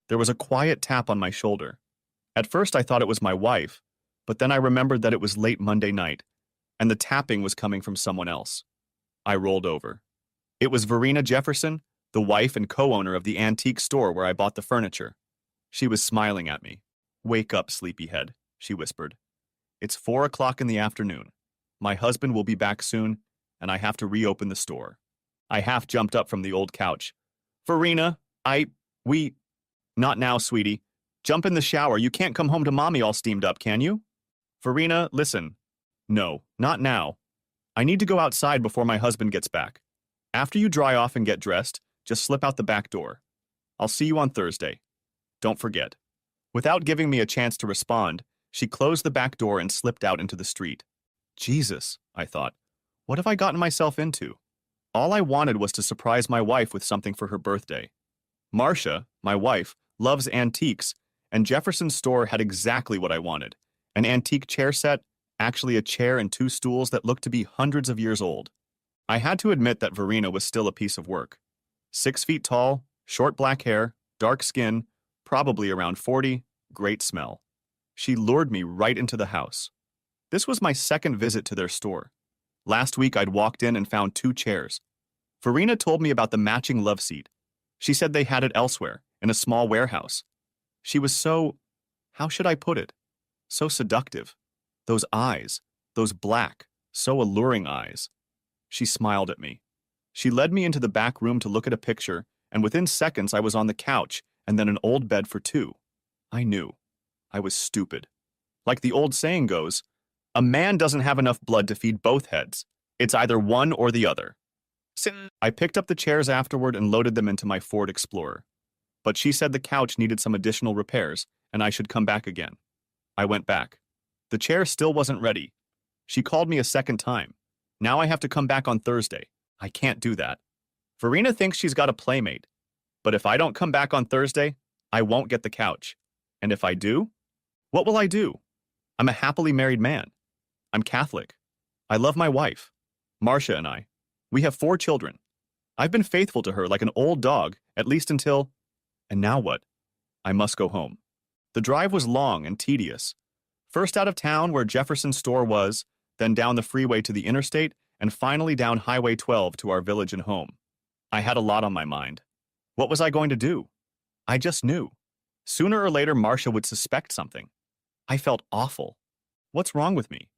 There was a quiet tap on my shoulder. At first I thought it was my wife, but then I remembered that it was late Monday night, and the tapping was coming from someone else. I rolled over. It was Verena Jefferson, the wife and co-owner of the antique store where I bought the furniture. She was smiling at me. "Wake up, sleepyhead," she whispered. "It's 4 o'clock in the afternoon. My husband will be back soon, and I have to reopen the store." I half jumped up from the old couch. "Verena, we... Not now, sweetie. Jump in the shower. You can't come home to mommy all steamed up, can you?" "Verena, listen." "No, not now. I need to go outside before my husband gets back. After you dry off and get dressed, just slip out the back door. I'll see you on Thursday. Don't forget." Without giving me a chance to respond, she closed the back door and slipped out into the street. Jesus, I thought. What have I gotten myself into? All I wanted was to surprise my wife with something for her birthday. Marcia, my wife, loves antiques, and Jefferson's store had exactly what I wanted. An antique chair set, actually a chair and 2 stools that looked to be hundreds of years old. I had to admit that Verena was still a piece of work. 6 feet tall, short black hair, dark skin, probably around 40, great smell. She lured me right into the house. This was my second visit to their store. Last week I'd walked in and found 2 chairs. Verena told me about the matching love seat. She said they had it elsewhere, in a small warehouse. She was so, how should I put it? So seductive. Those eyes, those black, so alluring eyes. She smiled at me. She led me into the back room to look at a picture, and within seconds I was on the couch and then an old bed for 2. I knew. I was stupid. Like the old saying goes, a man doesn't have enough blood to feed both heads. It's either one or the other. I picked up the chairs afterward and loaded them into my Ford Explorer. But she said the couch needed some additional repairs, and I should come back again. I went back. The chair still wasn't ready. She called me a second time. Now I have to come back on Thursday. I can't do that. Verena thinks she's got a playmate. But if I don't come back on Thursday, I won't get the couch. And if I do, what will I do? I'm a happily married man. I'm Catholic. I love my wife, Marcia, and we have 4 children. I've been faithful to her like an old dog, at least until... And now what? I must go home. The drive was long and tedious. First out of town where Jefferson's store was, then down the freeway to the interstate, and finally down Highway 12 to our village and home. I had a lot on my mind. What was I going to do? I just knew. Sooner or later, Marcia would suspect something. I felt awful. What's wrong with me?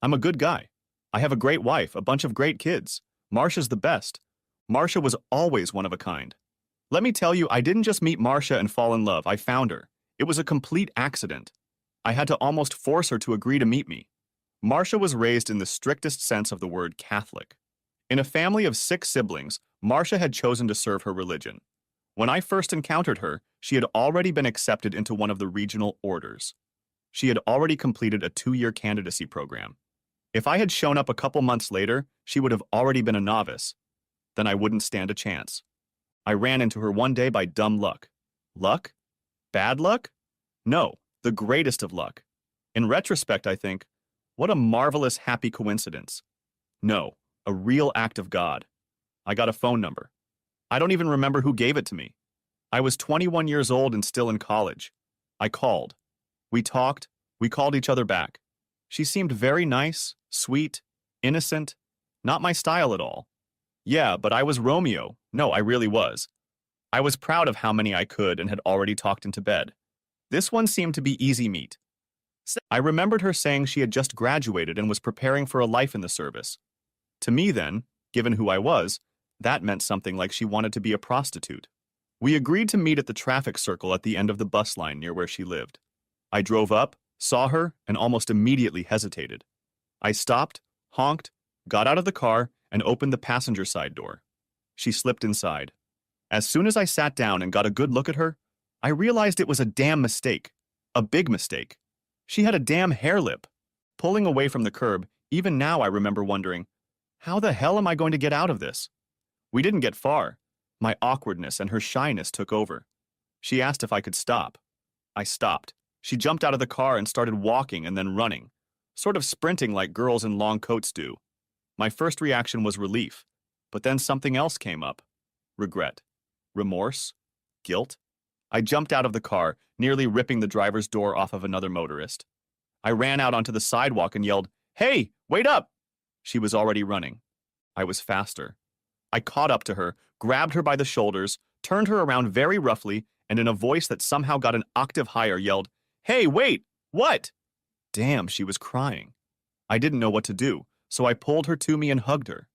I'm a good guy. I have a great wife, a bunch of great kids. Marcia's the best. Marcia was always one of a kind. Let me tell you, I didn't just meet Marcia and fall in love. I found her. It was a complete accident. I had to almost force her to agree to meet me. Marcia was raised in the strictest sense of the word Catholic. In a family of 6 siblings, Marcia had chosen to serve her religion. When I first encountered her, she had already been accepted into one of the regional orders. She had already completed a 2-year candidacy program. If I had shown up a couple months later, she would have already been a novice. Then I wouldn't stand a chance. I ran into her one day by dumb luck. Luck? Bad luck? No, the greatest of luck. In retrospect, I think, what a marvelous, happy coincidence. No, a real act of God. I got a phone number. I don't even remember who gave it to me. I was 21 years old and still in college. I called. We talked. We called each other back. She seemed very nice, sweet, innocent, not my style at all. Yeah, but I was Romeo. No, I really was. I was proud of how many I could and had already talked into bed. This one seemed to be easy meat. I remembered her saying she had just graduated and was preparing for a life in the service. To me then, given who I was, that meant something like she wanted to be a prostitute. We agreed to meet at the traffic circle at the end of the bus line near where she lived. I drove up, saw her, and almost immediately hesitated. I stopped, honked, got out of the car, and opened the passenger side door. She slipped inside. As soon as I sat down and got a good look at her, I realized it was a damn mistake. A big mistake. She had a damn hair lip. Pulling away from the curb, even now I remember wondering, how the hell am I going to get out of this? We didn't get far. My awkwardness and her shyness took over. She asked if I could stop. I stopped. She jumped out of the car and started walking and then running, sort of sprinting like girls in long coats do. My first reaction was relief, but then something else came up. Regret. Remorse. Guilt. I jumped out of the car, nearly ripping the driver's door off of another motorist. I ran out onto the sidewalk and yelled, "Hey, wait up!" She was already running. I was faster. I caught up to her, grabbed her by the shoulders, turned her around very roughly, and in a voice that somehow got an octave higher yelled, "Hey, wait! What?" Damn, she was crying. I didn't know what to do, so I pulled her to me and hugged her.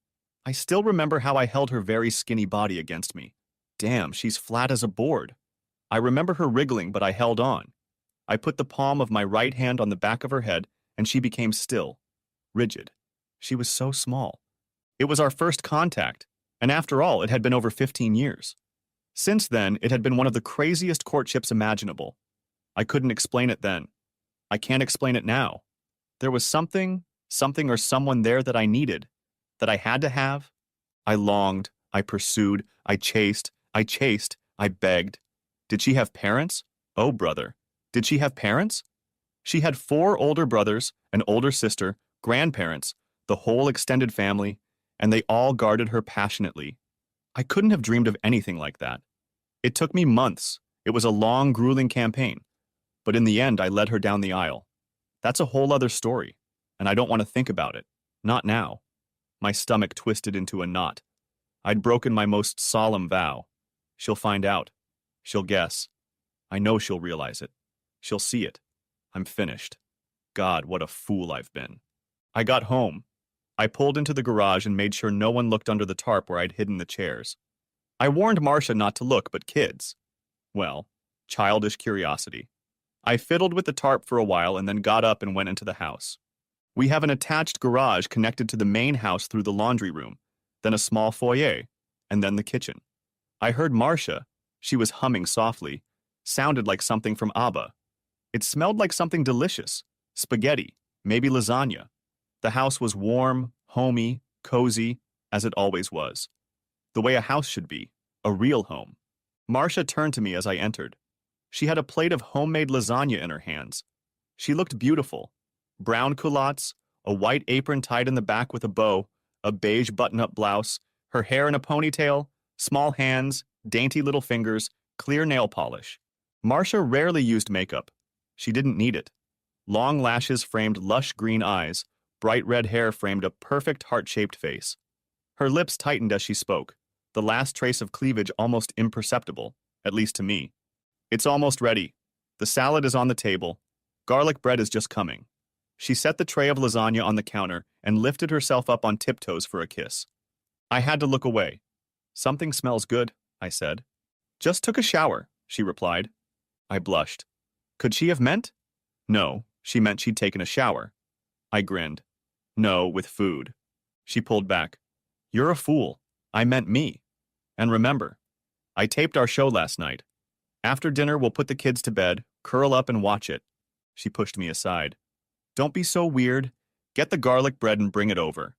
I still remember how I held her very skinny body against me. Damn, she's flat as a board. I remember her wriggling, but I held on. I put the palm of my right hand on the back of her head, and she became still, rigid. She was so small. It was our first contact, and after all, it had been over 15 years. Since then, it had been one of the craziest courtships imaginable. I couldn't explain it then. I can't explain it now. There was something or someone there that I needed, that I had to have. I longed, I pursued, I chased, I begged. Did she have parents? Oh, brother. Did she have parents? She had 4 older brothers, an older sister, grandparents, the whole extended family, and they all guarded her passionately. I couldn't have dreamed of anything like that. It took me months. It was a long, grueling campaign. But in the end, I led her down the aisle. That's a whole other story, and I don't want to think about it. Not now. My stomach twisted into a knot. I'd broken my most solemn vow. She'll find out. She'll guess. I know she'll realize it. She'll see it. I'm finished. God, what a fool I've been. I got home. I pulled into the garage and made sure no one looked under the tarp where I'd hidden the chairs. I warned Marcia not to look, but kids. Well, childish curiosity. I fiddled with the tarp for a while and then got up and went into the house. We have an attached garage connected to the main house through the laundry room, then a small foyer, and then the kitchen. I heard Marcia. She was humming softly. Sounded like something from ABBA. It smelled like something delicious. Spaghetti, maybe lasagna. The house was warm, homey, cozy, as it always was. The way a house should be, a real home. Marcia turned to me as I entered. She had a plate of homemade lasagna in her hands. She looked beautiful. Brown culottes, a white apron tied in the back with a bow, a beige button-up blouse, her hair in a ponytail, small hands, dainty little fingers, clear nail polish. Marcia rarely used makeup. She didn't need it. Long lashes framed lush green eyes, bright red hair framed a perfect heart-shaped face. Her lips tightened as she spoke, the last trace of cleavage almost imperceptible, at least to me. It's almost ready. The salad is on the table. Garlic bread is just coming. She set the tray of lasagna on the counter and lifted herself up on tiptoes for a kiss. I had to look away. Something smells good, I said. Just took a shower, she replied. I blushed. Could she have meant? No, she meant she'd taken a shower. I grinned. No, with food. She pulled back. You're a fool. I meant me. And remember, I taped our show last night. After dinner, we'll put the kids to bed, curl up and watch it. She pushed me aside. Don't be so weird. Get the garlic bread and bring it over.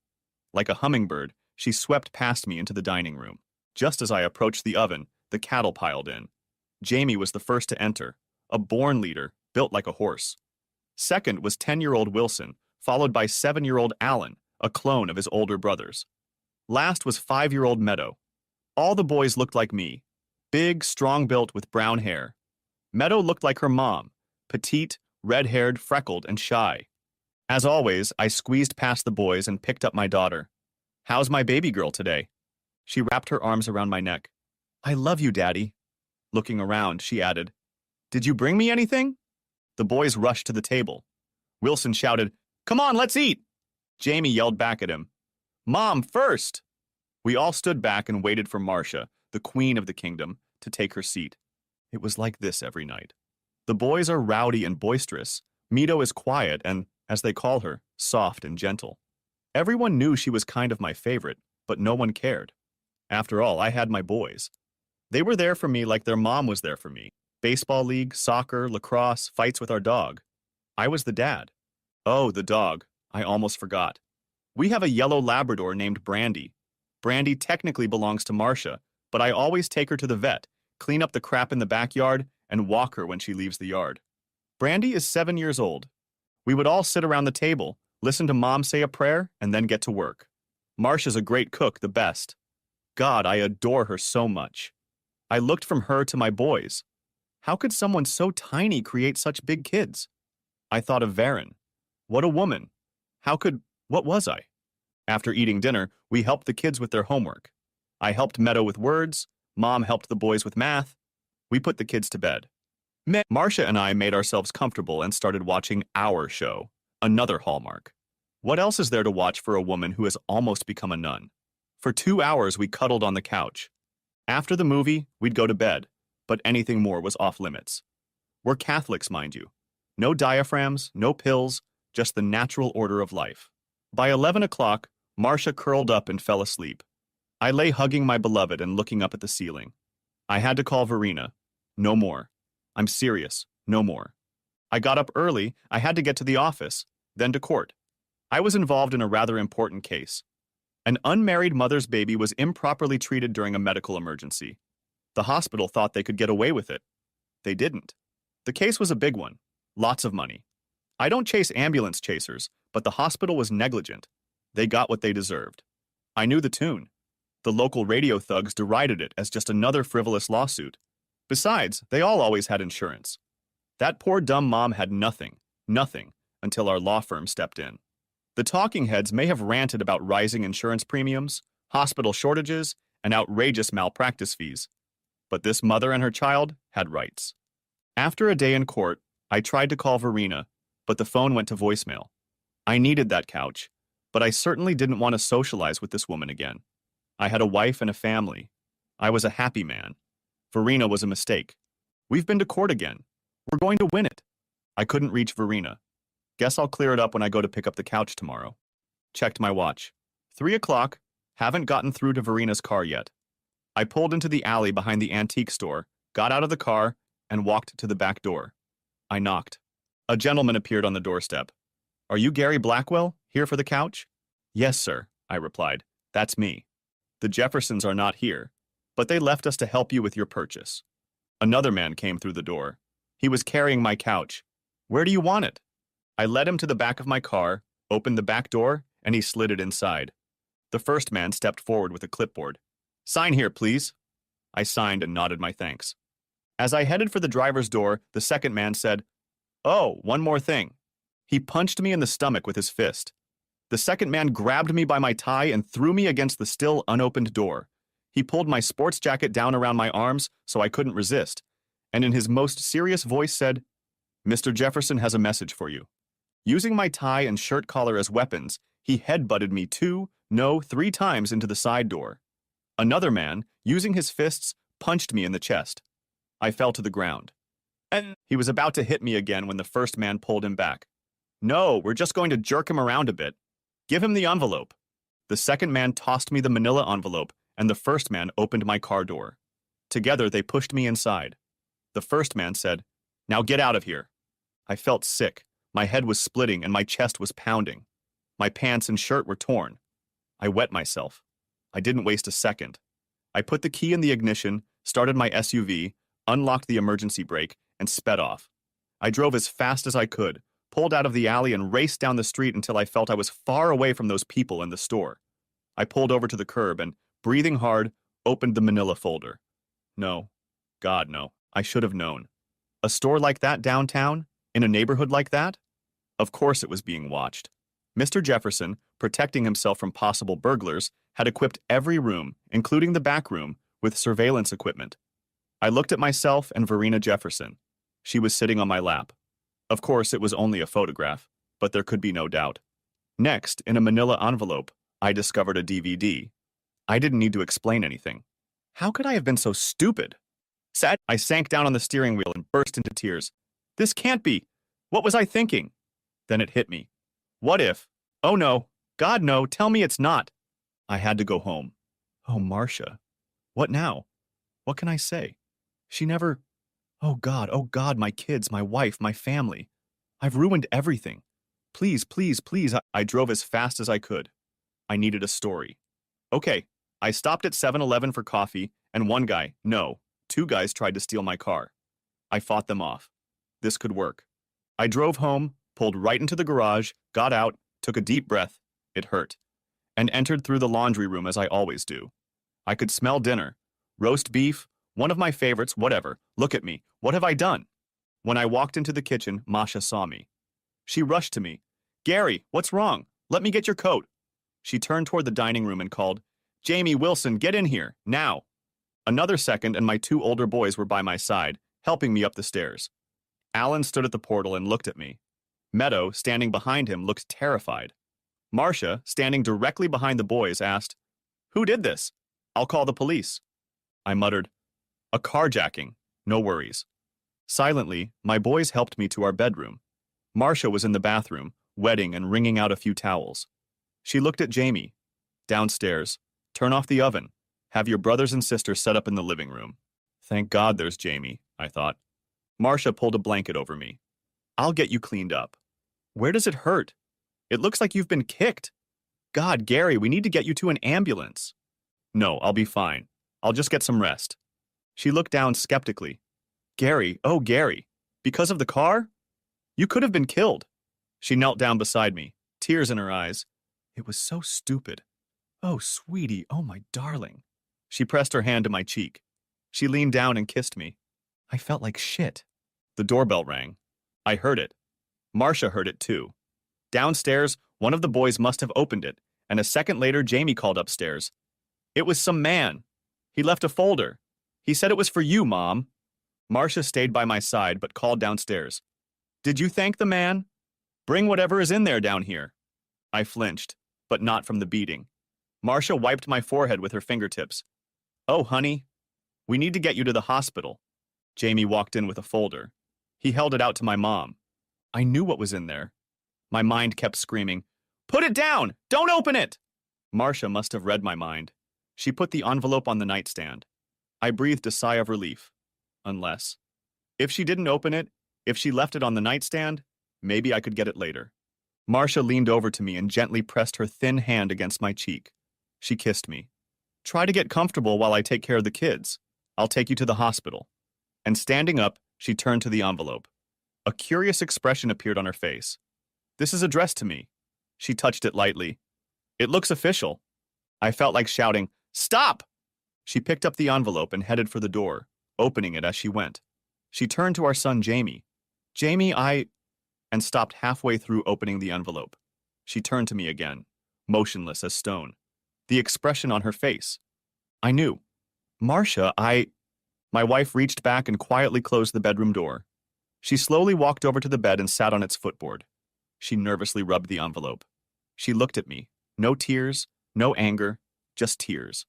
Like a hummingbird, she swept past me into the dining room. Just as I approached the oven, the cattle piled in. Jamie was the first to enter, a born leader, built like a horse. Second was 10-year-old Wilson, followed by 7-year-old Alan, a clone of his older brothers. Last was 5-year-old Meadow. All the boys looked like me, big, strong-built with brown hair. Meadow looked like her mom, petite, red-haired, freckled, and shy. As always, I squeezed past the boys and picked up my daughter. How's my baby girl today? She wrapped her arms around my neck. I love you, Daddy. Looking around, she added, Did you bring me anything? The boys rushed to the table. Wilson shouted, Come on, let's eat! Jamie yelled back at him, Mom, first! We all stood back and waited for Marcia, the queen of the kingdom, to take her seat. It was like this every night. The boys are rowdy and boisterous. Mito is quiet and, as they call her, soft and gentle. Everyone knew she was kind of my favorite, but no one cared. After all, I had my boys. They were there for me like their mom was there for me. Baseball league, soccer, lacrosse, fights with our dog. I was the dad. Oh, the dog. I almost forgot. We have a yellow Labrador named Brandy. Brandy technically belongs to Marcia, but I always take her to the vet, clean up the crap in the backyard, and walk her when she leaves the yard. Brandy is 7 years old. We would all sit around the table, listen to Mom say a prayer, and then get to work. Marcia's a great cook, the best. God, I adore her so much. I looked from her to my boys. How could someone so tiny create such big kids? I thought of Varen. What a woman. What was I? After eating dinner, we helped the kids with their homework. I helped Meadow with words, Mom helped the boys with math. We put the kids to bed. Marcia and I made ourselves comfortable and started watching our show, another Hallmark. What else is there to watch for a woman who has almost become a nun? For 2 hours, we cuddled on the couch. After the movie, we'd go to bed, but anything more was off limits. We're Catholics, mind you. No diaphragms, no pills, just the natural order of life. By 11 o'clock, Marcia curled up and fell asleep. I lay hugging my beloved and looking up at the ceiling. I had to call Verena. No more. I'm serious. No more. I got up early. I had to get to the office, then to court. I was involved in a rather important case. An unmarried mother's baby was improperly treated during a medical emergency. The hospital thought they could get away with it. They didn't. The case was a big one. Lots of money. I don't chase ambulance chasers, but the hospital was negligent. They got what they deserved. I knew the tune. The local radio thugs derided it as just another frivolous lawsuit. Besides, they all always had insurance. That poor dumb mom had nothing, until our law firm stepped in. The talking heads may have ranted about rising insurance premiums, hospital shortages, and outrageous malpractice fees. But this mother and her child had rights. After a day in court, I tried to call Verena, but the phone went to voicemail. I needed that couch, but I certainly didn't want to socialize with this woman again. I had a wife and a family. I was a happy man. Verena was a mistake. We've been to court again. We're going to win it. I couldn't reach Verena. Guess I'll clear it up when I go to pick up the couch tomorrow. Checked my watch. 3 o'clock. Haven't gotten through to Verena's car yet. I pulled into the alley behind the antique store, got out of the car, and walked to the back door. I knocked. A gentleman appeared on the doorstep. Are you Gary Blackwell, here for the couch? Yes, sir, I replied. That's me. The Jeffersons are not here, but they left us to help you with your purchase. Another man came through the door. He was carrying my couch. Where do you want it? I led him to the back of my car, opened the back door, and he slid it inside. The first man stepped forward with a clipboard. Sign here, please. I signed and nodded my thanks. As I headed for the driver's door, the second man said, Oh, one more thing. He punched me in the stomach with his fist. The second man grabbed me by my tie and threw me against the still unopened door. He pulled my sports jacket down around my arms so I couldn't resist, and in his most serious voice said, Mr. Jefferson has a message for you. Using my tie and shirt collar as weapons, he headbutted me 3 times into the side door. Another man, using his fists, punched me in the chest. I fell to the ground. And he was about to hit me again when the first man pulled him back. No, we're just going to jerk him around a bit. Give him the envelope. The second man tossed me the manila envelope, and the first man opened my car door. Together, they pushed me inside. The first man said, Now get out of here. I felt sick. My head was splitting and my chest was pounding. My pants and shirt were torn. I wet myself. I didn't waste a second. I put the key in the ignition, started my SUV, unlocked the emergency brake, and sped off. I drove as fast as I could, pulled out of the alley and raced down the street until I felt I was far away from those people in the store. I pulled over to the curb and, breathing hard, opened the manila folder. No. God, no. I should have known. A store like that downtown? In a neighborhood like that? Of course it was being watched. Mr. Jefferson, protecting himself from possible burglars, had equipped every room, including the back room, with surveillance equipment. I looked at myself and Verena Jefferson. She was sitting on my lap. Of course, it was only a photograph, but there could be no doubt. Next, in a manila envelope, I discovered a DVD. I didn't need to explain anything. How could I have been so stupid? I sank down on the steering wheel and burst into tears. This can't be. What was I thinking? Then it hit me. What if? Oh no. God no, tell me it's not. I had to go home. Oh, Marcia. What now? What can I say? She never... oh God, my kids, my wife, my family. I've ruined everything. Please, please, please. I drove as fast as I could. I needed a story. Okay, I stopped at 7-Eleven for coffee, and two guys tried to steal my car. I fought them off. This could work. I drove home, pulled right into the garage, got out, took a deep breath, it hurt, and entered through the laundry room as I always do. I could smell dinner, roast beef, One of my favorites, whatever. Look at me. What have I done? When I walked into the kitchen, Masha saw me. She rushed to me. Gary, what's wrong? Let me get your coat. She turned toward the dining room and called, Jamie, Wilson, get in here, now. Another second and my two older boys were by my side, helping me up the stairs. Alan stood at the portal and looked at me. Meadow, standing behind him, looked terrified. Marcia, standing directly behind the boys, asked, Who did this? I'll call the police. I muttered, A carjacking, no worries. Silently, my boys helped me to our bedroom. Marcia was in the bathroom, wetting and wringing out a few towels. She looked at Jamie. Downstairs. Turn off the oven. Have your brothers and sisters set up in the living room. Thank God there's Jamie, I thought. Marcia pulled a blanket over me. I'll get you cleaned up. Where does it hurt? It looks like you've been kicked. God, Gary, we need to get you to an ambulance. No, I'll be fine. I'll just get some rest. She looked down skeptically. Gary, oh Gary, because of the car? You could have been killed. She knelt down beside me, tears in her eyes. It was so stupid. Oh, sweetie, oh my darling. She pressed her hand to my cheek. She leaned down and kissed me. I felt like shit. The doorbell rang. I heard it. Marcia heard it too. Downstairs, one of the boys must have opened it, and a second later Jamie called upstairs. It was some man. He left a folder. He said it was for you, Mom. Marcia stayed by my side but called downstairs. Did you thank the man? Bring whatever is in there down here. I flinched, but not from the beating. Marcia wiped my forehead with her fingertips. Oh, honey, we need to get you to the hospital. Jamie walked in with a folder. He held it out to my mom. I knew what was in there. My mind kept screaming, Put it down! Don't open it! Marcia must have read my mind. She put the envelope on the nightstand. I breathed a sigh of relief. Unless. If she didn't open it, if she left it on the nightstand, maybe I could get it later. Marcia leaned over to me and gently pressed her thin hand against my cheek. She kissed me. Try to get comfortable while I take care of the kids. I'll take you to the hospital. And standing up, she turned to the envelope. A curious expression appeared on her face. This is addressed to me. She touched it lightly. It looks official. I felt like shouting, Stop! She picked up the envelope and headed for the door, opening it as she went. She turned to our son Jamie. Jamie, and stopped halfway through opening the envelope. She turned to me again, motionless as stone. The expression on her face. I knew. Marcia, My wife reached back and quietly closed the bedroom door. She slowly walked over to the bed and sat on its footboard. She nervously rubbed the envelope. She looked at me. No tears, no anger, just tears.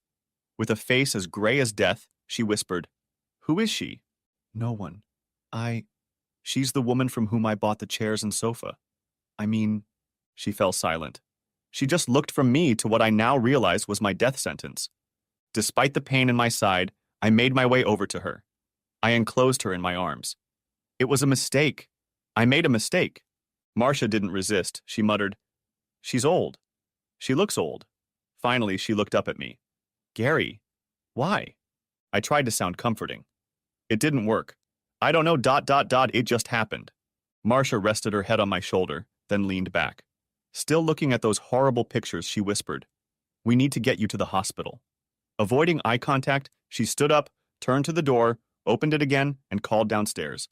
With a face as gray as death, she whispered, Who is she? No one. She's the woman from whom I bought the chairs and sofa. She fell silent. She just looked from me to what I now realized was my death sentence. Despite the pain in my side, I made my way over to her. I enclosed her in my arms. It was a mistake. I made a mistake. Marcia didn't resist. She muttered, She's old. She looks old. Finally, she looked up at me. Gary, why? I tried to sound comforting. It didn't work. I don't know, it just happened. Marcia rested her head on my shoulder, then leaned back. Still looking at those horrible pictures, she whispered, We need to get you to the hospital. Avoiding eye contact, she stood up, turned to the door, opened it again, and called downstairs.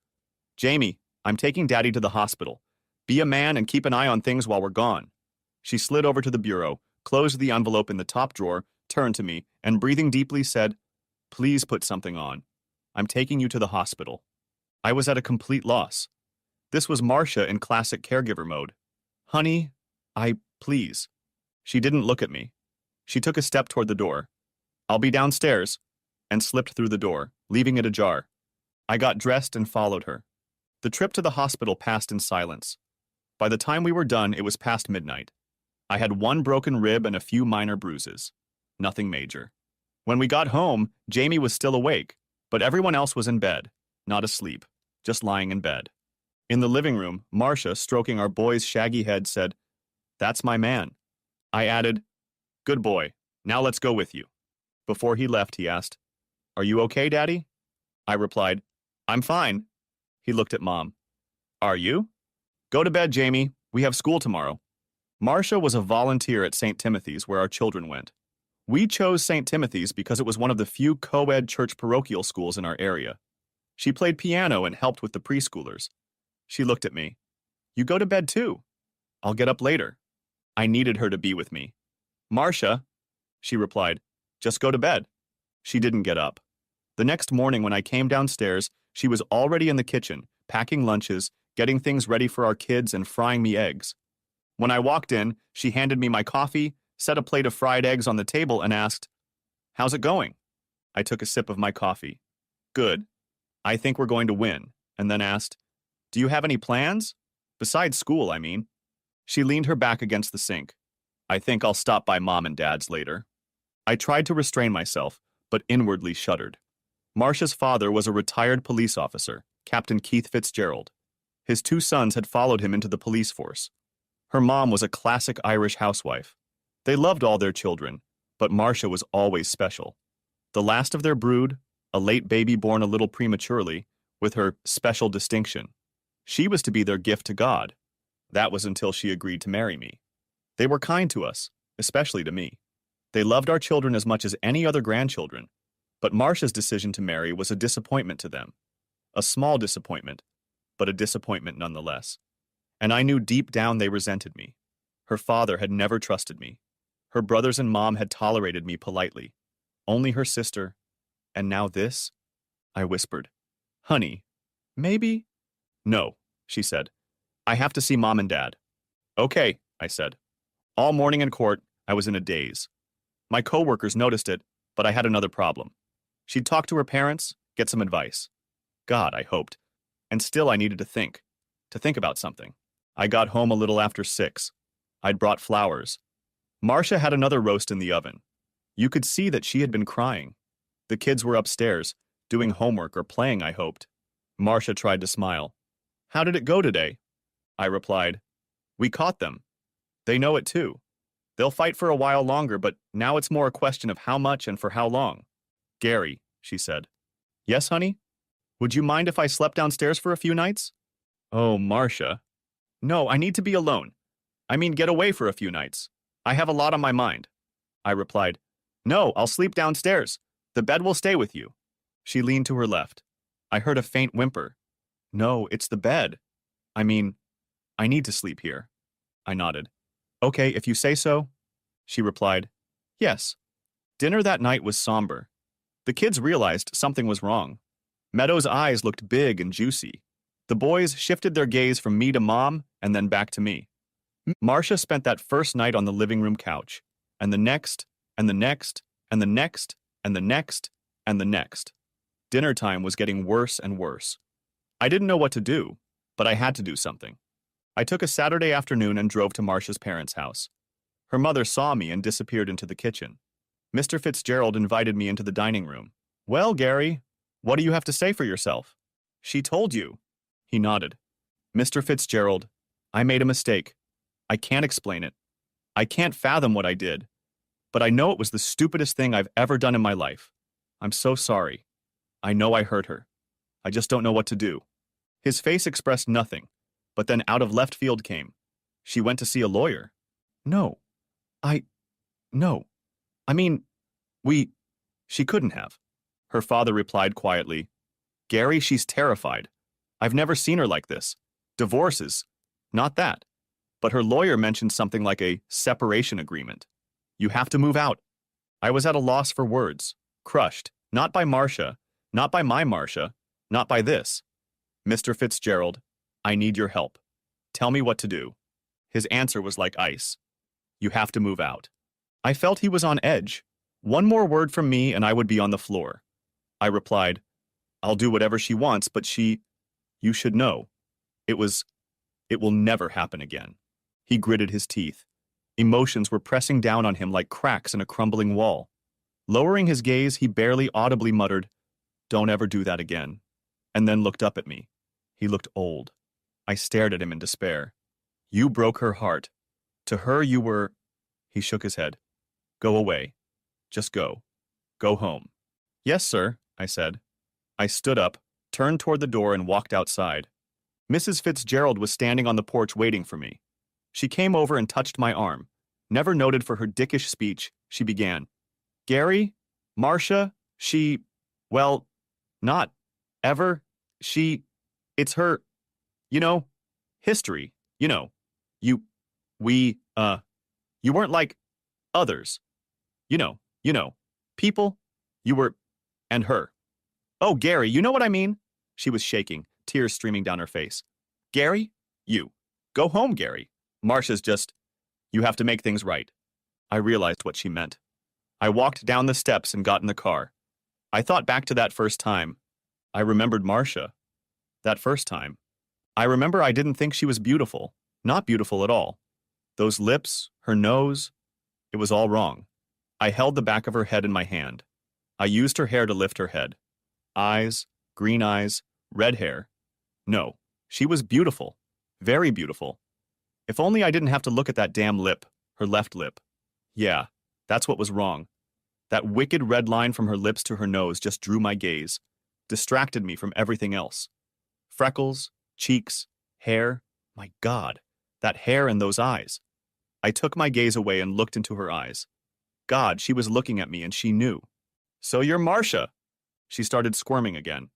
Jamie, I'm taking Daddy to the hospital. Be a man and keep an eye on things while we're gone. She slid over to the bureau, closed the envelope in the top drawer, turned to me, and breathing deeply said, Please put something on. I'm taking you to the hospital. I was at a complete loss. This was Marcia in classic caregiver mode. Honey, please. She didn't look at me. She took a step toward the door. I'll be downstairs, and slipped through the door, leaving it ajar. I got dressed and followed her. The trip to the hospital passed in silence. By the time we were done, it was past midnight. I had one broken rib and a few minor bruises. Nothing major. When we got home, Jamie was still awake, but everyone else was in bed, not asleep, just lying in bed. In the living room, Marcia, stroking our boy's shaggy head, said, That's my man. I added, Good boy, now let's go with you. Before he left, he asked, Are you okay, Daddy? I replied, I'm fine. He looked at Mom. Are you? Go to bed, Jamie. We have school tomorrow. Marcia was a volunteer at St. Timothy's where our children went. We chose St. Timothy's because it was one of the few co-ed church parochial schools in our area. She played piano and helped with the preschoolers. She looked at me. You go to bed too. I'll get up later. I needed her to be with me. Marcia, she replied, just go to bed. She didn't get up. The next morning when I came downstairs, she was already in the kitchen, packing lunches, getting things ready for our kids, and frying me eggs. When I walked in, she handed me my coffee, set a plate of fried eggs on the table, and asked, "How's it going?" I took a sip of my coffee. "Good. I think we're going to win," and then asked, "Do you have any plans? Besides school, I mean." She leaned her back against the sink. "I think I'll stop by Mom and Dad's later." I tried to restrain myself, but inwardly shuddered. Marcia's father was a retired police officer, Captain Keith Fitzgerald. His two sons had followed him into the police force. Her mom was a classic Irish housewife. They loved all their children, but Marcia was always special. The last of their brood, a late baby born a little prematurely, with her special distinction. She was to be their gift to God. That was until she agreed to marry me. They were kind to us, especially to me. They loved our children as much as any other grandchildren, but Marcia's decision to marry was a disappointment to them. A small disappointment, but a disappointment nonetheless. And I knew deep down they resented me. Her father had never trusted me. Her brothers and mom had tolerated me politely. Only her sister. And now this? I whispered. "Honey, maybe?" "No," she said. "I have to see Mom and Dad." "Okay," I said. All morning in court, I was in a daze. My coworkers noticed it, but I had another problem. She'd talk to her parents, get some advice. God, I hoped. And still I needed to think about something. I got home a little after 6. I'd brought flowers. Marcia had another roast in the oven. You could see that she had been crying. The kids were upstairs, doing homework or playing, I hoped. Marcia tried to smile. "How did it go today?" I replied, "We caught them. They know it too. They'll fight for a while longer, but now it's more a question of how much and for how long." "Gary," she said. "Yes, honey? Would you mind if I slept downstairs for a few nights?" "Oh, Marcia." "No, I need to be alone. I mean, get away for a few nights. I have a lot on my mind." I replied, "No, I'll sleep downstairs. The bed will stay with you." She leaned to her left. I heard a faint whimper. "No, it's the bed. I mean, I need to sleep here." I nodded. "Okay, if you say so." She replied, "Yes." Dinner that night was somber. The kids realized something was wrong. Meadow's eyes looked big and juicy. The boys shifted their gaze from me to Mom and then back to me. Marcia spent that first night on the living room couch, and the next, and the next, and the next, and the next, and the next. Dinner time was getting worse and worse. I didn't know what to do, but I had to do something. I took a Saturday afternoon and drove to Marcia's parents' house. Her mother saw me and disappeared into the kitchen. Mr. Fitzgerald invited me into the dining room. "Well, Gary, what do you have to say for yourself?" "She told you." He nodded. "Mr. Fitzgerald, I made a mistake. I can't explain it. I can't fathom what I did. But I know it was the stupidest thing I've ever done in my life. I'm so sorry. I know I hurt her. I just don't know what to do." His face expressed nothing, but then out of left field came, "She went to see a lawyer." "No. No. I mean, she couldn't have." Her father replied quietly, "Gary, she's terrified. I've never seen her like this. Divorces. Not that. But her lawyer mentioned something like a separation agreement. You have to move out." I was at a loss for words, crushed, not by Marcia, not by my Marcia, not by this. "Mr. Fitzgerald, I need your help. Tell me what to do." His answer was like ice. "You have to move out." I felt he was on edge. One more word from me and I would be on the floor. I replied, "I'll do whatever she wants, but you should know. It will never happen again." He gritted his teeth. Emotions were pressing down on him like cracks in a crumbling wall. Lowering his gaze, he barely audibly muttered, "Don't ever do that again," and then looked up at me. He looked old. I stared at him in despair. "You broke her heart. To her you were—" He shook his head. "Go away. Just go. Go home." "Yes, sir," I said. I stood up, turned toward the door, and walked outside. Mrs. Fitzgerald was standing on the porch waiting for me. She came over and touched my arm. Never noted for her dickish speech, she began. Gary? Marcia? Well, not ever. She, it's her, you know, history, you, we, you weren't like others, people, you were, and her. Oh, Gary, you know what I mean? She was shaking, tears streaming down her face. Gary? You. Go home, Gary. Marcia's just, you have to make things right. I realized what she meant. I walked down the steps and got in the car. I thought back to that first time. I remembered Marcia. That first time. I remember I didn't think she was beautiful. Not beautiful at all. Those lips, her nose, it was all wrong. I held the back of her head in my hand. I used her hair to lift her head. Green eyes, red hair. No, she was beautiful. Very beautiful. If only I didn't have to look at that damn lip, her left lip. Yeah, that's what was wrong. That wicked red line from her lips to her nose just drew my gaze, distracted me from everything else. Freckles, cheeks, hair. My God, that hair and those eyes. I took my gaze away and looked into her eyes. God, she was looking at me and she knew. So you're Marcia. She started squirming again.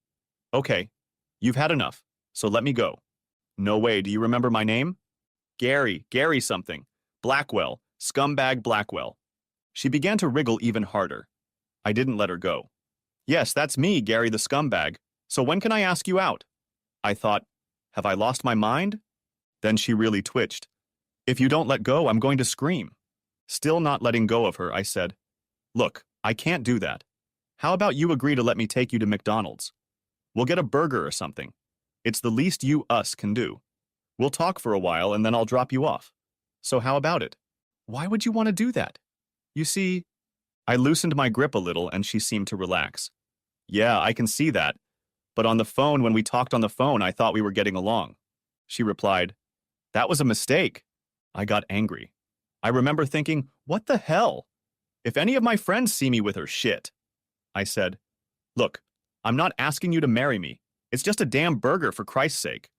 Okay, you've had enough, so let me go. No way, do you remember my name? Gary something. Blackwell, scumbag Blackwell. She began to wriggle even harder. I didn't let her go. Yes, that's me, Gary the scumbag. So when can I ask you out? I thought, have I lost my mind? Then she really twitched. If you don't let go, I'm going to scream. Still not letting go of her, I said, look, I can't do that. How about you agree to let me take you to McDonald's? We'll get a burger or something. It's the least us can do. We'll talk for a while and then I'll drop you off. So how about it? Why would you want to do that? You see, I loosened my grip a little and she seemed to relax. Yeah, I can see that. But on the phone, when we talked on the phone, I thought we were getting along. She replied, that was a mistake. I got angry. I remember thinking, what the hell? If any of my friends see me with her, shit. I said, look, I'm not asking you to marry me. It's just a damn burger for Christ's sake.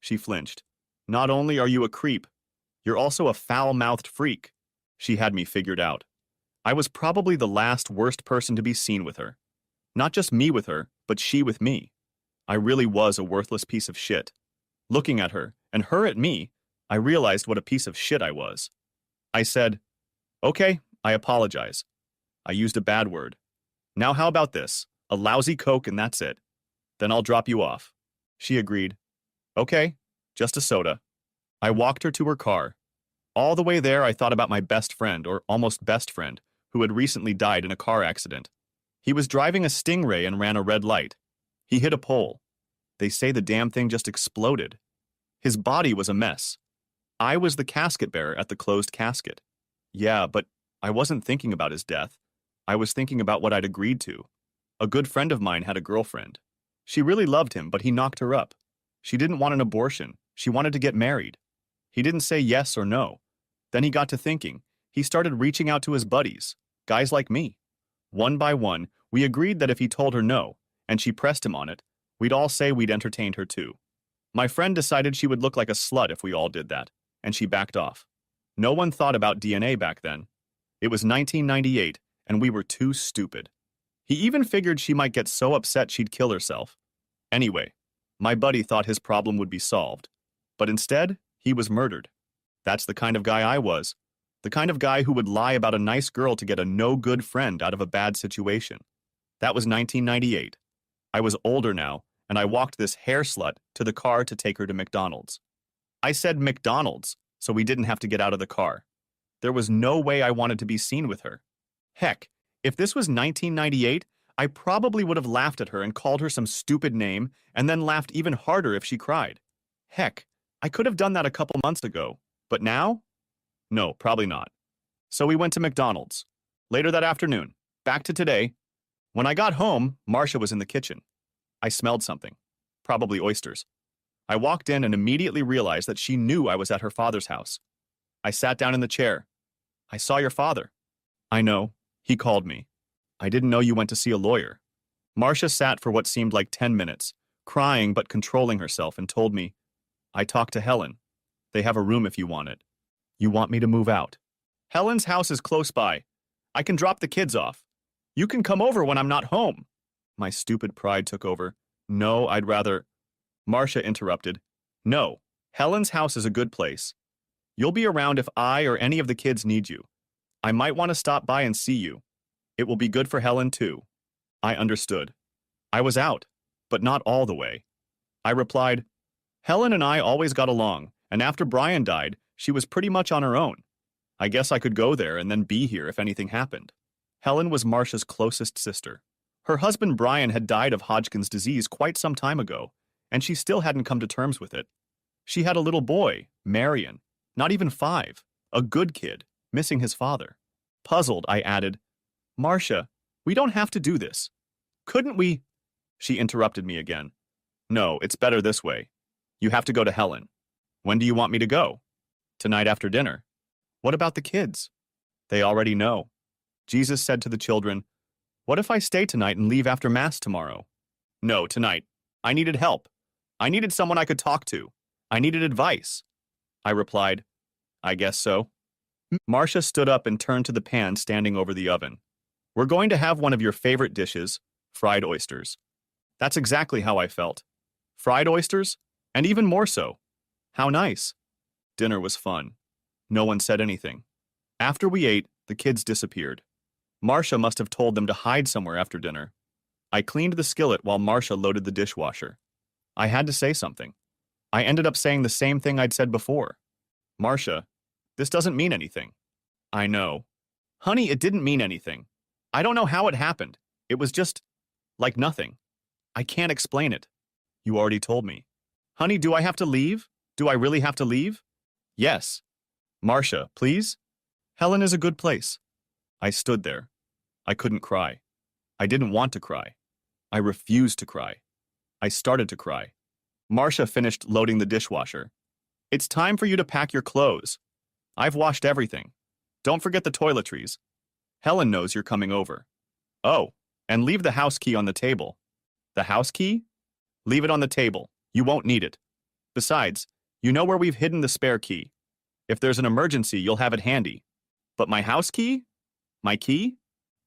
She flinched. Not only are you a creep, you're also a foul-mouthed freak. She had me figured out. I was probably the last worst person to be seen with her. Not just me with her, but she with me. I really was a worthless piece of shit. Looking at her, and her at me, I realized what a piece of shit I was. I said, okay, I apologize. I used a bad word. Now how about this? A lousy Coke and that's it. Then I'll drop you off. She agreed. Okay, just a soda. I walked her to her car. All the way there I thought about my best friend, or almost best friend, who had recently died in a car accident. He was driving a Stingray and ran a red light. He hit a pole. They say the damn thing just exploded. His body was a mess. I was the casket bearer at the closed casket. Yeah, but I wasn't thinking about his death. I was thinking about what I'd agreed to. A good friend of mine had a girlfriend. She really loved him, but he knocked her up. She didn't want an abortion. She wanted to get married. He didn't say yes or no. Then he got to thinking. He started reaching out to his buddies, guys like me. One by one, we agreed that if he told her no, and she pressed him on it, we'd all say we'd entertained her too. My friend decided she would look like a slut if we all did that, and she backed off. No one thought about DNA back then. It was 1998, and we were too stupid. He even figured she might get so upset she'd kill herself. Anyway, my buddy thought his problem would be solved. But instead, he was murdered. That's the kind of guy I was. The kind of guy who would lie about a nice girl to get a no-good friend out of a bad situation. That was 1998. I was older now, and I walked this hair slut to the car to take her to McDonald's. I said McDonald's, so we didn't have to get out of the car. There was no way I wanted to be seen with her. Heck, if this was 1998, I probably would have laughed at her and called her some stupid name, and then laughed even harder if she cried. Heck, I could have done that a couple months ago, but now? No, probably not. So we went to McDonald's. Later that afternoon, back to today. When I got home, Marcia was in the kitchen. I smelled something. Probably oysters. I walked in and immediately realized that she knew I was at her father's house. I sat down in the chair. I saw your father. I know. He called me. I didn't know you went to see a lawyer. Marcia sat for what seemed like 10 minutes, crying but controlling herself, and told me, I talked to Helen. They have a room if you want it. You want me to move out? Helen's house is close by. I can drop the kids off. You can come over when I'm not home. My stupid pride took over. No, I'd rather... Marcia interrupted. No, Helen's house is a good place. You'll be around if I or any of the kids need you. I might want to stop by and see you. It will be good for Helen, too. I understood. I was out, but not all the way. I replied, Helen and I always got along, and after Brian died, she was pretty much on her own. I guess I could go there and then be here if anything happened. Helen was Marcia's closest sister. Her husband Brian had died of Hodgkin's disease quite some time ago, and she still hadn't come to terms with it. She had a little boy, Marion, not even 5, a good kid, missing his father. Puzzled, I added, Marcia, we don't have to do this. Couldn't we? She interrupted me again. No, it's better this way. You have to go to Helen. When do you want me to go? Tonight after dinner. What about the kids? They already know. Jesus said to the children, What if I stay tonight and leave after Mass tomorrow? No, tonight. I needed help. I needed someone I could talk to. I needed advice. I replied, I guess so. Marcia stood up and turned to the pan standing over the oven. We're going to have one of your favorite dishes, fried oysters. That's exactly how I felt. Fried oysters? And even more so. How nice. Dinner was fun. No one said anything. After we ate, the kids disappeared. Marcia must have told them to hide somewhere after dinner. I cleaned the skillet while Marcia loaded the dishwasher. I had to say something. I ended up saying the same thing I'd said before. Marcia, this doesn't mean anything. I know. Honey, it didn't mean anything. I don't know how it happened. It was just like nothing. I can't explain it. You already told me. Honey, do I have to leave? Do I really have to leave? Yes. Marcia, please? Helen is a good place. I stood there. I couldn't cry. I didn't want to cry. I refused to cry. I started to cry. Marcia finished loading the dishwasher. It's time for you to pack your clothes. I've washed everything. Don't forget the toiletries. Helen knows you're coming over. Oh, and leave the house key on the table. The house key? Leave it on the table. You won't need it. Besides, you know where we've hidden the spare key. If there's an emergency, you'll have it handy. But my house key? My key?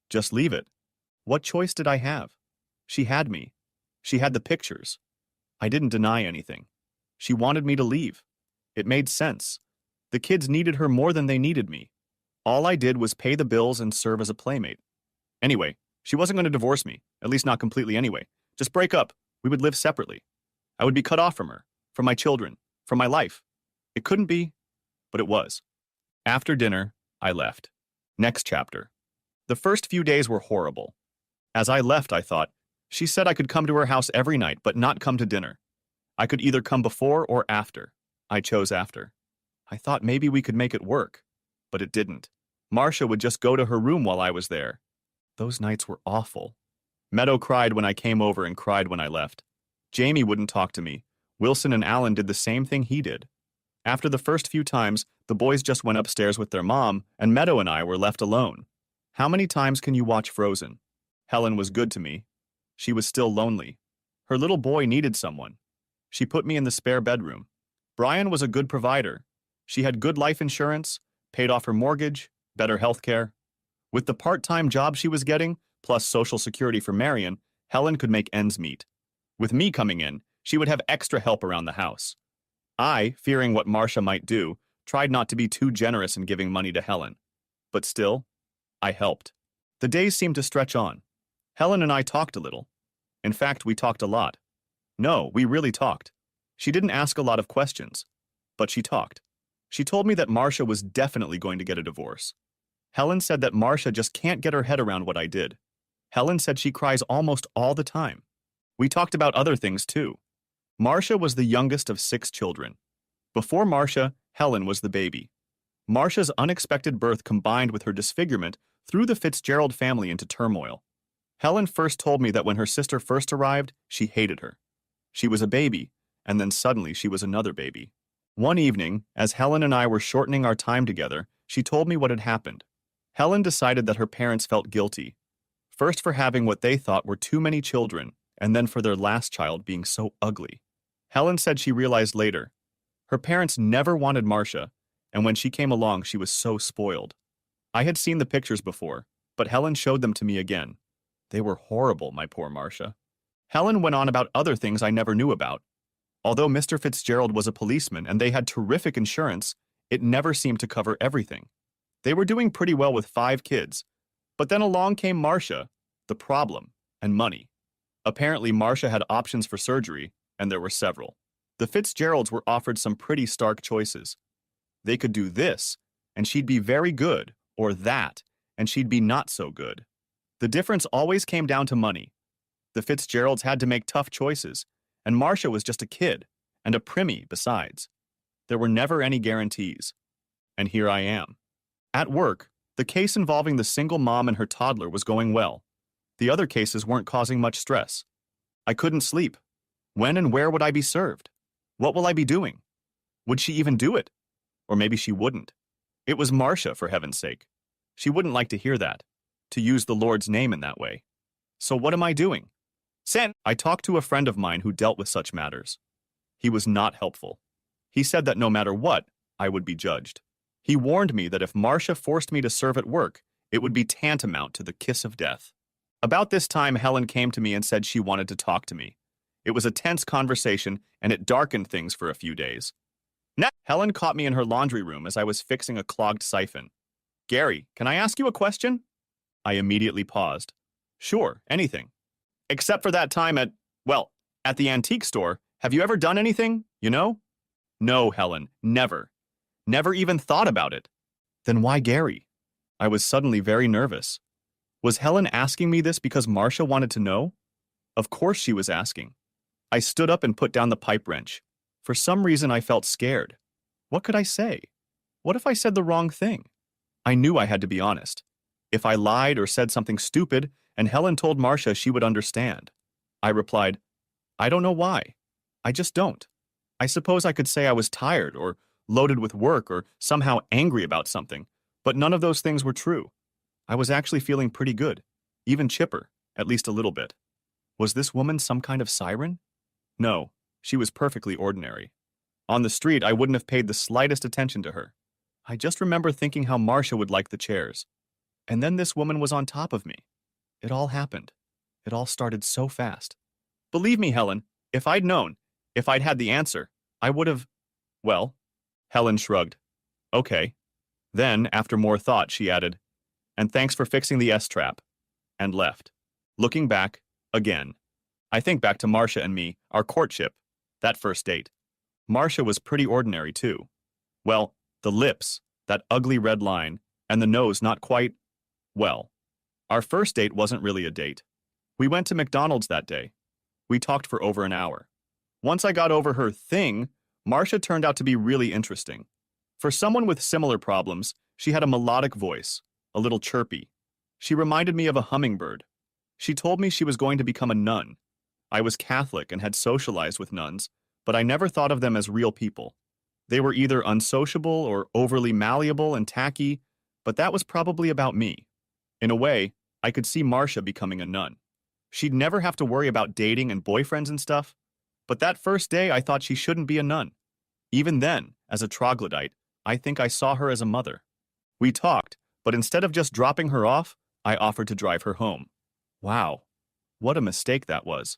Just leave it. What choice did I have? She had me. She had the pictures. I didn't deny anything. She wanted me to leave. It made sense. The kids needed her more than they needed me. All I did was pay the bills and serve as a playmate. Anyway, she wasn't going to divorce me, at least not completely anyway. Just break up. We would live separately. I would be cut off from her, from my children, from my life. It couldn't be, but it was. After dinner, I left. Next chapter. The first few days were horrible. As I left, I thought, she said I could come to her house every night, but not come to dinner. I could either come before or after. I chose after. I thought maybe we could make it work, but it didn't. Marcia would just go to her room while I was there. Those nights were awful. Meadow cried when I came over and cried when I left. Jamie wouldn't talk to me. Wilson and Alan did the same thing he did. After the first few times, the boys just went upstairs with their mom, and Meadow and I were left alone. How many times can you watch Frozen? Helen was good to me. She was still lonely. Her little boy needed someone. She put me in the spare bedroom. Brian was a good provider. She had good life insurance, paid off her mortgage, better health care. With the part-time job she was getting, plus Social Security for Marion, Helen could make ends meet. With me coming in, she would have extra help around the house. I, fearing what Marcia might do, tried not to be too generous in giving money to Helen. But still, I helped. The days seemed to stretch on. Helen and I talked a little. In fact, we talked a lot. No, we really talked. She didn't ask a lot of questions, but she talked. She told me that Marcia was definitely going to get a divorce. Helen said that Marcia just can't get her head around what I did. Helen said she cries almost all the time. We talked about other things too. Marcia was the youngest of 6 children. Before Marcia, Helen was the baby. Marcia's unexpected birth combined with her disfigurement threw the Fitzgerald family into turmoil. Helen first told me that when her sister first arrived, she hated her. She was a baby, and then suddenly she was another baby. One evening, as Helen and I were shortening our time together, she told me what had happened. Helen decided that her parents felt guilty, first for having what they thought were too many children, and then for their last child being so ugly. Helen said she realized later. Her parents never wanted Marcia, and when she came along, she was so spoiled. I had seen the pictures before, but Helen showed them to me again. They were horrible, my poor Marcia. Helen went on about other things I never knew about. Although Mr. Fitzgerald was a policeman and they had terrific insurance, it never seemed to cover everything. They were doing pretty well with 5 kids, but then along came Marcia, the problem, and money. Apparently, Marcia had options for surgery, and there were several. The Fitzgeralds were offered some pretty stark choices. They could do this, and she'd be very good, or that, and she'd be not so good. The difference always came down to money. The Fitzgeralds had to make tough choices, and Marcia was just a kid, and a primmie besides. There were never any guarantees. And here I am. At work, the case involving the single mom and her toddler was going well. The other cases weren't causing much stress. I couldn't sleep. When and where would I be served? What will I be doing? Would she even do it? Or maybe she wouldn't. It was Marcia, for heaven's sake. She wouldn't like to hear that, to use the Lord's name in that way. So what am I doing? I talked to a friend of mine who dealt with such matters. He was not helpful. He said that no matter what, I would be judged. He warned me that if Marcia forced me to serve at work, it would be tantamount to the kiss of death. About this time, Helen came to me and said she wanted to talk to me. It was a tense conversation, and it darkened things for a few days. Helen caught me in her laundry room as I was fixing a clogged siphon. "Gary, can I ask you a question?" I immediately paused. "Sure, anything. Except for that time at the antique store. Have you ever done anything, you know?" "No, Helen, never. Never even thought about it." "Then why Gary?" I was suddenly very nervous. Was Helen asking me this because Marcia wanted to know? Of course she was asking. I stood up and put down the pipe wrench. For some reason I felt scared. What could I say? What if I said the wrong thing? I knew I had to be honest. If I lied or said something stupid, and Helen told Marcia she would understand. I replied, "I don't know why. I just don't. I suppose I could say I was tired or loaded with work or somehow angry about something, but none of those things were true. I was actually feeling pretty good, even chipper, at least a little bit. Was this woman some kind of siren? No, she was perfectly ordinary. On the street, I wouldn't have paid the slightest attention to her. I just remember thinking how Marcia would like the chairs. And then this woman was on top of me. It all happened. It all started so fast. Believe me, Helen, if I'd known, if I'd had the answer, I would have... Well, Helen shrugged. Okay. Then, after more thought, she added, "And thanks for fixing the S-trap," and left. Looking back, again, I think back to Marcia and me, our courtship, that first date. Marcia was pretty ordinary, too. Well, the lips, that ugly red line, and the nose not quite, well. Our first date wasn't really a date. We went to McDonald's that day. We talked for over an hour. Once I got over her thing, Marcia turned out to be really interesting. For someone with similar problems, she had a melodic voice, a little chirpy. She reminded me of a hummingbird. She told me she was going to become a nun. I was Catholic and had socialized with nuns, but I never thought of them as real people. They were either unsociable or overly malleable and tacky, but that was probably about me. In a way, I could see Marcia becoming a nun. She'd never have to worry about dating and boyfriends and stuff. But that first day, I thought she shouldn't be a nun. Even then, as a troglodyte, I think I saw her as a mother. We talked, but instead of just dropping her off, I offered to drive her home. Wow, what a mistake that was.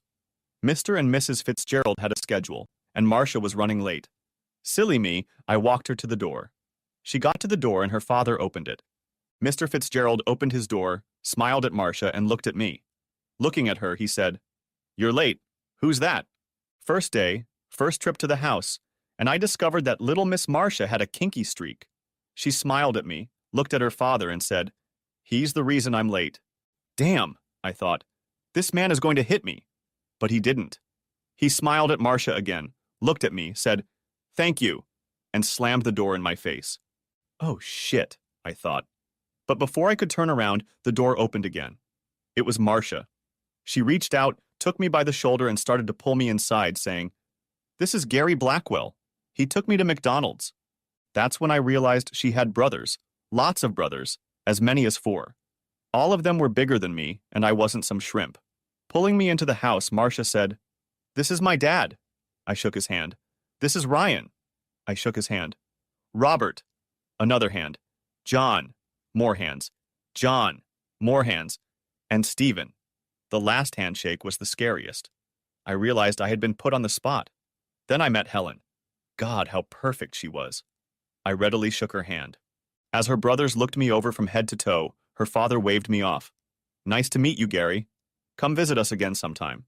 Mr. and Mrs. Fitzgerald had a schedule, and Marcia was running late. Silly me, I walked her to the door. She got to the door and her father opened it. Mr. Fitzgerald opened his door, smiled at Marcia, and looked at me. Looking at her, he said, "You're late. Who's that?" First day, first trip to the house, and I discovered that little Miss Marcia had a kinky streak. She smiled at me, looked at her father, and said, "He's the reason I'm late." Damn, I thought, this man is going to hit me. But he didn't. He smiled at Marcia again, looked at me, said, "Thank you," and slammed the door in my face. Oh shit, I thought. But before I could turn around, the door opened again. It was Marcia. She reached out, took me by the shoulder, and started to pull me inside, saying, "This is Gary Blackwell. He took me to McDonald's." That's when I realized she had brothers, lots of brothers, as many as 4. All of them were bigger than me, and I wasn't some shrimp. Pulling me into the house, Marcia said, "This is my dad." I shook his hand. "This is Ryan." I shook his hand. "Robert." Another hand. "John." More hands. "John." More hands. And Stephen. The last handshake was the scariest. I realized I had been put on the spot. Then I met Helen. God, how perfect she was. I readily shook her hand. As her brothers looked me over from head to toe, her father waved me off. Nice to meet you, Gary. Come visit us again sometime.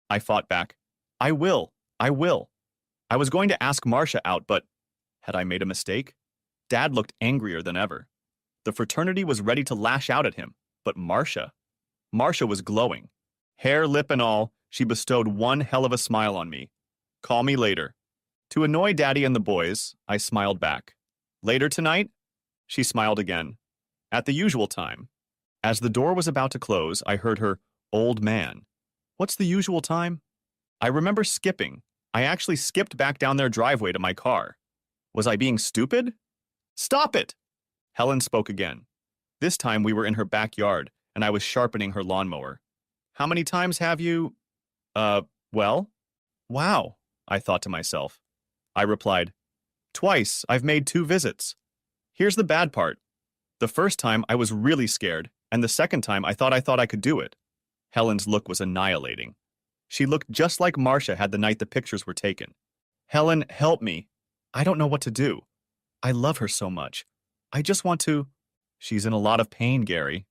I fought back. I will. I will. I was going to ask Marcia out, but had I made a mistake? Dad looked angrier than ever. The fraternity was ready to lash out at him, but Marcia was glowing. Hair, lip, and all, she bestowed one hell of a smile on me. Call me later. To annoy Daddy and the boys, I smiled back. Later tonight? She smiled again. At the usual time. As the door was about to close, I heard her, "Old man. What's the usual time?" I remember skipping. I actually skipped back down their driveway to my car. Was I being stupid? Stop it! Helen spoke again. This time we were in her backyard, and I was sharpening her lawnmower. How many times have you... well? Wow, I thought to myself. I replied, Twice. I've made 2 visits. Here's the bad part. The first time I was really scared, and the second time I thought I could do it. Helen's look was annihilating. She looked just like Marcia had the night the pictures were taken. Helen, help me. I don't know what to do. I love her so much. I just want to... She's in a lot of pain, Gary.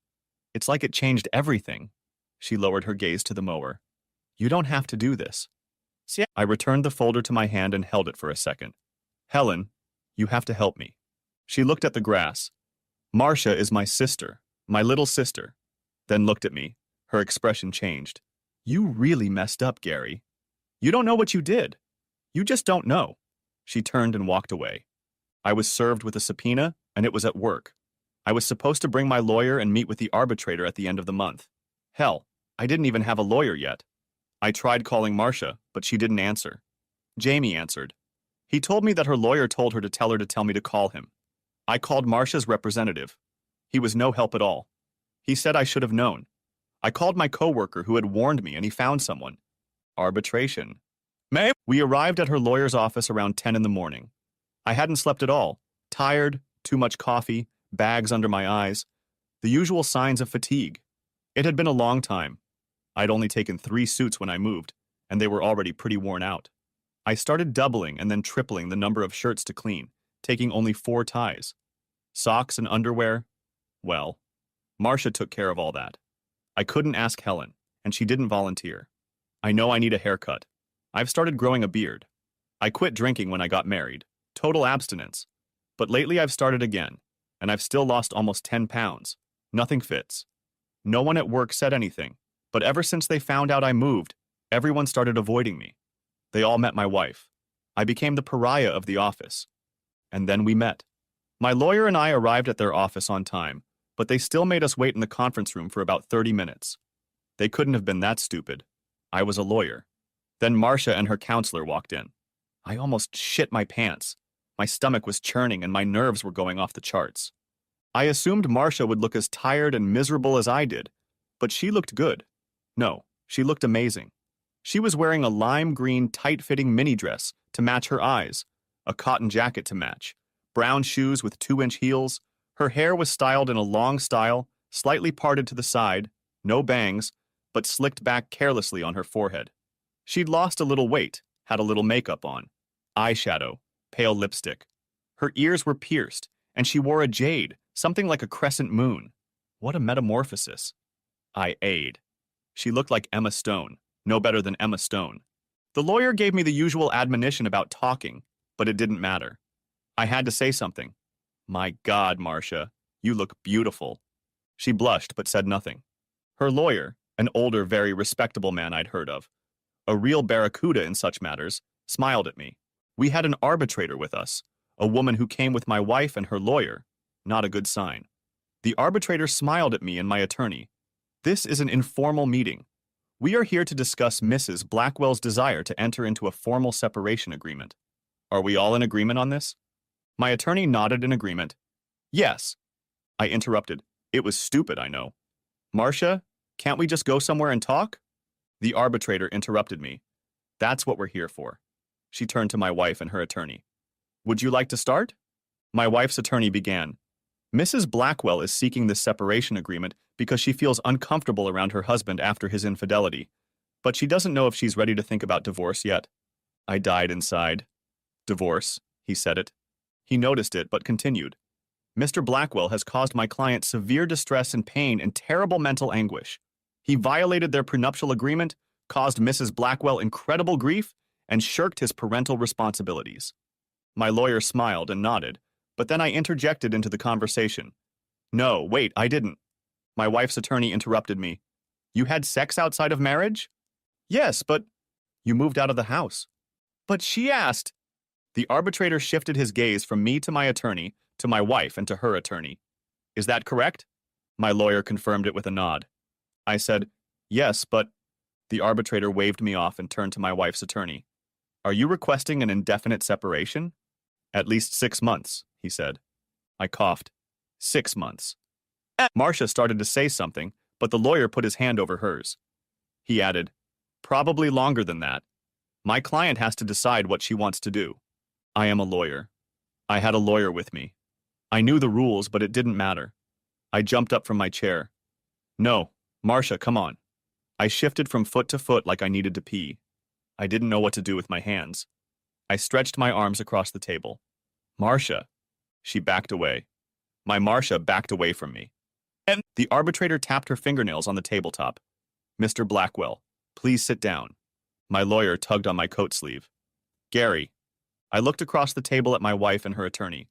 It's like it changed everything. She lowered her gaze to the mower. You don't have to do this. See, I returned the folder to my hand and held it for a second. Helen, you have to help me. She looked at the grass. Marcia is my sister, my little sister. Then looked at me. Her expression changed. You really messed up, Gary. You don't know what you did. You just don't know. She turned and walked away. I was served with a subpoena, and it was at work. I was supposed to bring my lawyer and meet with the arbitrator at the end of the month. Hell, I didn't even have a lawyer yet. I tried calling Marcia, but she didn't answer. Jamie answered. He told me that her lawyer told her to tell me to call him. I called Marcia's representative. He was no help at all. He said I should have known. I called my coworker who had warned me, and he found someone. Arbitration. May? We arrived at her lawyer's office around 10 in the morning. I hadn't slept at all. Tired, too much coffee, bags under my eyes. The usual signs of fatigue. It had been a long time. I'd only taken 3 suits when I moved, and they were already pretty worn out. I started doubling and then tripling the number of shirts to clean, taking only 4 ties. Socks and underwear? Well, Marcia took care of all that. I couldn't ask Helen, and she didn't volunteer. I know I need a haircut. I've started growing a beard. I quit drinking when I got married. Total abstinence. But lately I've started again, and I've still lost almost 10 pounds. Nothing fits. No one at work said anything, but ever since they found out I moved, everyone started avoiding me. They all met my wife. I became the pariah of the office. And then we met. My lawyer and I arrived at their office on time, but they still made us wait in the conference room for about 30 minutes. They couldn't have been that stupid. I was a lawyer. Then Marcia and her counselor walked in. I almost shit my pants. My stomach was churning and my nerves were going off the charts. I assumed Marcia would look as tired and miserable as I did, but she looked good. No, she looked amazing. She was wearing a lime green, tight-fitting mini dress to match her eyes, a cotton jacket to match, brown shoes with 2-inch heels. Her hair was styled in a long style, slightly parted to the side, no bangs, but slicked back carelessly on her forehead. She'd lost a little weight, had a little makeup on, eyeshadow, pale lipstick. Her ears were pierced, and she wore a jade, something like a crescent moon. What a metamorphosis. I ayed. She looked like Emma Stone, no better than Emma Stone. The lawyer gave me the usual admonition about talking, but it didn't matter. I had to say something. My God, Marcia, you look beautiful. She blushed but said nothing. Her lawyer, an older, very respectable man I'd heard of, a real barracuda in such matters, smiled at me. We had an arbitrator with us, a woman who came with my wife and her lawyer. Not a good sign. The arbitrator smiled at me and my attorney. This is an informal meeting. We are here to discuss Mrs. Blackwell's desire to enter into a formal separation agreement. Are we all in agreement on this? My attorney nodded in agreement. Yes. I interrupted. It was stupid, I know. Marcia, can't we just go somewhere and talk? The arbitrator interrupted me. That's what we're here for. She turned to my wife and her attorney. Would you like to start? My wife's attorney began. Mrs. Blackwell is seeking this separation agreement because she feels uncomfortable around her husband after his infidelity, but she doesn't know if she's ready to think about divorce yet. I died inside. Divorce, he said it. He noticed it, but continued. Mr. Blackwell has caused my client severe distress and pain and terrible mental anguish. He violated their prenuptial agreement, caused Mrs. Blackwell incredible grief, and shirked his parental responsibilities. My lawyer smiled and nodded, but then I interjected into the conversation. No, wait, I didn't. My wife's attorney interrupted me. You had sex outside of marriage? Yes, but you moved out of the house. But she asked. The arbitrator shifted his gaze from me to my attorney, to my wife, and to her attorney. Is that correct? My lawyer confirmed it with a nod. I said, yes, but the arbitrator waved me off and turned to my wife's attorney. Are you requesting an indefinite separation? At least 6 months, he said. I coughed. 6 months. Marcia started to say something, but the lawyer put his hand over hers. He added, probably longer than that. My client has to decide what she wants to do. I am a lawyer. I had a lawyer with me. I knew the rules, but it didn't matter. I jumped up from my chair. No, Marcia, come on. I shifted from foot to foot like I needed to pee. I didn't know what to do with my hands. I stretched my arms across the table. Marcia. She backed away. My Marcia backed away from me. And the arbitrator tapped her fingernails on the tabletop. Mr. Blackwell, please sit down. My lawyer tugged on my coat sleeve. Gary. I looked across the table at my wife and her attorney.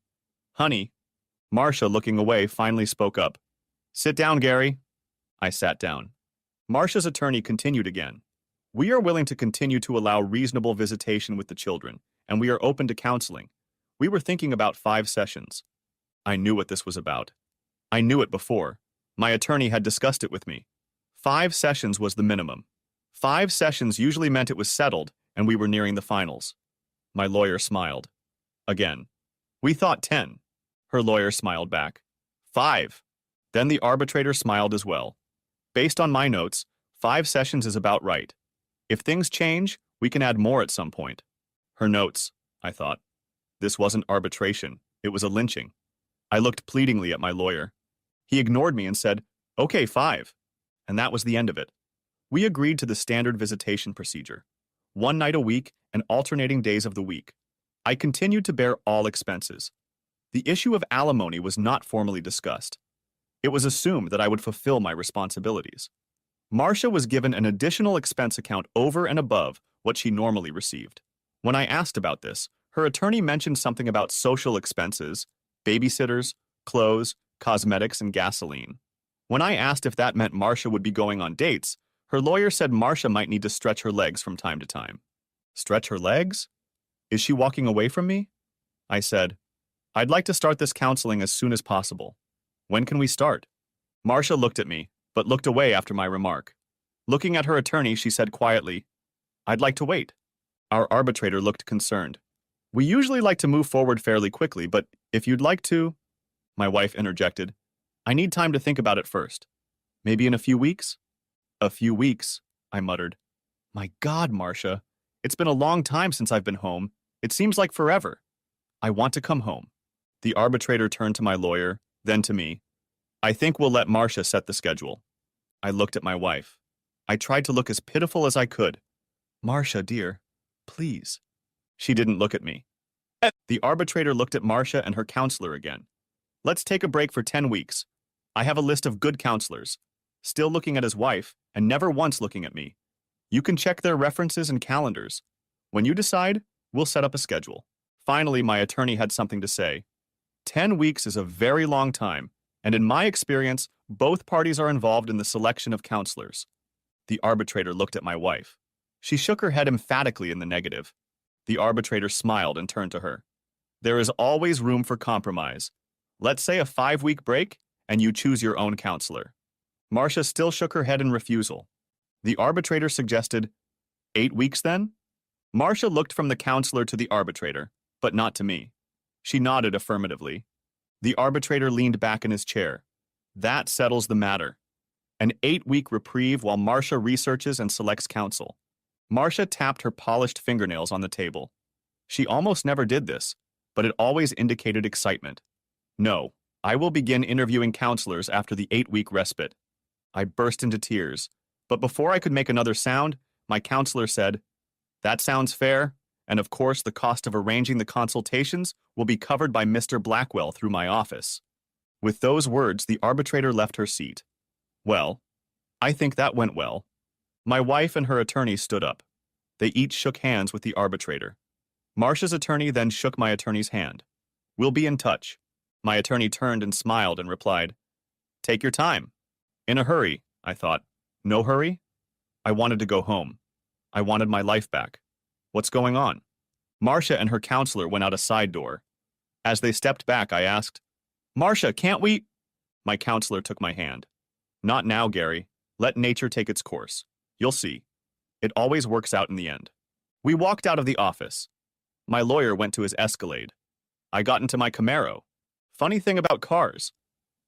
Honey. Marcia, looking away, finally spoke up. Sit down, Gary. I sat down. Marcia's attorney continued again. We are willing to continue to allow reasonable visitation with the children, and we are open to counseling. We were thinking about 5 sessions. I knew what this was about. I knew it before. My attorney had discussed it with me. 5 sessions was the minimum. 5 sessions usually meant it was settled, and we were nearing the finals. My lawyer smiled. Again. We thought 10. Her lawyer smiled back. 5. Then the arbitrator smiled as well. Based on my notes, 5 sessions is about right. If things change, we can add more at some point. Her notes, I thought. This wasn't arbitration. It was a lynching. I looked pleadingly at my lawyer. He ignored me and said, okay, 5. And that was the end of it. We agreed to the standard visitation procedure. 1 night a week and alternating days of the week. I continued to bear all expenses. The issue of alimony was not formally discussed. It was assumed that I would fulfill my responsibilities. Marcia was given an additional expense account over and above what she normally received. When I asked about this, her attorney mentioned something about social expenses, babysitters, clothes, cosmetics, and gasoline. When I asked if that meant Marcia would be going on dates, her lawyer said Marcia might need to stretch her legs from time to time. Stretch her legs? Is she walking away from me? I said, I'd like to start this counseling as soon as possible. When can we start? Marcia looked at me, but looked away after my remark. Looking at her attorney, she said quietly, I'd like to wait. Our arbitrator looked concerned. We usually like to move forward fairly quickly, but if you'd like to... My wife interjected. I need time to think about it first. Maybe in a few weeks? A few weeks, I muttered. My God, Marcia. It's been a long time since I've been home. It seems like forever. I want to come home. The arbitrator turned to my lawyer, then to me. I think we'll let Marcia set the schedule. I looked at my wife. I tried to look as pitiful as I could. Marcia, dear, please. She didn't look at me. The arbitrator looked at Marcia and her counselor again. Let's take a break for 10 weeks. I have a list of good counselors, still looking at his wife and never once looking at me. You can check their references and calendars. When you decide, we'll set up a schedule. Finally, my attorney had something to say. 10 weeks is a very long time, and in my experience, both parties are involved in the selection of counselors. The arbitrator looked at my wife. She shook her head emphatically in the negative. The arbitrator smiled and turned to her. There is always room for compromise. Let's say a 5-week break, and you choose your own counselor. Marcia still shook her head in refusal. The arbitrator suggested, 8 weeks then? Marcia looked from the counselor to the arbitrator, but not to me. She nodded affirmatively. The arbitrator leaned back in his chair. That settles the matter. An 8-week reprieve while Marcia researches and selects counsel. Marcia tapped her polished fingernails on the table. She almost never did this, but it always indicated excitement. No, I will begin interviewing counselors after the 8-week respite. I burst into tears, but before I could make another sound, my counselor said, "That sounds fair, and of course the cost of arranging the consultations will be covered by Mr. Blackwell through my office." With those words, the arbitrator left her seat. Well, I think that went well. My wife and her attorney stood up. They each shook hands with the arbitrator. Marcia's attorney then shook my attorney's hand. "We'll be in touch." My attorney turned and smiled and replied, "Take your time." In a hurry, I thought. No hurry? I wanted to go home. I wanted my life back. What's going on? Marcia and her counselor went out a side door. As they stepped back, I asked, "Marcia, can't we—" My counselor took my hand. "Not now, Gary. Let nature take its course. You'll see. It always works out in the end." We walked out of the office. My lawyer went to his Escalade. I got into my Camaro. Funny thing about cars.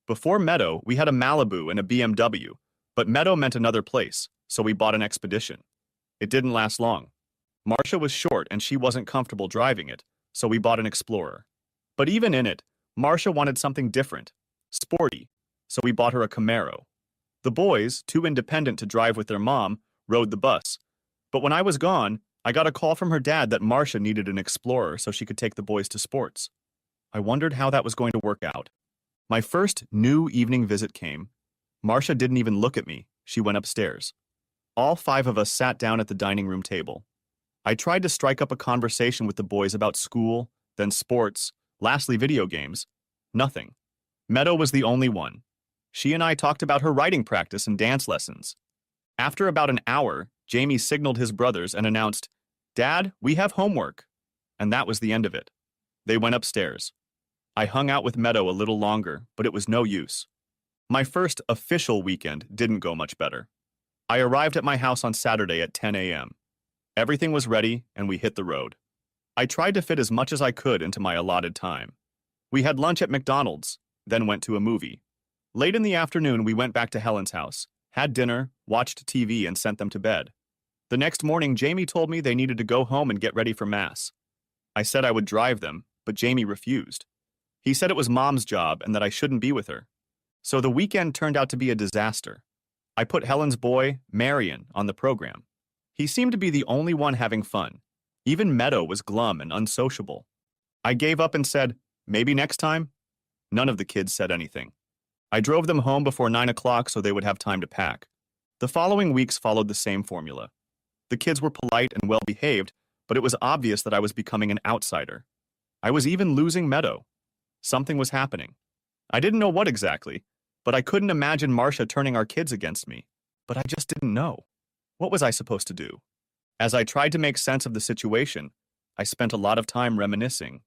Before Meadow, we had a Malibu and a BMW, but Meadow meant another place, so we bought an Expedition. It didn't last long. Marcia was short and she wasn't comfortable driving it, so we bought an Explorer. But even in it, Marcia wanted something different, sporty, so we bought her a Camaro. The boys, too independent to drive with their mom, rode the bus. But when I was gone, I got a call from her dad that Marcia needed an Explorer so she could take the boys to sports. I wondered how that was going to work out. My first new evening visit came. Marcia didn't even look at me. She went upstairs. All 5 of us sat down at the dining room table. I tried to strike up a conversation with the boys about school, then sports, lastly video games. Nothing. Meadow was the only one. She and I talked about her writing practice and dance lessons. After about an hour, Jamie signaled his brothers and announced, "Dad, we have homework." And that was the end of it. They went upstairs. I hung out with Meadow a little longer, but it was no use. My first official weekend didn't go much better. I arrived at my house on Saturday at 10 a.m. Everything was ready, and we hit the road. I tried to fit as much as I could into my allotted time. We had lunch at McDonald's, then went to a movie. Late in the afternoon, we went back to Helen's house, had dinner, watched TV, and sent them to bed. The next morning, Jamie told me they needed to go home and get ready for Mass. I said I would drive them, but Jamie refused. He said it was Mom's job and that I shouldn't be with her. So the weekend turned out to be a disaster. I put Helen's boy, Marion, on the program. He seemed to be the only one having fun. Even Meadow was glum and unsociable. I gave up and said, "Maybe next time?" None of the kids said anything. I drove them home before 9 o'clock so they would have time to pack. The following weeks followed the same formula. The kids were polite and well-behaved, but it was obvious that I was becoming an outsider. I was even losing Meadow. Something was happening. I didn't know what exactly, but I couldn't imagine Marcia turning our kids against me. But I just didn't know. What was I supposed to do? As I tried to make sense of the situation, I spent a lot of time reminiscing.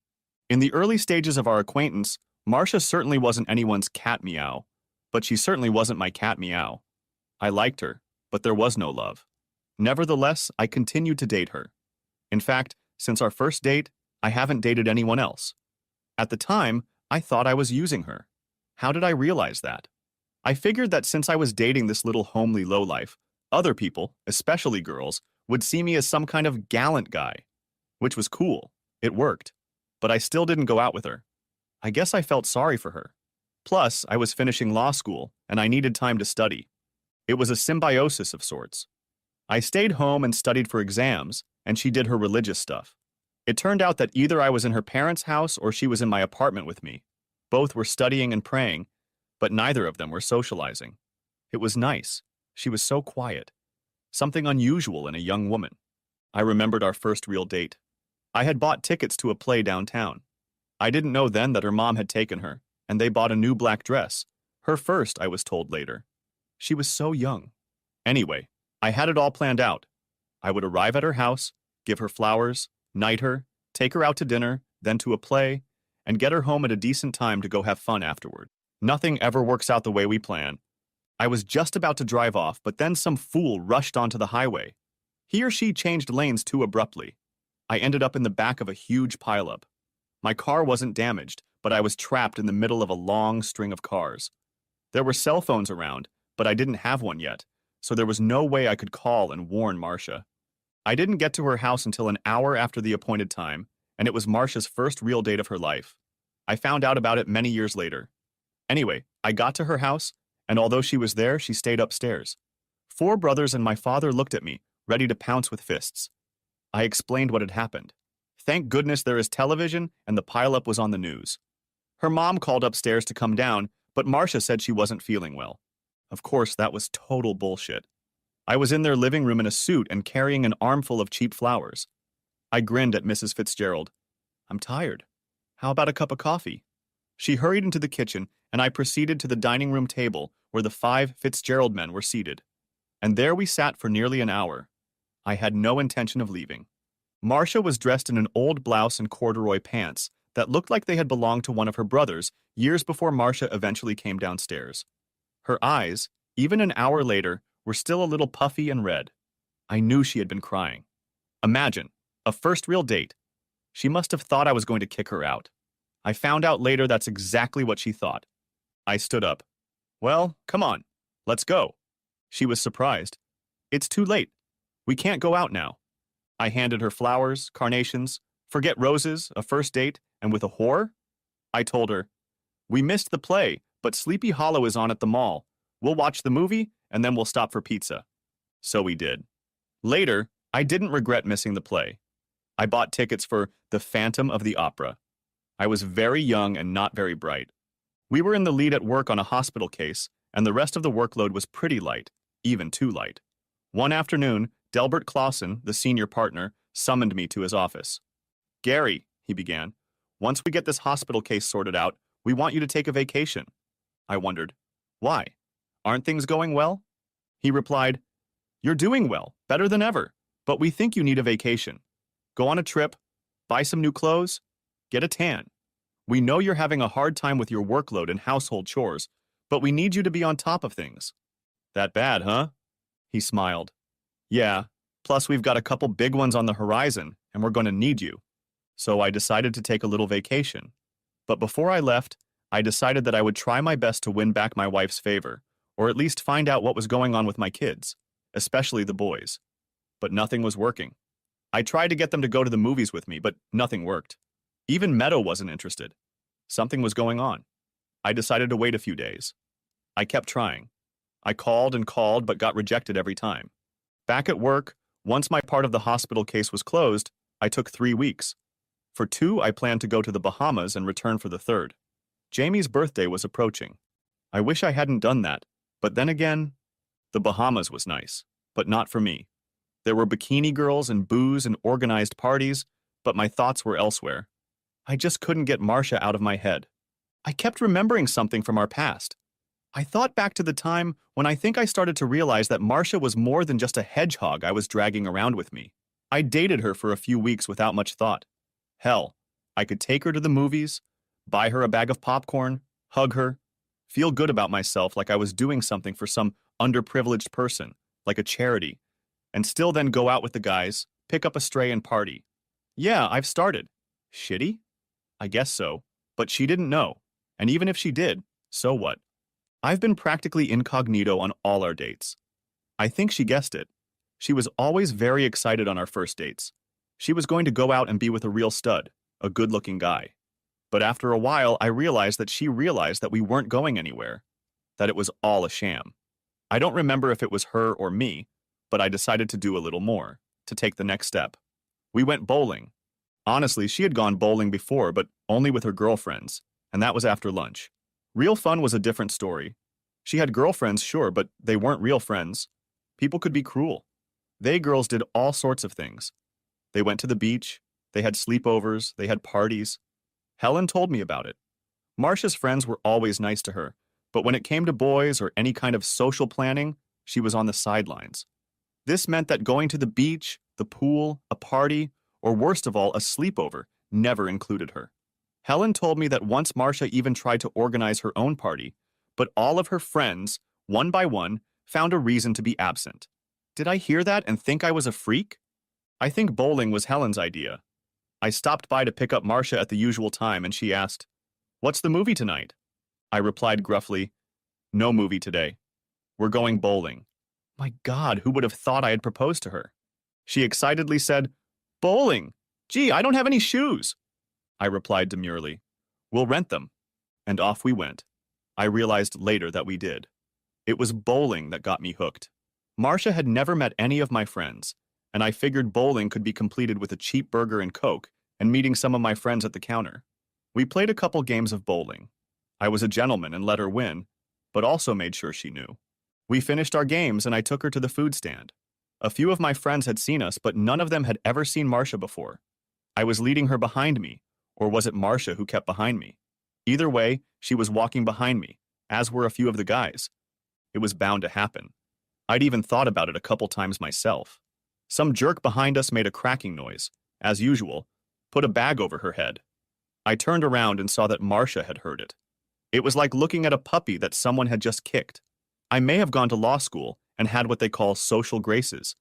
In the early stages of our acquaintance, Marcia certainly wasn't anyone's cat meow, but she certainly wasn't my cat meow. I liked her, but there was no love. Nevertheless, I continued to date her. In fact, since our first date, I haven't dated anyone else. At the time, I thought I was using her. How did I realize that? I figured that since I was dating this little homely lowlife, other people, especially girls, would see me as some kind of gallant guy. Which was cool. It worked. But I still didn't go out with her. I guess I felt sorry for her. Plus, I was finishing law school, and I needed time to study. It was a symbiosis of sorts. I stayed home and studied for exams, and she did her religious stuff. It turned out that either I was in her parents' house or she was in my apartment with me. Both were studying and praying, but neither of them were socializing. It was nice. She was so quiet. Something unusual in a young woman. I remembered our first real date. I had bought tickets to a play downtown. I didn't know then that her mom had taken her, and they bought a new black dress. Her first, I was told later. She was so young. Anyway, I had it all planned out. I would arrive at her house, give her flowers, knight her, take her out to dinner, then to a play, and get her home at a decent time to go have fun afterward. Nothing ever works out the way we plan. I was just about to drive off, but then some fool rushed onto the highway. He or she changed lanes too abruptly. I ended up in the back of a huge pileup. My car wasn't damaged, but I was trapped in the middle of a long string of cars. There were cell phones around, but I didn't have one yet, so there was no way I could call and warn Marcia. I didn't get to her house until an hour after the appointed time, and it was Marcia's first real date of her life. I found out about it many years later. Anyway, I got to her house, and although she was there, she stayed upstairs. 4 brothers and my father looked at me, ready to pounce with fists. I explained what had happened. Thank goodness there is television, and the pileup was on the news. Her mom called upstairs to come down, but Marcia said she wasn't feeling well. Of course, that was total bullshit. I was in their living room in a suit and carrying an armful of cheap flowers. I grinned at Mrs. Fitzgerald. I'm tired. How about a cup of coffee? She hurried into the kitchen, and I proceeded to the dining room table where the 5 Fitzgerald men were seated. And there we sat for nearly an hour. I had no intention of leaving. Marcia was dressed in an old blouse and corduroy pants that looked like they had belonged to one of her brothers years before Marcia eventually came downstairs. Her eyes, even an hour later, were still a little puffy and red. I knew she had been crying. Imagine, a first real date. She must have thought I was going to kick her out. I found out later that's exactly what she thought. I stood up. Well, come on, let's go. She was surprised. It's too late. We can't go out now. I handed her flowers, carnations, forget roses, a first date, and with a whore? I told her, we missed the play, but Sleepy Hollow is on at the mall. We'll watch the movie, and then we'll stop for pizza. So we did. Later, I didn't regret missing the play. I bought tickets for The Phantom of the Opera. I was very young and not very bright. We were in the lead at work on a hospital case, and the rest of the workload was pretty light, even too light. One afternoon, Delbert Clausen, the senior partner, summoned me to his office. Gary, he began, once we get this hospital case sorted out, we want you to take a vacation. I wondered, why? Aren't things going well? He replied, you're doing well, better than ever, but we think you need a vacation. Go on a trip, buy some new clothes, get a tan. We know you're having a hard time with your workload and household chores, but we need you to be on top of things. That bad, huh? He smiled. Yeah, plus we've got a couple big ones on the horizon, and we're going to need you. So I decided to take a little vacation. But before I left, I decided that I would try my best to win back my wife's favor, or at least find out what was going on with my kids, especially the boys. But nothing was working. I tried to get them to go to the movies with me, but nothing worked. Even Meadow wasn't interested. Something was going on. I decided to wait a few days. I kept trying. I called and called, but got rejected every time. Back at work, once my part of the hospital case was closed, I took 3 weeks. For 2, I planned to go to the Bahamas and return for the 3rd. Jamie's birthday was approaching. I wish I hadn't done that, but then again, the Bahamas was nice, but not for me. There were bikini girls and booze and organized parties, but my thoughts were elsewhere. I just couldn't get Marcia out of my head. I kept remembering something from our past. I thought back to the time when I think I started to realize that Marcia was more than just a hedgehog I was dragging around with me. I dated her for a few weeks without much thought. Hell, I could take her to the movies, buy her a bag of popcorn, hug her, feel good about myself like I was doing something for some underprivileged person, like a charity, and still then go out with the guys, pick up a stray and party. Yeah, I've started. Shitty? I guess so, but she didn't know. And even if she did, so what? I've been practically incognito on all our dates. I think she guessed it. She was always very excited on our first dates. She was going to go out and be with a real stud, a good-looking guy. But after a while, I realized that she realized that we weren't going anywhere, that it was all a sham. I don't remember if it was her or me, but I decided to do a little more, to take the next step. We went bowling. Honestly, she had gone bowling before, but only with her girlfriends, and that was after lunch. Real fun was a different story. She had girlfriends, sure, but they weren't real friends. People could be cruel. They girls did all sorts of things. They went to the beach, they had sleepovers, they had parties. Helen told me about it. Marcia's friends were always nice to her, but when it came to boys or any kind of social planning, she was on the sidelines. This meant that going to the beach, the pool, a party, or worst of all, a sleepover, never included her. Helen told me that once Marcia even tried to organize her own party, but all of her friends, one by one, found a reason to be absent. Did I hear that and think I was a freak? I think bowling was Helen's idea. I stopped by to pick up Marcia at the usual time and she asked, "What's the movie tonight?" I replied gruffly, "No movie today. We're going bowling." My God, who would have thought I had proposed to her? She excitedly said, "Bowling! Gee, I don't have any shoes." I replied demurely, "We'll rent them." And off we went. I realized later that we did. It was bowling that got me hooked. Marcia had never met any of my friends, and I figured bowling could be completed with a cheap burger and Coke and meeting some of my friends at the counter. We played a couple games of bowling. I was a gentleman and let her win, but also made sure she knew. We finished our games and I took her to the food stand. A few of my friends had seen us, but none of them had ever seen Marcia before. I was leading her behind me, or was it Marcia who kept behind me? Either way, she was walking behind me, as were a few of the guys. It was bound to happen. I'd even thought about it a couple times myself. Some jerk behind us made a cracking noise, as usual, put a bag over her head. I turned around and saw that Marcia had heard it. It was like looking at a puppy that someone had just kicked. I may have gone to law school and had what they call social graces,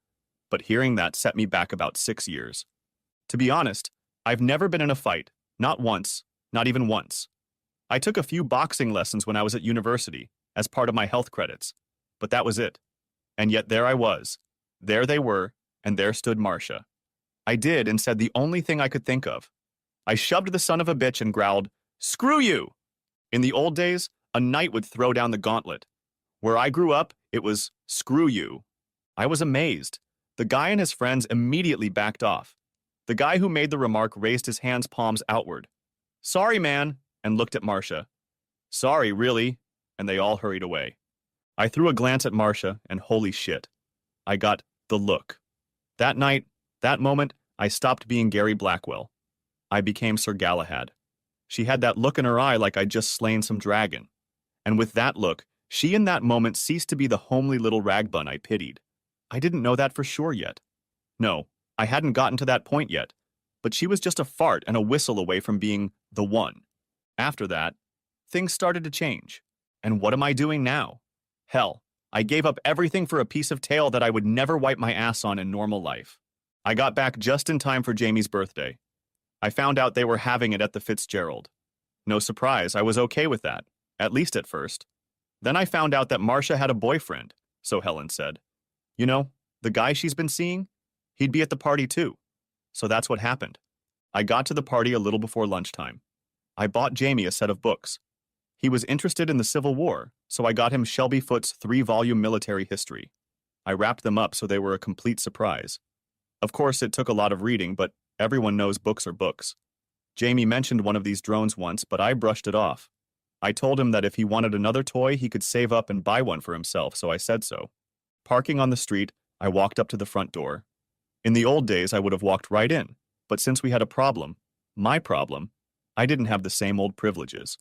but hearing that set me back about 6 years. To be honest, I've never been in a fight, not once, not even once. I took a few boxing lessons when I was at university, as part of my health credits, but that was it. And yet there I was. There they were, and there stood Marcia. I did and said the only thing I could think of. I shoved the son of a bitch and growled, "Screw you!" In the old days, a knight would throw down the gauntlet. Where I grew up, it was, "Screw you." I was amazed. The guy and his friends immediately backed off. The guy who made the remark raised his hands palms outward. "Sorry, man," and looked at Marcia. "Sorry, really," and they all hurried away. I threw a glance at Marcia, and holy shit. I got the look. That night, that moment, I stopped being Gary Blackwell. I became Sir Galahad. She had that look in her eye like I'd just slain some dragon. And with that look, she in that moment ceased to be the homely little ragbun I pitied. I didn't know that for sure yet. No, I hadn't gotten to that point yet, but she was just a fart and a whistle away from being the one. After that, things started to change. And what am I doing now? Hell, I gave up everything for a piece of tail that I would never wipe my ass on in normal life. I got back just in time for Jamie's birthday. I found out they were having it at the Fitzgerald. No surprise, I was okay with that, at least at first. Then I found out that Marcia had a boyfriend, so Helen said. You know, the guy she's been seeing? He'd be at the party too. So that's what happened. I got to the party a little before lunchtime. I bought Jamie a set of books. He was interested in the Civil War, so I got him Shelby Foote's 3-volume military history. I wrapped them up so they were a complete surprise. Of course, it took a lot of reading, but everyone knows books are books. Jamie mentioned one of these drones once, but I brushed it off. I told him that if he wanted another toy, he could save up and buy one for himself, so I said so. Parking on the street, I walked up to the front door. In the old days, I would have walked right in, but since we had a problem, my problem, I didn't have the same old privileges.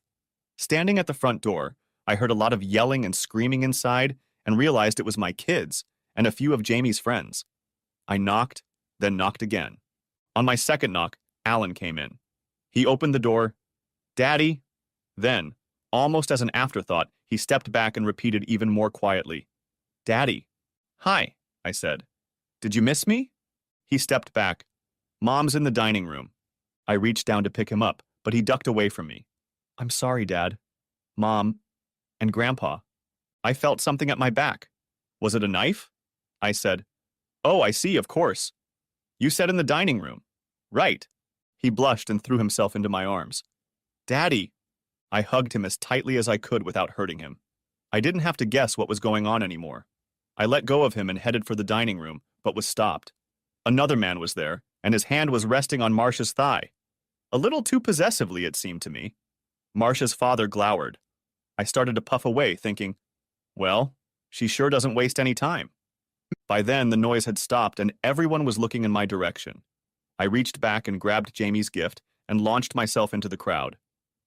Standing at the front door, I heard a lot of yelling and screaming inside and realized it was my kids and a few of Jamie's friends. I knocked, then knocked again. On my second knock, Alan came in. He opened the door. "Daddy." Then, almost as an afterthought, he stepped back and repeated even more quietly, "Daddy." "Hi," I said. "Did you miss me?" He stepped back. "Mom's in the dining room." I reached down to pick him up, but he ducked away from me. "I'm sorry, Dad." "Mom," and Grandpa. I felt something at my back. Was it a knife? I said, "Oh, I see, of course. You said in the dining room." "Right." He blushed and threw himself into my arms. "Daddy." I hugged him as tightly as I could without hurting him. I didn't have to guess what was going on anymore. I let go of him and headed for the dining room, but was stopped. Another man was there, and his hand was resting on Marcia's thigh. A little too possessively, it seemed to me. Marcia's father glowered. I started to puff away, thinking, well, she sure doesn't waste any time. By then, the noise had stopped and everyone was looking in my direction. I reached back and grabbed Jamie's gift and launched myself into the crowd.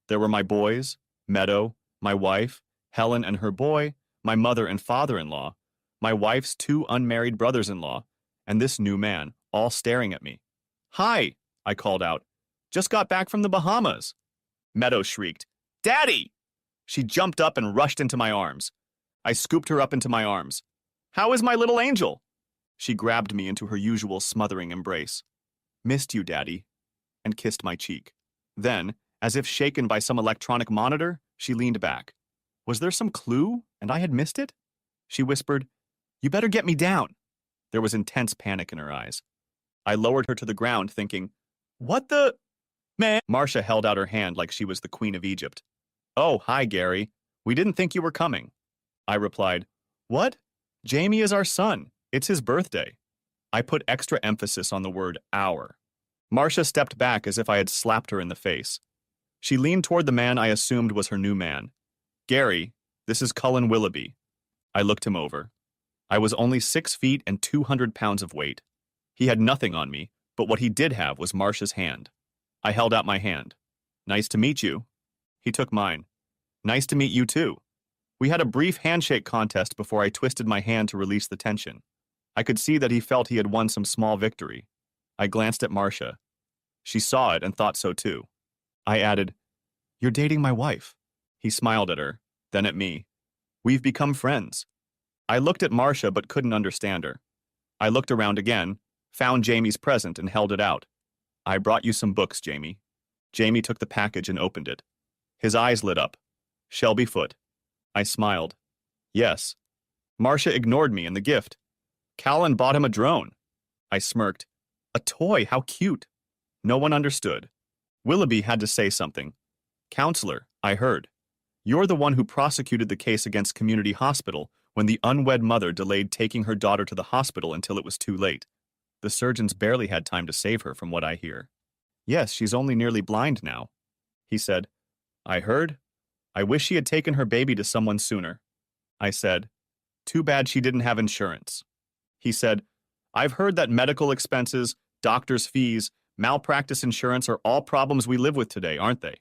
There were my boys, Meadow, my wife, Helen and her boy, my mother and father-in-law, my wife's 2 unmarried brothers-in-law, and this new man, all staring at me. "Hi," I called out. "Just got back from the Bahamas." Meadow shrieked, "Daddy!" She jumped up and rushed into my arms. I scooped her up into my arms. "How is my little angel?" She grabbed me into her usual smothering embrace. "Missed you, Daddy," and kissed my cheek. Then, as if shaken by some electronic monitor, she leaned back. Was there some clue, and I had missed it? She whispered, "You better get me down." There was intense panic in her eyes. I lowered her to the ground, thinking, "What the—" Man! Marcia held out her hand like she was the Queen of Egypt. "Oh, hi, Gary. We didn't think you were coming. I replied, What? Jamie is our son. It's his birthday. I put extra emphasis on the word our. Marcia stepped back as if I had slapped her in the face. She leaned toward the man I assumed was her new man. Gary, this is Cullen Willoughby. I looked him over. I was only 6 feet and 200 pounds of weight. He had nothing on me, but what he did have was Marcia's hand. I held out my hand. Nice to meet you. He took mine. Nice to meet you too. We had a brief handshake contest before I twisted my hand to release the tension. I could see that he felt he had won some small victory. I glanced at Marcia. She saw it and thought so too. I added, You're dating my wife. He smiled at her, then at me. We've become friends. I looked at Marcia but couldn't understand her. I looked around again, found Jamie's present and held it out. I brought you some books, Jamie. Jamie took the package and opened it. His eyes lit up. Shelby Foote. I smiled. Yes. Marcia ignored me and the gift. Callan bought him a drone. I smirked. A toy, how cute. No one understood. Willoughby had to say something. Counselor, I heard. You're the one who prosecuted the case against Community Hospital when the unwed mother delayed taking her daughter to the hospital until it was too late. The surgeons barely had time to save her, from what I hear. Yes, she's only nearly blind now. He said, I heard. I wish she had taken her baby to someone sooner. I said, Too bad she didn't have insurance. He said, I've heard that medical expenses, doctor's fees, malpractice insurance are all problems we live with today, aren't they?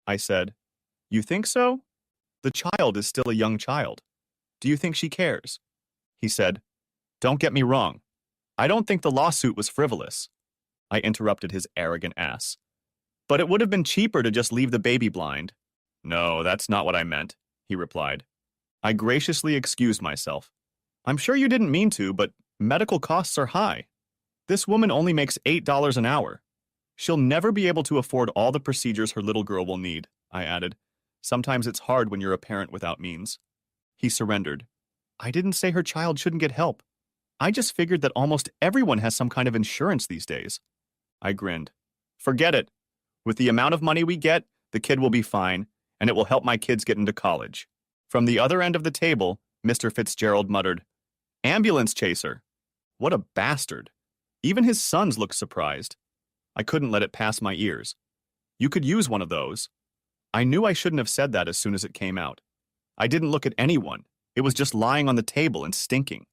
I said, You think so? The child is still a young child. Do you think she cares? He said, Don't get me wrong. I don't think the lawsuit was frivolous. I interrupted his arrogant ass. But it would have been cheaper to just leave the baby blind. No, that's not what I meant, he replied. I graciously excused myself. I'm sure you didn't mean to, but medical costs are high. This woman only makes $8 an hour. She'll never be able to afford all the procedures her little girl will need, I added. Sometimes it's hard when you're a parent without means. He surrendered. I didn't say her child shouldn't get help. I just figured that almost everyone has some kind of insurance these days. I grinned. Forget it. With the amount of money we get, the kid will be fine, and it will help my kids get into college. From the other end of the table, Mr. Fitzgerald muttered, Ambulance chaser. What a bastard. Even his sons looked surprised. I couldn't let it pass my ears. You could use one of those. I knew I shouldn't have said that as soon as it came out. I didn't look at anyone. It was just lying on the table and stinking.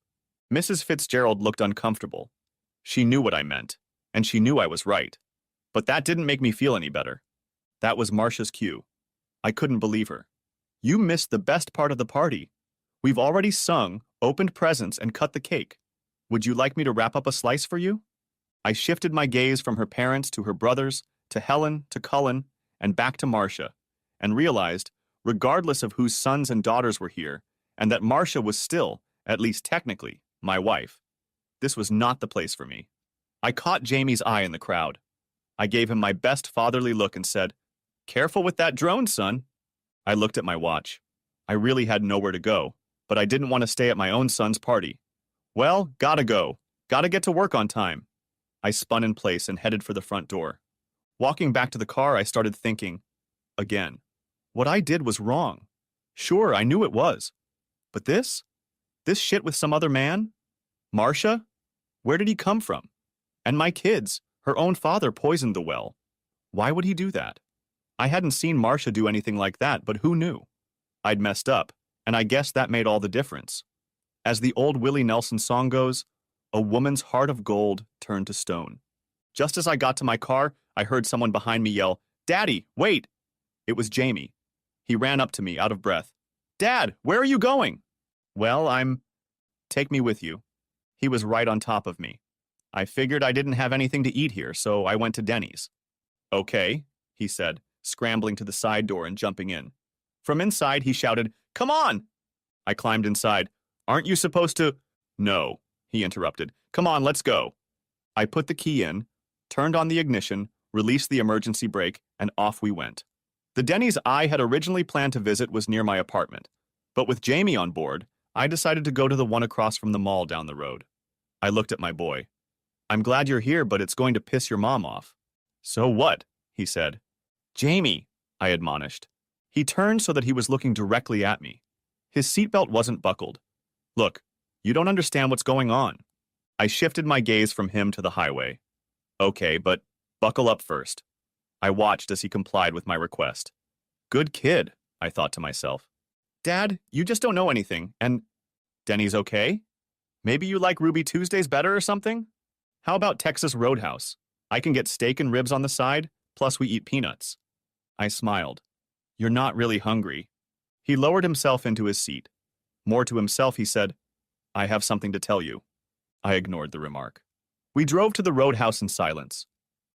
Mrs. Fitzgerald looked uncomfortable. She knew what I meant, and she knew I was right. But that didn't make me feel any better. That was Marcia's cue. I couldn't believe her. You missed the best part of the party. We've already sung, opened presents, and cut the cake. Would you like me to wrap up a slice for you? I shifted my gaze from her parents to her brothers, to Helen, to Cullen, and back to Marcia, and realized, regardless of whose sons and daughters were here, and that Marcia was still, at least technically, my wife, this was not the place for me. I caught Jamie's eye in the crowd. I gave him my best fatherly look and said, Careful with that drone, son. I looked at my watch. I really had nowhere to go, but I didn't want to stay at my own son's party. Well, gotta go. Gotta get to work on time. I spun in place and headed for the front door. Walking back to the car, I started thinking, again, what I did was wrong. Sure, I knew it was. But this? This shit with some other man? Marcia? Where did he come from? And my kids, her own father poisoned the well. Why would he do that? I hadn't seen Marcia do anything like that, but who knew? I'd messed up, and I guess that made all the difference. As the old Willie Nelson song goes, a woman's heart of gold turned to stone. Just as I got to my car, I heard someone behind me yell, Daddy, wait! It was Jamie. He ran up to me, out of breath. Dad, where are you going? Well, Take me with you. He was right on top of me. I figured I didn't have anything to eat here, so I went to Denny's. Okay, he said, scrambling to the side door and jumping in. From inside, he shouted, Come on! I climbed inside. Aren't you supposed to? No, he interrupted. Come on, let's go. I put the key in, turned on the ignition, released the emergency brake, and off we went. The Denny's I had originally planned to visit was near my apartment, but with Jamie on board, I decided to go to the one across from the mall down the road. I looked at my boy. I'm glad you're here, but it's going to piss your mom off. So what? He said. Jamie, I admonished. He turned so that he was looking directly at me. His seatbelt wasn't buckled. Look, you don't understand what's going on. I shifted my gaze from him to the highway. Okay, but buckle up first. I watched as he complied with my request. Good kid, I thought to myself. Dad, you just don't know anything, and Denny's okay? Maybe you like Ruby Tuesdays better or something? How about Texas Roadhouse? I can get steak and ribs on the side, plus we eat peanuts. I smiled. You're not really hungry. He lowered himself into his seat. More to himself, he said, I have something to tell you. I ignored the remark. We drove to the Roadhouse in silence.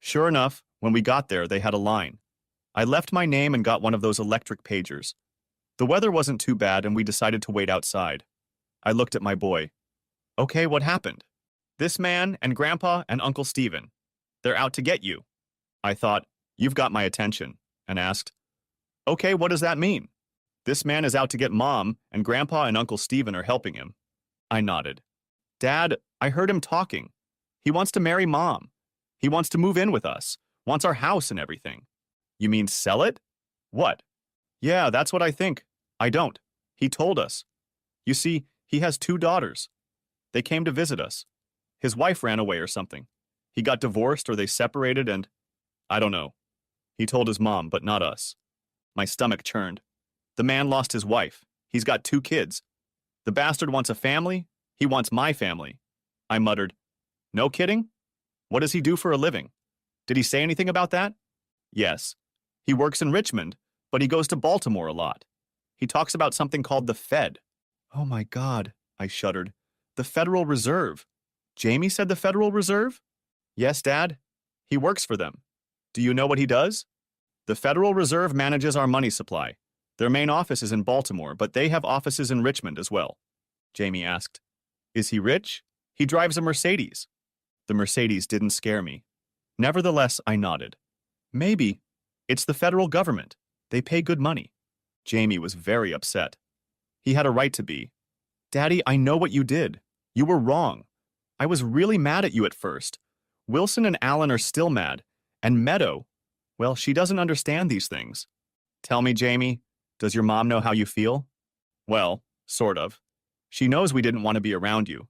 Sure enough, when we got there, they had a line. I left my name and got one of those electric pagers. The weather wasn't too bad, and we decided to wait outside. I looked at my boy. Okay, what happened? This man and Grandpa and Uncle Stephen. They're out to get you. I thought, you've got my attention, and asked, okay, what does that mean? This man is out to get Mom, and Grandpa and Uncle Stephen are helping him. I nodded. Dad, I heard him talking. He wants to marry Mom. He wants to move in with us, wants our house and everything. You mean sell it? What? Yeah, that's what I think. I don't. He told us. You see, he has 2 daughters. They came to visit us. His wife ran away or something. He got divorced or they separated and... I don't know. He told his mom, but not us. My stomach churned. The man lost his wife. He's got 2 kids. The bastard wants a family. He wants my family. I muttered, no kidding? What does he do for a living? Did he say anything about that? Yes. He works in Richmond, but he goes to Baltimore a lot. He talks about something called the Fed. Oh my God, I shuddered. The Federal Reserve. Jamie said the Federal Reserve? Yes, Dad. He works for them. Do you know what he does? The Federal Reserve manages our money supply. Their main office is in Baltimore, but they have offices in Richmond as well. Jamie asked. Is he rich? He drives a Mercedes. The Mercedes didn't scare me. Nevertheless, I nodded. Maybe. It's the federal government. They pay good money. Jamie was very upset. He had a right to be. Daddy, I know what you did. You were wrong. I was really mad at you at first. Wilson and Alan are still mad. And Meadow, well, she doesn't understand these things. Tell me, Jamie, does your mom know how you feel? Well, sort of. She knows we didn't want to be around you.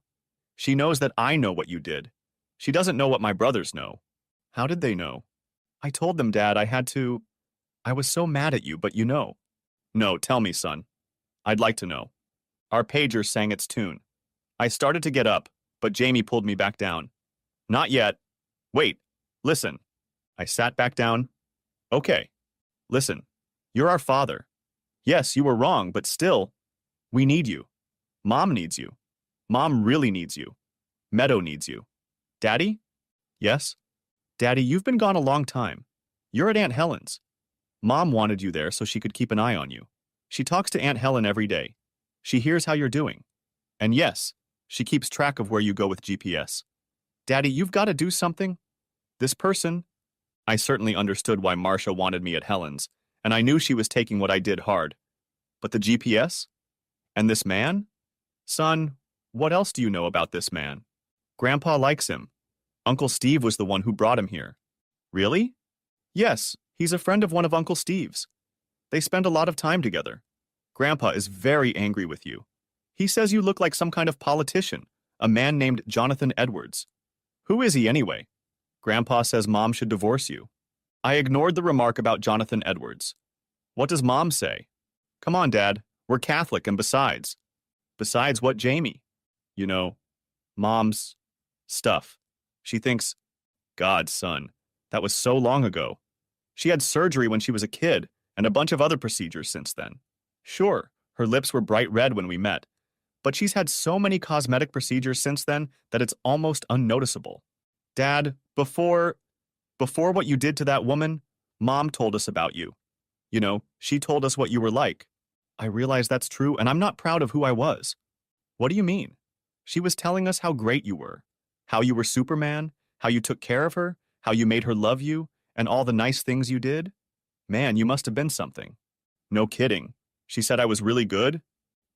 She knows that I know what you did. She doesn't know what my brothers know. How did they know? I told them, Dad, I was so mad at you, but you know. No, tell me, son. I'd like to know. Our pager sang its tune. I started to get up, but Jamie pulled me back down. Not yet. Wait, listen. I sat back down. Okay. Listen, you're our father. Yes, you were wrong, but still, we need you. Mom needs you. Mom really needs you. Meadow needs you. Daddy? Yes? Daddy, you've been gone a long time. You're at Aunt Helen's. Mom wanted you there so she could keep an eye on you. She talks to Aunt Helen every day. She hears how you're doing. And yes, she keeps track of where you go with GPS. Daddy, you've got to do something. This person... I certainly understood why Marcia wanted me at Helen's, and I knew she was taking what I did hard. But the GPS? And this man? Son, what else do you know about this man? Grandpa likes him. Uncle Steve was the one who brought him here. Really? Yes, he's a friend of one of Uncle Steve's. They spend a lot of time together. Grandpa is very angry with you. He says you look like some kind of politician, a man named Jonathan Edwards. Who is he anyway? Grandpa says Mom should divorce you. I ignored the remark about Jonathan Edwards. What does Mom say? Come on, Dad. We're Catholic, and besides. Besides what, Jamie? You know, Mom's stuff. She thinks, God, son, that was so long ago. She had surgery when she was a kid, and a bunch of other procedures since then. Sure, her lips were bright red when we met, but she's had so many cosmetic procedures since then that it's almost unnoticeable. Dad, before what you did to that woman, Mom told us about you. You know, she told us what you were like. I realize that's true, and I'm not proud of who I was. What do you mean? She was telling us how great you were, how you were Superman, how you took care of her, how you made her love you, and all the nice things you did. Man, you must have been something. No kidding. She said I was really good.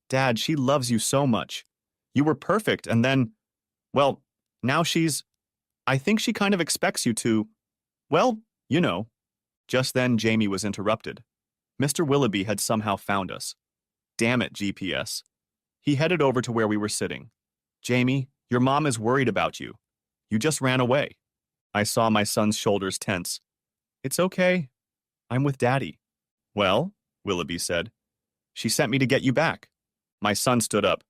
Dad, she loves you so much. You were perfect, and then, well, now I think she kind of expects you to, well, you know. Just then, Jamie was interrupted. Mr. Willoughby had somehow found us. Damn it, GPS. He headed over to where we were sitting. Jamie, your mom is worried about you. You just ran away. I saw my son's shoulders tense. It's okay. I'm with Daddy. Well, Willoughby said. She sent me to get you back. My son stood up.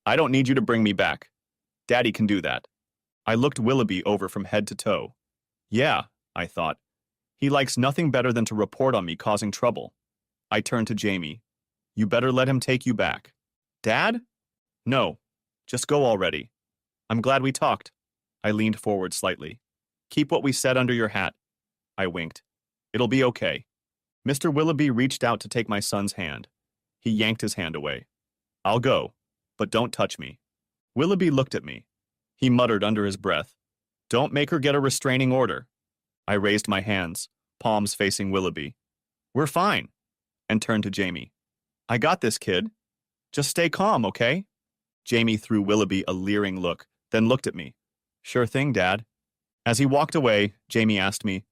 I don't need you to bring me back. Daddy can do that. I looked Willoughby over from head to toe. Yeah, I thought. He likes nothing better than to report on me causing trouble. I turned to Jamie. You better let him take you back. Dad? No. Just go already. I'm glad we talked. I leaned forward slightly. Keep what we said under your hat. I winked. It'll be okay. Mr. Willoughby reached out to take my son's hand. He yanked his hand away. I'll go, but don't touch me. Willoughby looked at me. He muttered under his breath. Don't make her get a restraining order. I raised my hands, palms facing Willoughby. We're fine. And turned to Jamie. I got this, kid. Just stay calm, okay? Jamie threw Willoughby a leering look, then looked at me. Sure thing, Dad. As he walked away, Jamie asked me,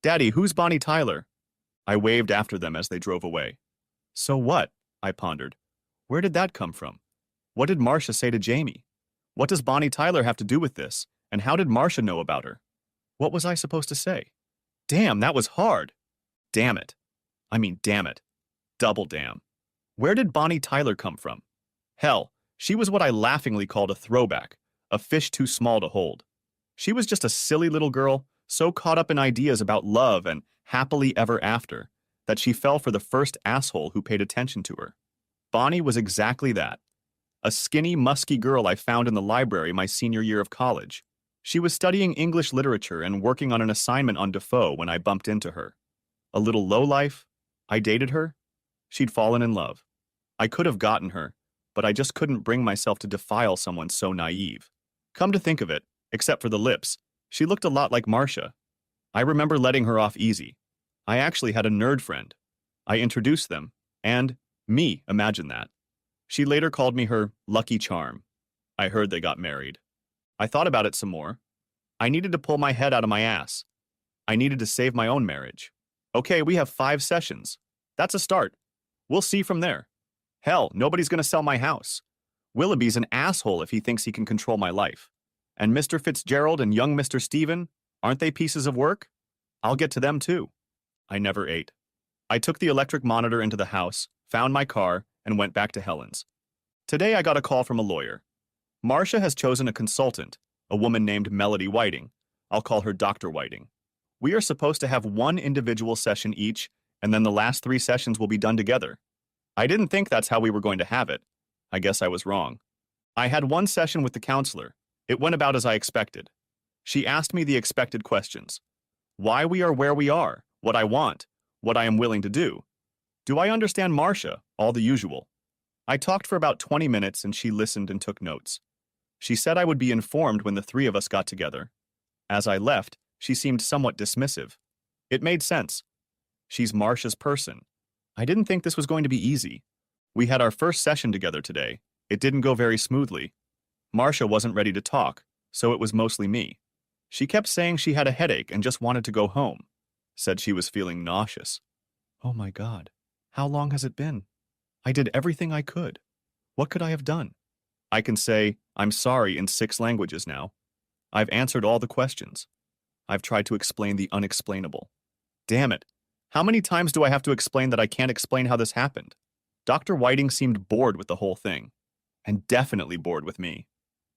Daddy, who's Bonnie Tyler? I waved after them as they drove away. So what? I pondered. Where did that come from? What did Marcia say to Jamie? What does Bonnie Tyler have to do with this? And how did Marcia know about her? What was I supposed to say? Damn, that was hard. Damn it. I mean, damn it. Double damn. Where did Bonnie Tyler come from? Hell, she was what I laughingly called a throwback, a fish too small to hold. She was just a silly little girl, so caught up in ideas about love and happily ever after, that she fell for the first asshole who paid attention to her. Bonnie was exactly that. A skinny, musky girl I found in the library my senior year of college. She was studying English literature and working on an assignment on Defoe when I bumped into her. A little lowlife. I dated her. She'd fallen in love. I could have gotten her, but I just couldn't bring myself to defile someone so naive. Come to think of it, except for the lips, she looked a lot like Marcia. I remember letting her off easy. I actually had a nerd friend. I introduced them, and me, imagine that. She later called me her lucky charm. I heard they got married. I thought about it some more. I needed to pull my head out of my ass. I needed to save my own marriage. Okay, we have 5 sessions. That's a start. We'll see from there. Hell, nobody's gonna sell my house. Willoughby's an asshole if he thinks he can control my life. And Mr. Fitzgerald and young Mr. Stephen, aren't they pieces of work? I'll get to them too. I never ate. I took the electric monitor into the house, found my car, and went back to Helen's. Today I got a call from a lawyer. Marcia has chosen a consultant, a woman named Melody Whiting. I'll call her Dr. Whiting. We are supposed to have 1 individual session each, and then the last 3 sessions will be done together. I didn't think that's how we were going to have it. I guess I was wrong. I had 1 session with the counselor. It went about as I expected. She asked me the expected questions. Why we are where we are, what I want, what I am willing to do. Do I understand Marcia? All the usual. I talked for about 20 minutes and she listened and took notes. She said I would be informed when the 3 of us got together. As I left, she seemed somewhat dismissive. It made sense. She's Marcia's person. I didn't think this was going to be easy. We had our first session together today. It didn't go very smoothly. Marcia wasn't ready to talk, so it was mostly me. She kept saying she had a headache and just wanted to go home. Said she was feeling nauseous. Oh my God. How long has it been? I did everything I could. What could I have done? I can say, I'm sorry in 6 languages now. I've answered all the questions. I've tried to explain the unexplainable. Damn it. How many times do I have to explain that I can't explain how this happened? Dr. Whiting seemed bored with the whole thing. And definitely bored with me.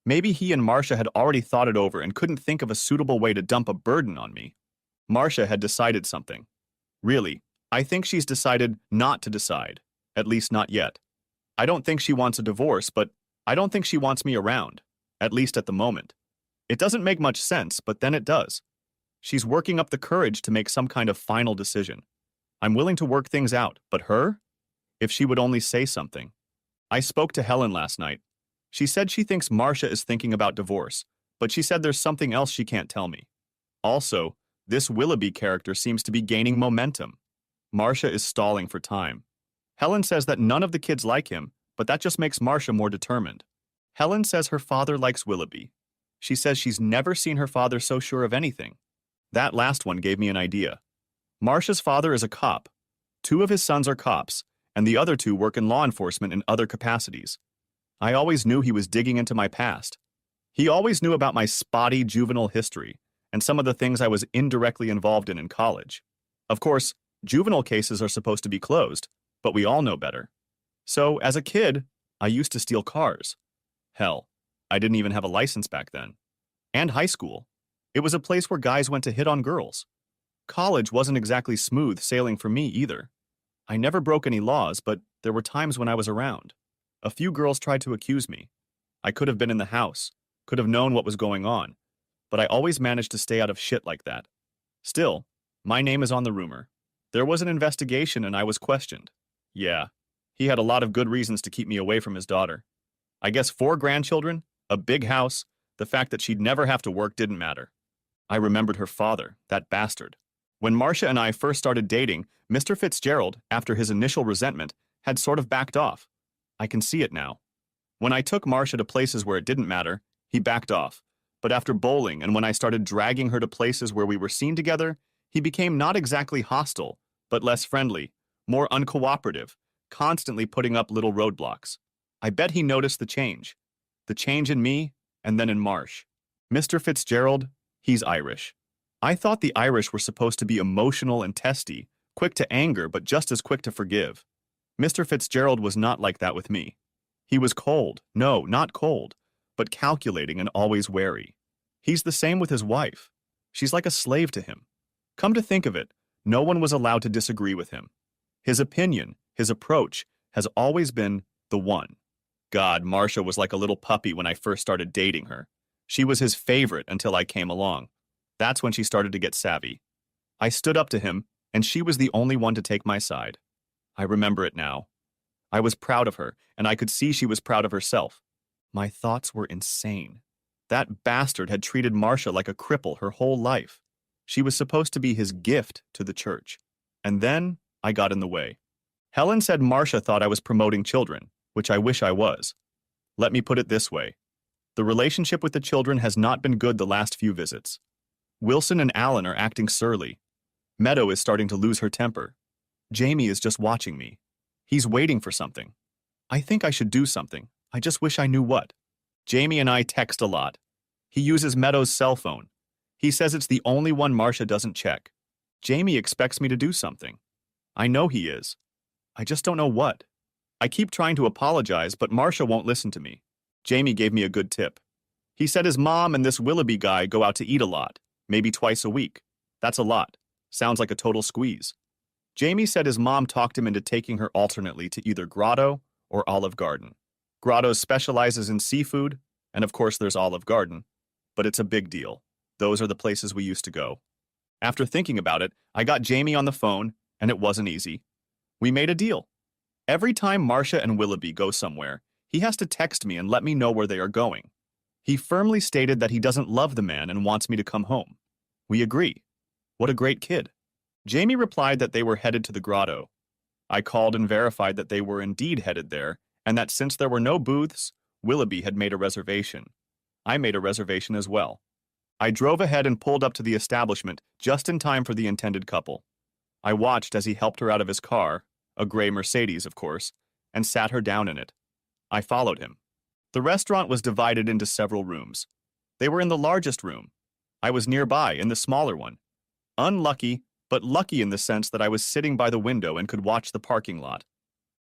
Maybe he and Marcia had already thought it over and couldn't think of a suitable way to dump a burden on me. Marcia had decided something. Really, I think she's decided not to decide. At least not yet. I don't think she wants a divorce, but I don't think she wants me around. At least at the moment. It doesn't make much sense, but then it does. She's working up the courage to make some kind of final decision. I'm willing to work things out, but her? If she would only say something. I spoke to Helen last night. She said she thinks Marcia is thinking about divorce, but she said there's something else she can't tell me. Also, this Willoughby character seems to be gaining momentum. Marcia is stalling for time. Helen says that none of the kids like him, but that just makes Marcia more determined. Helen says her father likes Willoughby. She says she's never seen her father so sure of anything. That last one gave me an idea. Marcia's father is a cop. Two of his sons are cops, and the other two work in law enforcement in other capacities. I always knew he was digging into my past. He always knew about my spotty juvenile history and some of the things I was indirectly involved in college. Of course, juvenile cases are supposed to be closed, but we all know better. So, as a kid, I used to steal cars. Hell, I didn't even have a license back then. And high school. It was a place where guys went to hit on girls. College wasn't exactly smooth sailing for me either. I never broke any laws, but there were times when I was around. A few girls tried to accuse me. I could have been in the house, could have known what was going on, but I always managed to stay out of shit like that. Still, my name is on the rumor. There was an investigation and I was questioned. Yeah, he had a lot of good reasons to keep me away from his daughter. I guess 4 grandchildren, a big house, the fact that she'd never have to work didn't matter. I remembered her father, that bastard. When Marcia and I first started dating, Mr. Fitzgerald, after his initial resentment, had sort of backed off. I can see it now. When I took Marcia to places where it didn't matter, he backed off. But after bowling and when I started dragging her to places where we were seen together, he became not exactly hostile, but less friendly, more uncooperative, constantly putting up little roadblocks. I bet he noticed the change in me, and then in Marsh. Mr. Fitzgerald, he's Irish. I thought the Irish were supposed to be emotional and testy, quick to anger but just as quick to forgive. Mr. Fitzgerald was not like that with me. He was cold, no, not cold, but calculating and always wary. He's the same with his wife. She's like a slave to him. Come to think of it, no one was allowed to disagree with him. His opinion, his approach, has always been the one. God, Marcia was like a little puppy when I first started dating her. She was his favorite until I came along. That's when she started to get savvy. I stood up to him, and she was the only one to take my side. I remember it now. I was proud of her, and I could see she was proud of herself. My thoughts were insane. That bastard had treated Marcia like a cripple her whole life. She was supposed to be his gift to the church. And then I got in the way. Helen said Marcia thought I was promoting children, which I wish I was. Let me put it this way. The relationship with the children has not been good the last few visits. Wilson and Alan are acting surly. Meadow is starting to lose her temper. Jamie is just watching me. He's waiting for something. I think I should do something. I just wish I knew what. Jamie and I text a lot. He uses Meadow's cell phone. He says it's the only one Marcia doesn't check. Jamie expects me to do something. I know he is. I just don't know what. I keep trying to apologize, but Marcia won't listen to me. Jamie gave me a good tip. He said his mom and this Willoughby guy go out to eat a lot, maybe twice a week. That's a lot. Sounds like a total squeeze. Jamie said his mom talked him into taking her alternately to either Grotto or Olive Garden. Grotto specializes in seafood, and of course there's Olive Garden, but it's a big deal. Those are the places we used to go. After thinking about it, I got Jamie on the phone, and it wasn't easy. We made a deal. Every time Marcia and Willoughby go somewhere, he has to text me and let me know where they are going. He firmly stated that he doesn't love the man and wants me to come home. We agree. What a great kid. Jamie replied that they were headed to the Grotto. I called and verified that they were indeed headed there, and that since there were no booths, Willoughby had made a reservation. I made a reservation as well. I drove ahead and pulled up to the establishment just in time for the intended couple. I watched as he helped her out of his car, a gray Mercedes, of course, and sat her down in it. I followed him. The restaurant was divided into several rooms. They were in the largest room. I was nearby in the smaller one. Unlucky, but lucky in the sense that I was sitting by the window and could watch the parking lot.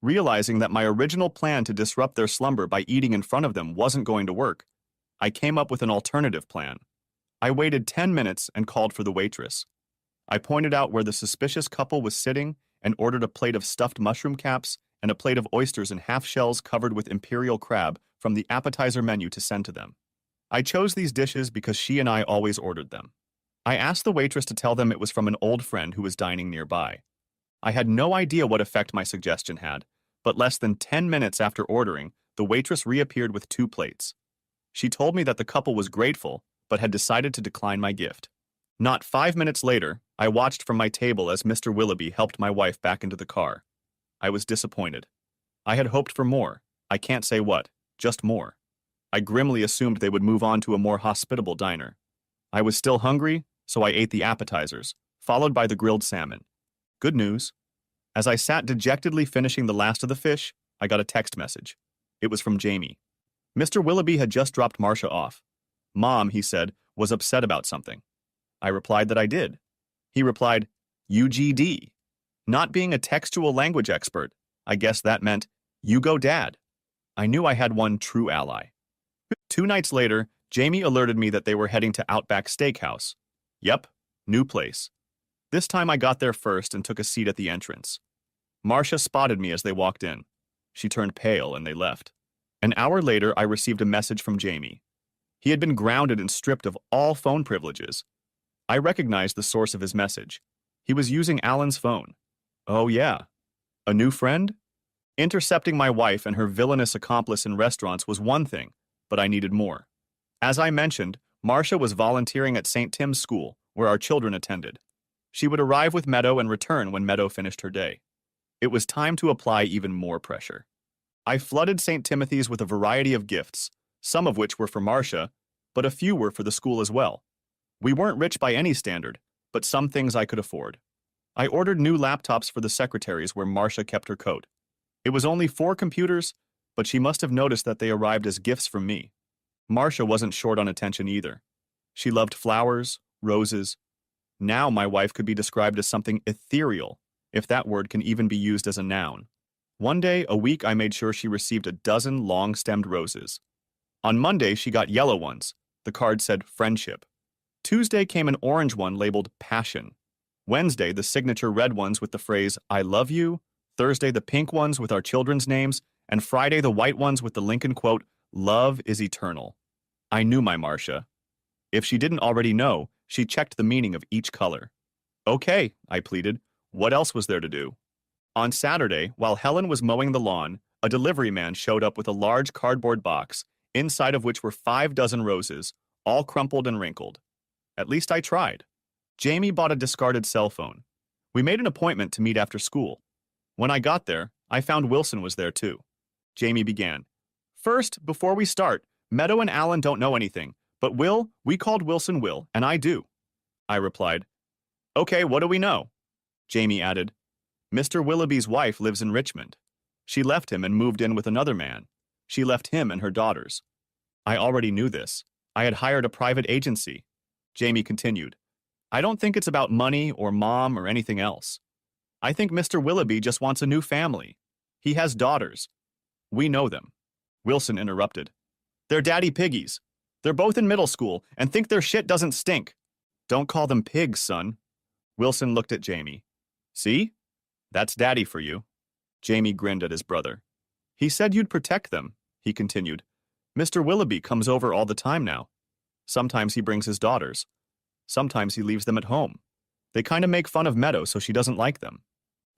Realizing that my original plan to disrupt their slumber by eating in front of them wasn't going to work, I came up with an alternative plan. I waited 10 minutes and called for the waitress. I pointed out where the suspicious couple was sitting and ordered a plate of stuffed mushroom caps and a plate of oysters in half shells covered with imperial crab from the appetizer menu to send to them. I chose these dishes because she and I always ordered them. I asked the waitress to tell them it was from an old friend who was dining nearby. I had no idea what effect my suggestion had, but less than 10 minutes after ordering, the waitress reappeared with 2 plates. She told me that the couple was grateful, but had decided to decline my gift. Not 5 minutes later, I watched from my table as Mr. Willoughby helped my wife back into the car. I was disappointed. I had hoped for more. I can't say what, just more. I grimly assumed they would move on to a more hospitable diner. I was still hungry, so I ate the appetizers, followed by the grilled salmon. Good news. As I sat dejectedly finishing the last of the fish, I got a text message. It was from Jamie. Mr. Willoughby had just dropped Marcia off. Mom, he said, was upset about something. I replied that I did. He replied, UGD. Not being a textual language expert, I guess that meant, you go dad. I knew I had one true ally. 2 nights later, Jamie alerted me that they were heading to Outback Steakhouse. Yep, new place. This time I got there first and took a seat at the entrance. Marcia spotted me as they walked in. She turned pale and they left. An hour later, I received a message from Jamie. He had been grounded and stripped of all phone privileges. I recognized the source of his message. He was using Alan's phone. Oh yeah. A new friend? Intercepting my wife and her villainous accomplice in restaurants was one thing, but I needed more. As I mentioned, Marcia was volunteering at St. Tim's School, where our children attended. She would arrive with Meadow and return when Meadow finished her day. It was time to apply even more pressure. I flooded St. Timothy's with a variety of gifts, some of which were for Marcia, but a few were for the school as well. We weren't rich by any standard, but some things I could afford. I ordered new laptops for the secretaries where Marcia kept her coat. It was only 4 computers, but she must have noticed that they arrived as gifts from me. Marcia wasn't short on attention either. She loved flowers, roses. Now my wife could be described as something ethereal, if that word can even be used as a noun. One day a week I made sure she received a dozen long-stemmed roses. On Monday she got yellow ones. The card said friendship. Tuesday came an orange one labeled passion. Wednesday the signature red ones with the phrase I love you. Thursday the pink ones with our children's names. And Friday the white ones with the Lincoln quote, love is eternal. I knew my Marcia. If she didn't already know, she checked the meaning of each color. Okay, I pleaded. What else was there to do? On Saturday, while Helen was mowing the lawn, a delivery man showed up with a large cardboard box, inside of which were 5 dozen roses, all crumpled and wrinkled. At least I tried. Jamie bought a discarded cell phone. We made an appointment to meet after school. When I got there, I found Wilson was there too. Jamie began. First, before we start, Meadow and Alan don't know anything, but we called Wilson Will, and I do. I replied. Okay, what do we know? Jamie added, Mr. Willoughby's wife lives in Richmond. She left him and moved in with another man. She left him and her daughters. I already knew this. I had hired a private agency. Jamie continued, I don't think it's about money or mom or anything else. I think Mr. Willoughby just wants a new family. He has daughters. We know them. Wilson interrupted. They're daddy piggies. They're both in middle school and think their shit doesn't stink. Don't call them pigs, son. Wilson looked at Jamie. See? That's daddy for you. Jamie grinned at his brother. He said you'd protect them, he continued. Mr. Willoughby comes over all the time now. Sometimes he brings his daughters. Sometimes he leaves them at home. They kind of make fun of Meadow so she doesn't like them.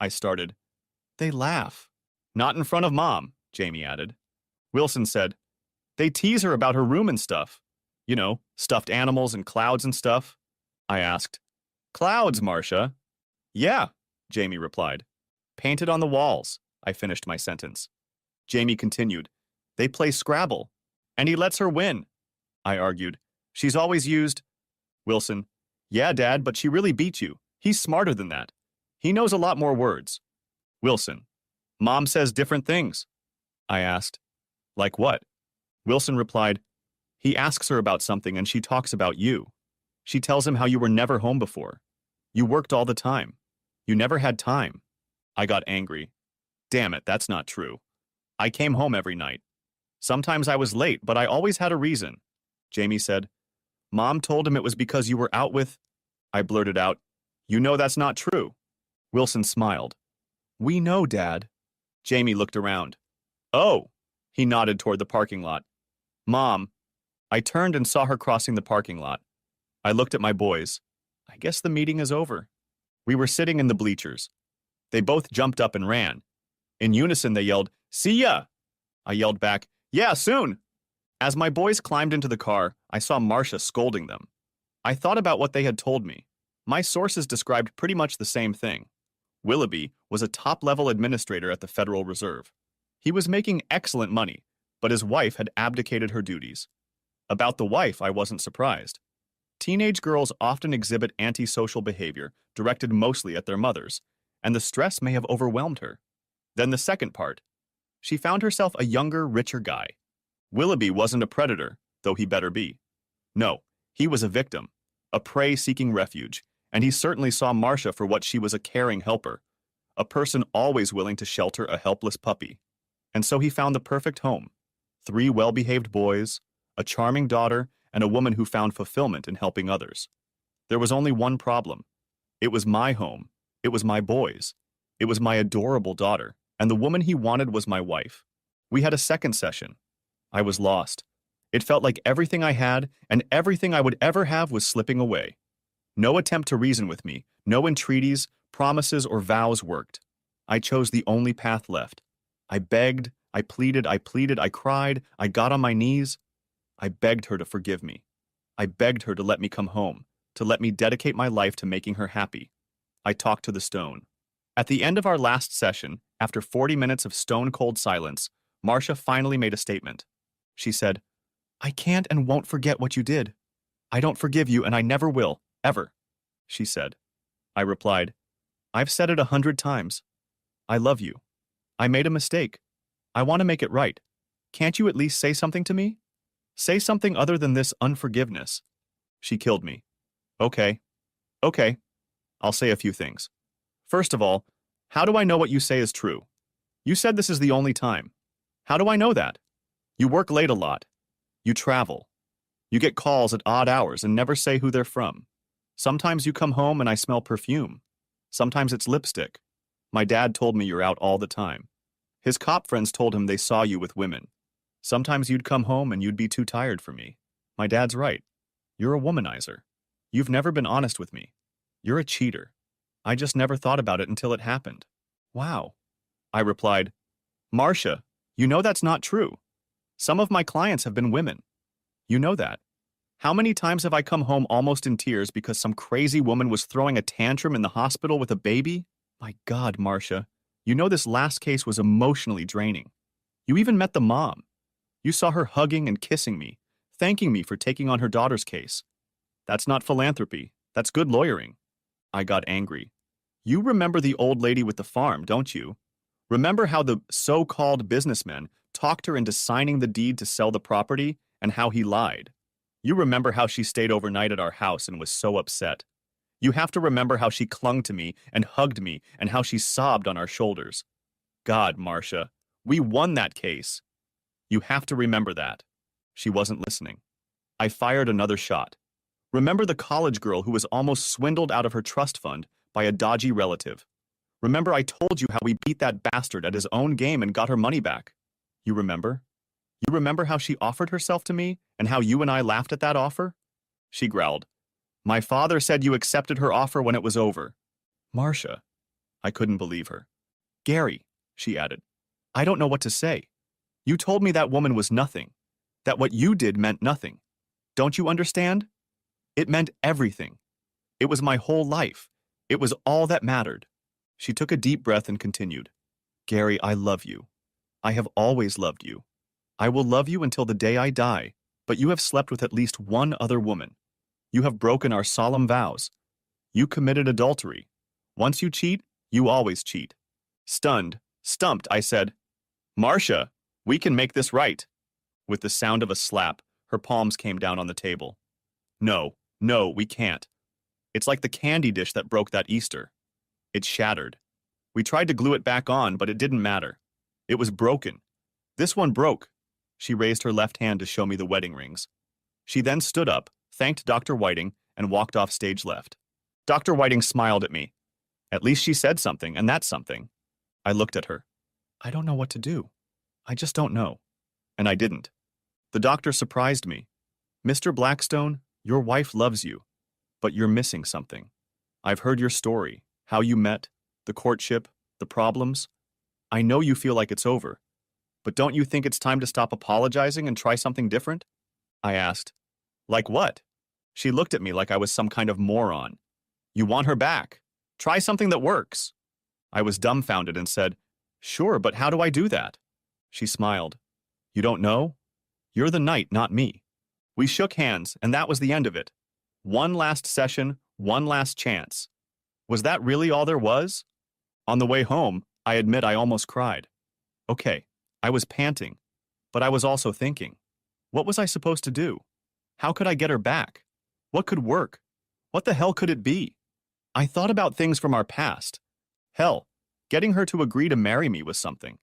I started. They laugh. Not in front of Mom, Jamie added. Wilson said, they tease her about her room and stuff. You know, stuffed animals and clouds and stuff. I asked, Clouds, Marcia. Yeah, Jamie replied. Painted on the walls, I finished my sentence. Jamie continued, they play Scrabble, and he lets her win. I argued, she's always used. Wilson, yeah, Dad, but she really beat you. He's smarter than that. He knows a lot more words. Wilson, Mom says different things. I asked, like what? Wilson replied, he asks her about something and she talks about you. She tells him how you were never home before. You worked all the time. You never had time. I got angry. Damn it, that's not true. I came home every night. Sometimes I was late, but I always had a reason. Jamie said, Mom told him it was because you were out with... I blurted out, you know that's not true. Wilson smiled. We know, Dad. Jamie looked around. Oh, he nodded toward the parking lot. Mom. I turned and saw her crossing the parking lot. I looked at my boys. I guess the meeting is over. We were sitting in the bleachers. They both jumped up and ran. In unison, they yelled, see ya! I yelled back, yeah, soon! As my boys climbed into the car, I saw Marcia scolding them. I thought about what they had told me. My sources described pretty much the same thing. Willoughby was a top-level administrator at the Federal Reserve. He was making excellent money, but his wife had abdicated her duties. About the wife, I wasn't surprised. Teenage girls often exhibit antisocial behavior directed mostly at their mothers, and the stress may have overwhelmed her. Then the second part. She found herself a younger, richer guy. Willoughby wasn't a predator, though he better be. No, he was a victim, a prey seeking refuge, and he certainly saw Marcia for what she was, a caring helper, a person always willing to shelter a helpless puppy. And so he found the perfect home. 3 well-behaved boys, a charming daughter, and a woman who found fulfillment in helping others. There was only one problem. It was my home. It was my boys. It was my adorable daughter, and the woman he wanted was my wife. We had a second session. I was lost. It felt like everything I had and everything I would ever have was slipping away. No attempt to reason with me, no entreaties, promises, or vows worked. I chose the only path left. I begged, I pleaded, I cried, I got on my knees. I begged her to forgive me. I begged her to let me come home, to let me dedicate my life to making her happy. I talked to the stone. At the end of our last session, after 40 minutes of stone-cold silence, Marcia finally made a statement. She said, "I can't and won't forget what you did. I don't forgive you and I never will, ever," she said. I replied, "I've said it 100 times. I love you. I made a mistake. I want to make it right. Can't you at least say something to me? Say something other than this unforgiveness." She killed me. Okay. I'll say a few things. First of all, how do I know what you say is true? You said this is the only time. How do I know that? You work late a lot. You travel. You get calls at odd hours and never say who they're from. Sometimes you come home and I smell perfume. Sometimes it's lipstick. My dad told me you're out all the time. His cop friends told him they saw you with women. Sometimes you'd come home and you'd be too tired for me. My dad's right. You're a womanizer. You've never been honest with me. You're a cheater. I just never thought about it until it happened. Wow. I replied, "Marcia, you know that's not true. Some of my clients have been women. You know that. How many times have I come home almost in tears because some crazy woman was throwing a tantrum in the hospital with a baby? My God, Marcia, you know this last case was emotionally draining. You even met the mom. You saw her hugging and kissing me, thanking me for taking on her daughter's case. That's not philanthropy. That's good lawyering." I got angry. You remember the old lady with the farm, don't you? Remember how the so-called businessman talked her into signing the deed to sell the property and how he lied? You remember how she stayed overnight at our house and was so upset. You have to remember how she clung to me and hugged me and how she sobbed on our shoulders. God, Marcia, we won that case. You have to remember that. She wasn't listening. I fired another shot. Remember the college girl who was almost swindled out of her trust fund by a dodgy relative. Remember I told you how we beat that bastard at his own game and got her money back. You remember? You remember how she offered herself to me and how you and I laughed at that offer? She growled. My father said you accepted her offer when it was over. Marcia. I couldn't believe her. Gary, she added, I don't know what to say. You told me that woman was nothing, that what you did meant nothing. Don't you understand? It meant everything. It was my whole life. It was all that mattered. She took a deep breath and continued. Gary, I love you. I have always loved you. I will love you until the day I die, but you have slept with at least one other woman. You have broken our solemn vows. You committed adultery. Once you cheat, you always cheat. Stumped, I said, Marcia, we can make this right. With the sound of a slap, her palms came down on the table. No, we can't. It's like the candy dish that broke that Easter. It shattered. We tried to glue it back on, but it didn't matter. It was broken. This one broke. She raised her left hand to show me the wedding rings. She then stood up, thanked Dr. Whiting, and walked off stage left. Dr. Whiting smiled at me. At least she said something, and that's something. I looked at her. I don't know what to do. I just don't know. And I didn't. The doctor surprised me. Mr. Blackstone, your wife loves you, but you're missing something. I've heard your story, how you met, the courtship, the problems. I know you feel like it's over, but don't you think it's time to stop apologizing and try something different? I asked. Like what? She looked at me like I was some kind of moron. You want her back. Try something that works. I was dumbfounded and said, Sure, but how do I do that? She smiled. You don't know? You're the knight, not me. We shook hands, and that was the end of it. One last session, one last chance. Was that really all there was? On the way home, I admit I almost cried. Okay, I was panting, but I was also thinking, what was I supposed to do? How could I get her back? What could work? What the hell could it be? I thought about things from our past. Hell, getting her to agree to marry me was something.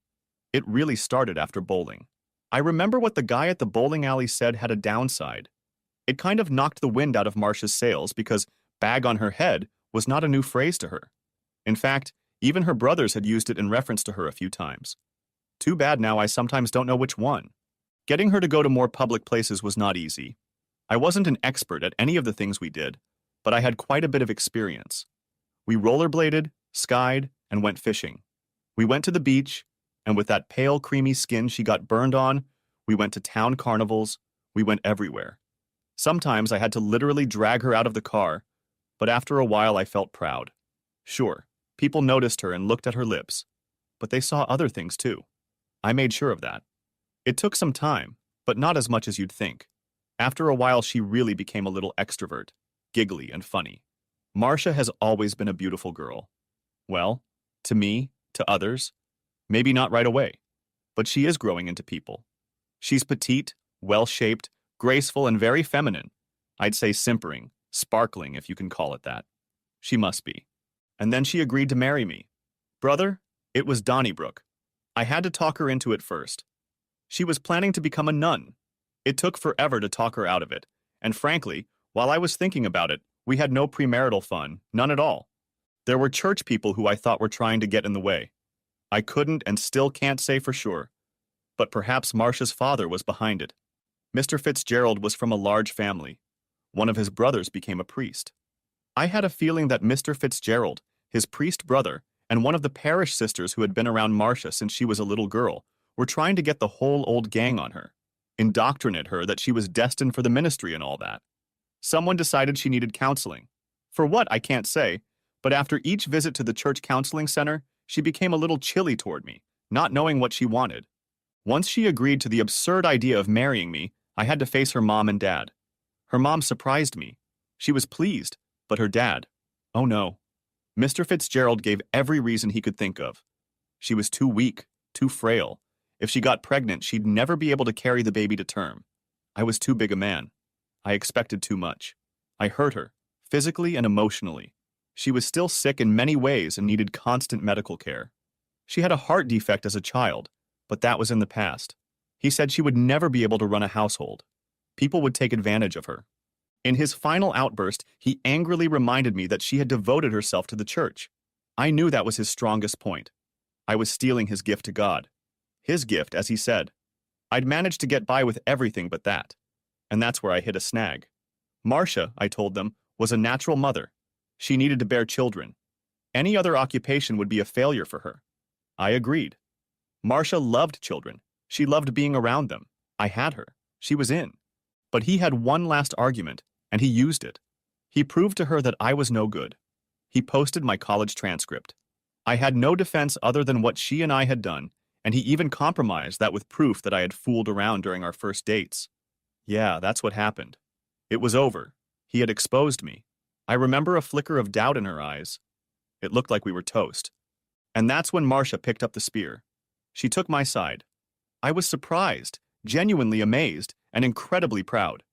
It really started after bowling. I remember what the guy at the bowling alley said had a downside. It kind of knocked the wind out of Marcia's sails because bag on her head was not a new phrase to her. In fact, even her brothers had used it in reference to her a few times. Too bad now I sometimes don't know which one. Getting her to go to more public places was not easy. I wasn't an expert at any of the things we did, but I had quite a bit of experience. We rollerbladed, skied, and went fishing. We went to the beach, and with that pale, creamy skin she got burned on, we went to town carnivals, we went everywhere. Sometimes I had to literally drag her out of the car, but after a while I felt proud. Sure, people noticed her and looked at her lips, but they saw other things too. I made sure of that. It took some time, but not as much as you'd think. After a while she really became a little extrovert, giggly and funny. Marcia has always been a beautiful girl. Well, to me, to others, maybe not right away, but she is growing into people. She's petite, well-shaped, graceful, and very feminine. I'd say simpering, sparkling, if you can call it that. She must be. And then she agreed to marry me. Brother, it was Donnybrook. I had to talk her into it first. She was planning to become a nun. It took forever to talk her out of it, and frankly, while I was thinking about it, we had no premarital fun, none at all. There were church people who I thought were trying to get in the way. I couldn't and still can't say for sure, but perhaps Marcia's father was behind it. Mr. Fitzgerald was from a large family. One of his brothers became a priest. I had a feeling that Mr. Fitzgerald, his priest brother, and one of the parish sisters who had been around Marcia since she was a little girl were trying to get the whole old gang on her, indoctrinate her that she was destined for the ministry and all that. Someone decided she needed counseling. For what, I can't say, but after each visit to the church counseling center, she became a little chilly toward me, not knowing what she wanted. Once she agreed to the absurd idea of marrying me, I had to face her mom and dad. Her mom surprised me. She was pleased, but her dad, oh no. Mr. Fitzgerald gave every reason he could think of. She was too weak, too frail. If she got pregnant, she'd never be able to carry the baby to term. I was too big a man. I expected too much. I hurt her, physically and emotionally. She was still sick in many ways and needed constant medical care. She had a heart defect as a child, but that was in the past. He said she would never be able to run a household. People would take advantage of her. In his final outburst, he angrily reminded me that she had devoted herself to the church. I knew that was his strongest point. I was stealing his gift to God. His gift, as he said. I'd managed to get by with everything but that. And that's where I hit a snag. Marcia, I told them, was a natural mother. She needed to bear children. Any other occupation would be a failure for her. I agreed. Marcia loved children. She loved being around them. I had her. She was in. But he had one last argument, and he used it. He proved to her that I was no good. He posted my college transcript. I had no defense other than what she and I had done, and he even compromised that with proof that I had fooled around during our first dates. Yeah, that's what happened. It was over. He had exposed me. I remember a flicker of doubt in her eyes. It looked like we were toast. And that's when Marcia picked up the spear. She took my side. I was surprised, genuinely amazed, and incredibly proud.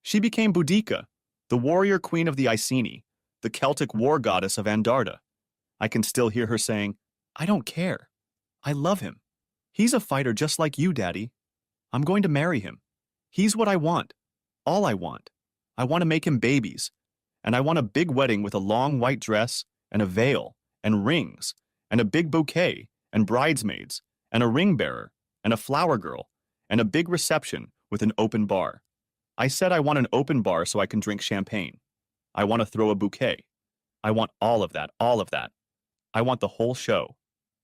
She became Boudica, the warrior queen of the Iceni, the Celtic war goddess of Andarta. I can still hear her saying, "I don't care. I love him. He's a fighter just like you, Daddy. I'm going to marry him. He's what I want. All I want. I want to make him babies. And I want a big wedding with a long white dress, and a veil, and rings, and a big bouquet, and bridesmaids, and a ring bearer, and a flower girl, and a big reception with an open bar. I said I want an open bar so I can drink champagne. I want to throw a bouquet. I want all of that, all of that. I want the whole show."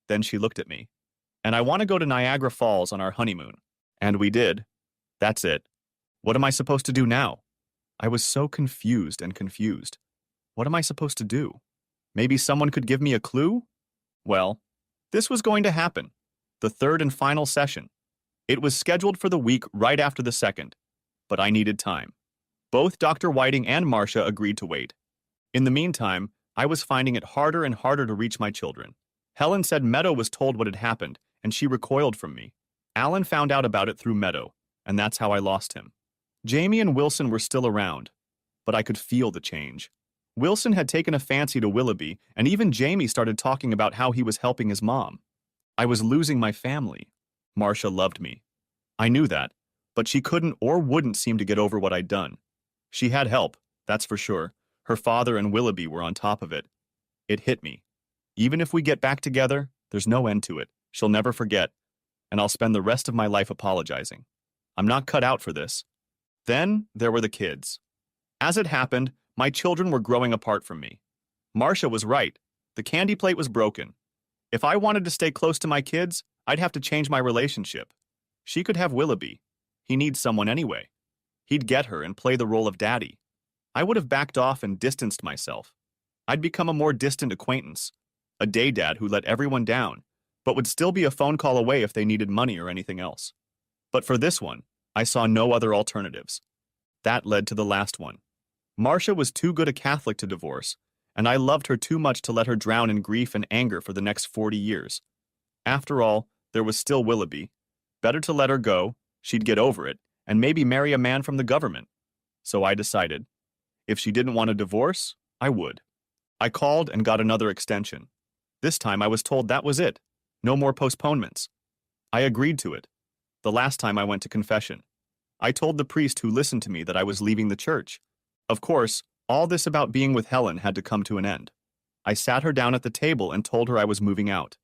Then she looked at me. "And I want to go to Niagara Falls on our honeymoon." And we did. That's it. What am I supposed to do now? I was so confused and confused. What am I supposed to do? Maybe someone could give me a clue? Well, this was going to happen. The third and final session. It was scheduled for the week right after the second, but I needed time. Both Dr. Whiting and Marcia agreed to wait. In the meantime, I was finding it harder and harder to reach my children. Helen said Meadow was told what had happened, and she recoiled from me. Alan found out about it through Meadow, and that's how I lost him. Jamie and Wilson were still around, but I could feel the change. Wilson had taken a fancy to Willoughby, and even Jamie started talking about how he was helping his mom. I was losing my family. Marcia loved me. I knew that, but she couldn't or wouldn't seem to get over what I'd done. She had help, that's for sure. Her father and Willoughby were on top of it. It hit me. Even if we get back together, there's no end to it. She'll never forget, and I'll spend the rest of my life apologizing. I'm not cut out for this. Then there were the kids. As it happened, my children were growing apart from me. Marcia was right. The candy plate was broken. If I wanted to stay close to my kids, I'd have to change my relationship. She could have Willoughby. He needs someone anyway. He'd get her and play the role of daddy. I would have backed off and distanced myself. I'd become a more distant acquaintance, a day dad who let everyone down, but would still be a phone call away if they needed money or anything else. But for this one, I saw no other alternatives. That led to the last one. Marcia was too good a Catholic to divorce, and I loved her too much to let her drown in grief and anger for the next 40 years. After all, there was still Willoughby. Better to let her go, she'd get over it, and maybe marry a man from the government. So I decided. If she didn't want a divorce, I would. I called and got another extension. This time I was told that was it. No more postponements. I agreed to it. The last time I went to confession. I told the priest who listened to me that I was leaving the church. Of course, all this about being with Helen had to come to an end. I sat her down at the table and told her I was moving out.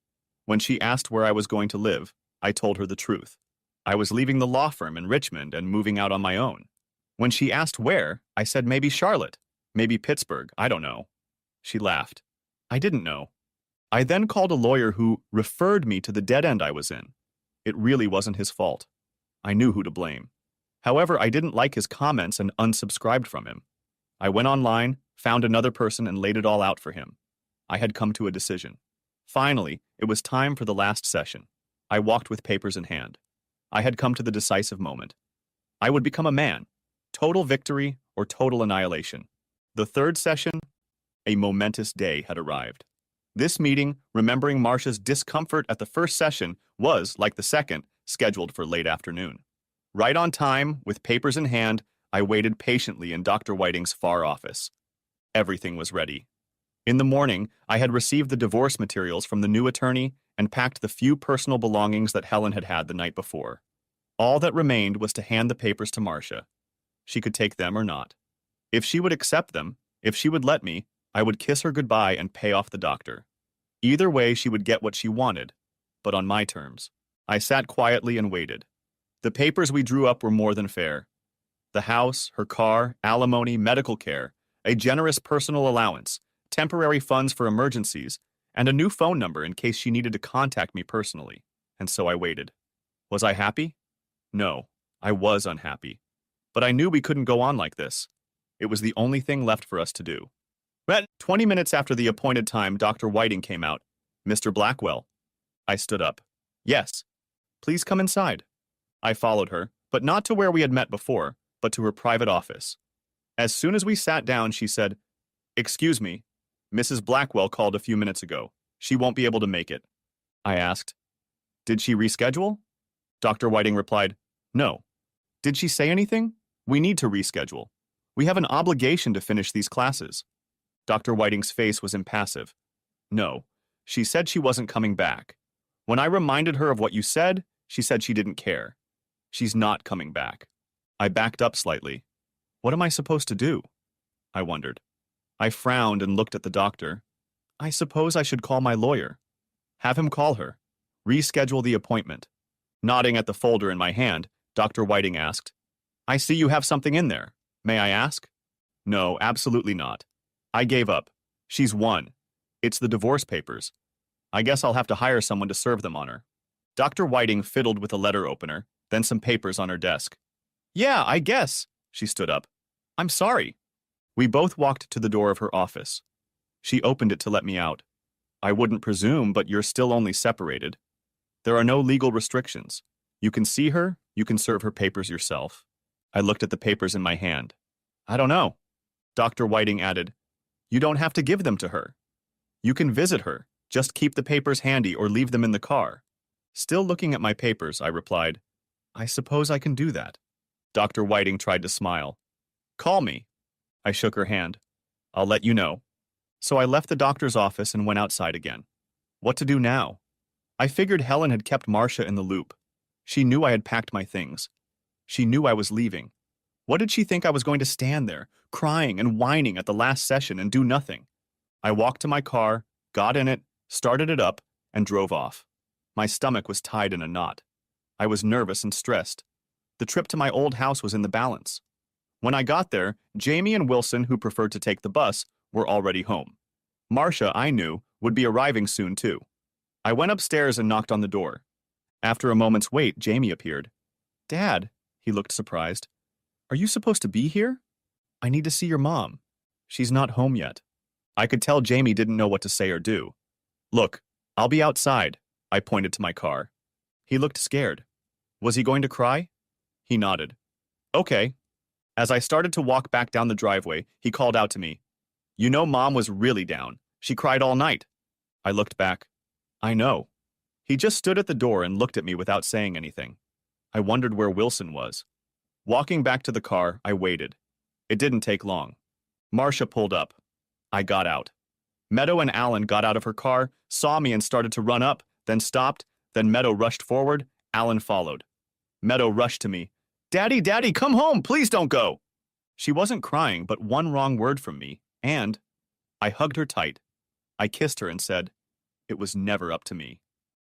When she asked where I was going to live, I told her the truth. I was leaving the law firm in Richmond and moving out on my own. When she asked where, I said maybe Charlotte, maybe Pittsburgh, I don't know. She laughed. I didn't know. I then called a lawyer who referred me to the dead end I was in. It really wasn't his fault. I knew who to blame. However, I didn't like his comments and unsubscribed from him. I went online, found another person, and laid it all out for him. I had come to a decision. Finally, it was time for the last session. I walked with papers in hand. I had come to the decisive moment. I would become a man. Total victory or total annihilation. The third session, a momentous day had arrived. This meeting, remembering Marcia's discomfort at the first session, was, like the second, scheduled for late afternoon. Right on time, with papers in hand, I waited patiently in Dr. Whiting's far office. Everything was ready. In the morning, I had received the divorce materials from the new attorney and packed the few personal belongings that Helen had had the night before. All that remained was to hand the papers to Marcia. She could take them or not. If she would accept them, if she would let me, I would kiss her goodbye and pay off the doctor. Either way, she would get what she wanted, but on my terms. I sat quietly and waited. The papers we drew up were more than fair. The house, her car, alimony, medical care, a generous personal allowance, temporary funds for emergencies, and a new phone number in case she needed to contact me personally. And so I waited. Was I happy? No, I was unhappy. But I knew we couldn't go on like this. It was the only thing left for us to do. But 20 minutes after the appointed time, Dr. Whiting came out. Mr. Blackwell. I stood up. Yes. Please come inside. I followed her, but not to where we had met before, but to her private office. As soon as we sat down, she said, "Excuse me, Mrs. Blackwell called a few minutes ago. She won't be able to make it." I asked, "Did she reschedule?" Dr. Whiting replied, "No." "Did she say anything? We need to reschedule. We have an obligation to finish these classes." Dr. Whiting's face was impassive. "No, she said she wasn't coming back. When I reminded her of what you said, she said she didn't care. She's not coming back." I backed up slightly. What am I supposed to do? I wondered. I frowned and looked at the doctor. I suppose I should call my lawyer. Have him call her. Reschedule the appointment. Nodding at the folder in my hand, Dr. Whiting asked, "I see you have something in there. May I ask?" "No, absolutely not. I gave up. She's won. It's the divorce papers. I guess I'll have to hire someone to serve them on her." Dr. Whiting fiddled with a letter opener, then some papers on her desk. "Yeah, I guess." She stood up. "I'm sorry." We both walked to the door of her office. She opened it to let me out. "I wouldn't presume, but you're still only separated. There are no legal restrictions. You can see her, you can serve her papers yourself." I looked at the papers in my hand. "I don't know." Dr. Whiting added, "You don't have to give them to her. You can visit her. Just keep the papers handy or leave them in the car. Still looking at my papers, I replied, I suppose I can do that. Dr. Whiting tried to smile. Call me. I shook her hand. I'll let you know. So I left the doctor's office and went outside again. What to do now? I figured Helen had kept Marcia in the loop. She knew I had packed my things. She knew I was leaving. What did she think I was going to stand there, crying and whining at the last session and do nothing? I walked to my car, got in it, started it up, and drove off. My stomach was tied in a knot. I was nervous and stressed. The trip to my old house was in the balance. When I got there, Jamie and Wilson, who preferred to take the bus, were already home. Marcia, I knew, would be arriving soon too. I went upstairs and knocked on the door. After a moment's wait, Jamie appeared. Dad, he looked surprised. Are you supposed to be here? I need to see your mom. She's not home yet. I could tell Jamie didn't know what to say or do. Look, I'll be outside. I pointed to my car. He looked scared. Was he going to cry? He nodded. Okay. As I started to walk back down the driveway, he called out to me. You know Mom was really down. She cried all night. I looked back. I know. He just stood at the door and looked at me without saying anything. I wondered where Wilson was. Walking back to the car, I waited. It didn't take long. Marcia pulled up. I got out. Meadow and Alan got out of her car, saw me and started to run up, then stopped, then Meadow rushed forward, Alan followed. Meadow rushed to me. Daddy, Daddy, come home, please don't go. She wasn't crying, but one wrong word from me, and I hugged her tight. I kissed her and said, it was never up to me.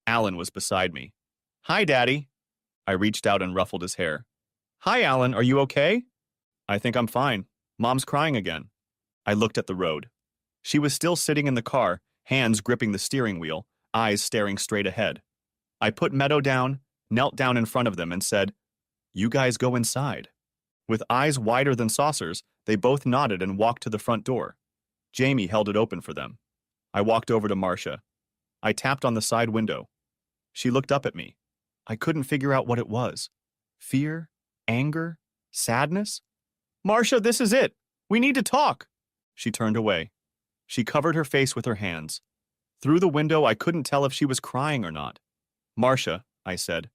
Alan was beside me. Hi, Daddy. I reached out and ruffled his hair. Hi, Alan, are you okay? I think I'm fine. Mom's crying again. I looked at the road. She was still sitting in the car, hands gripping the steering wheel, eyes staring straight ahead. I put Meadow down, knelt down in front of them and said, you guys go inside. With eyes wider than saucers, they both nodded and walked to the front door. Jamie held it open for them. I walked over to Marcia. I tapped on the side window. She looked up at me. I couldn't figure out what it was. Fear? Anger? Sadness? Marcia, this is it. We need to talk. She turned away. She covered her face with her hands. Through the window, I couldn't tell if she was crying or not. Marcia, I said,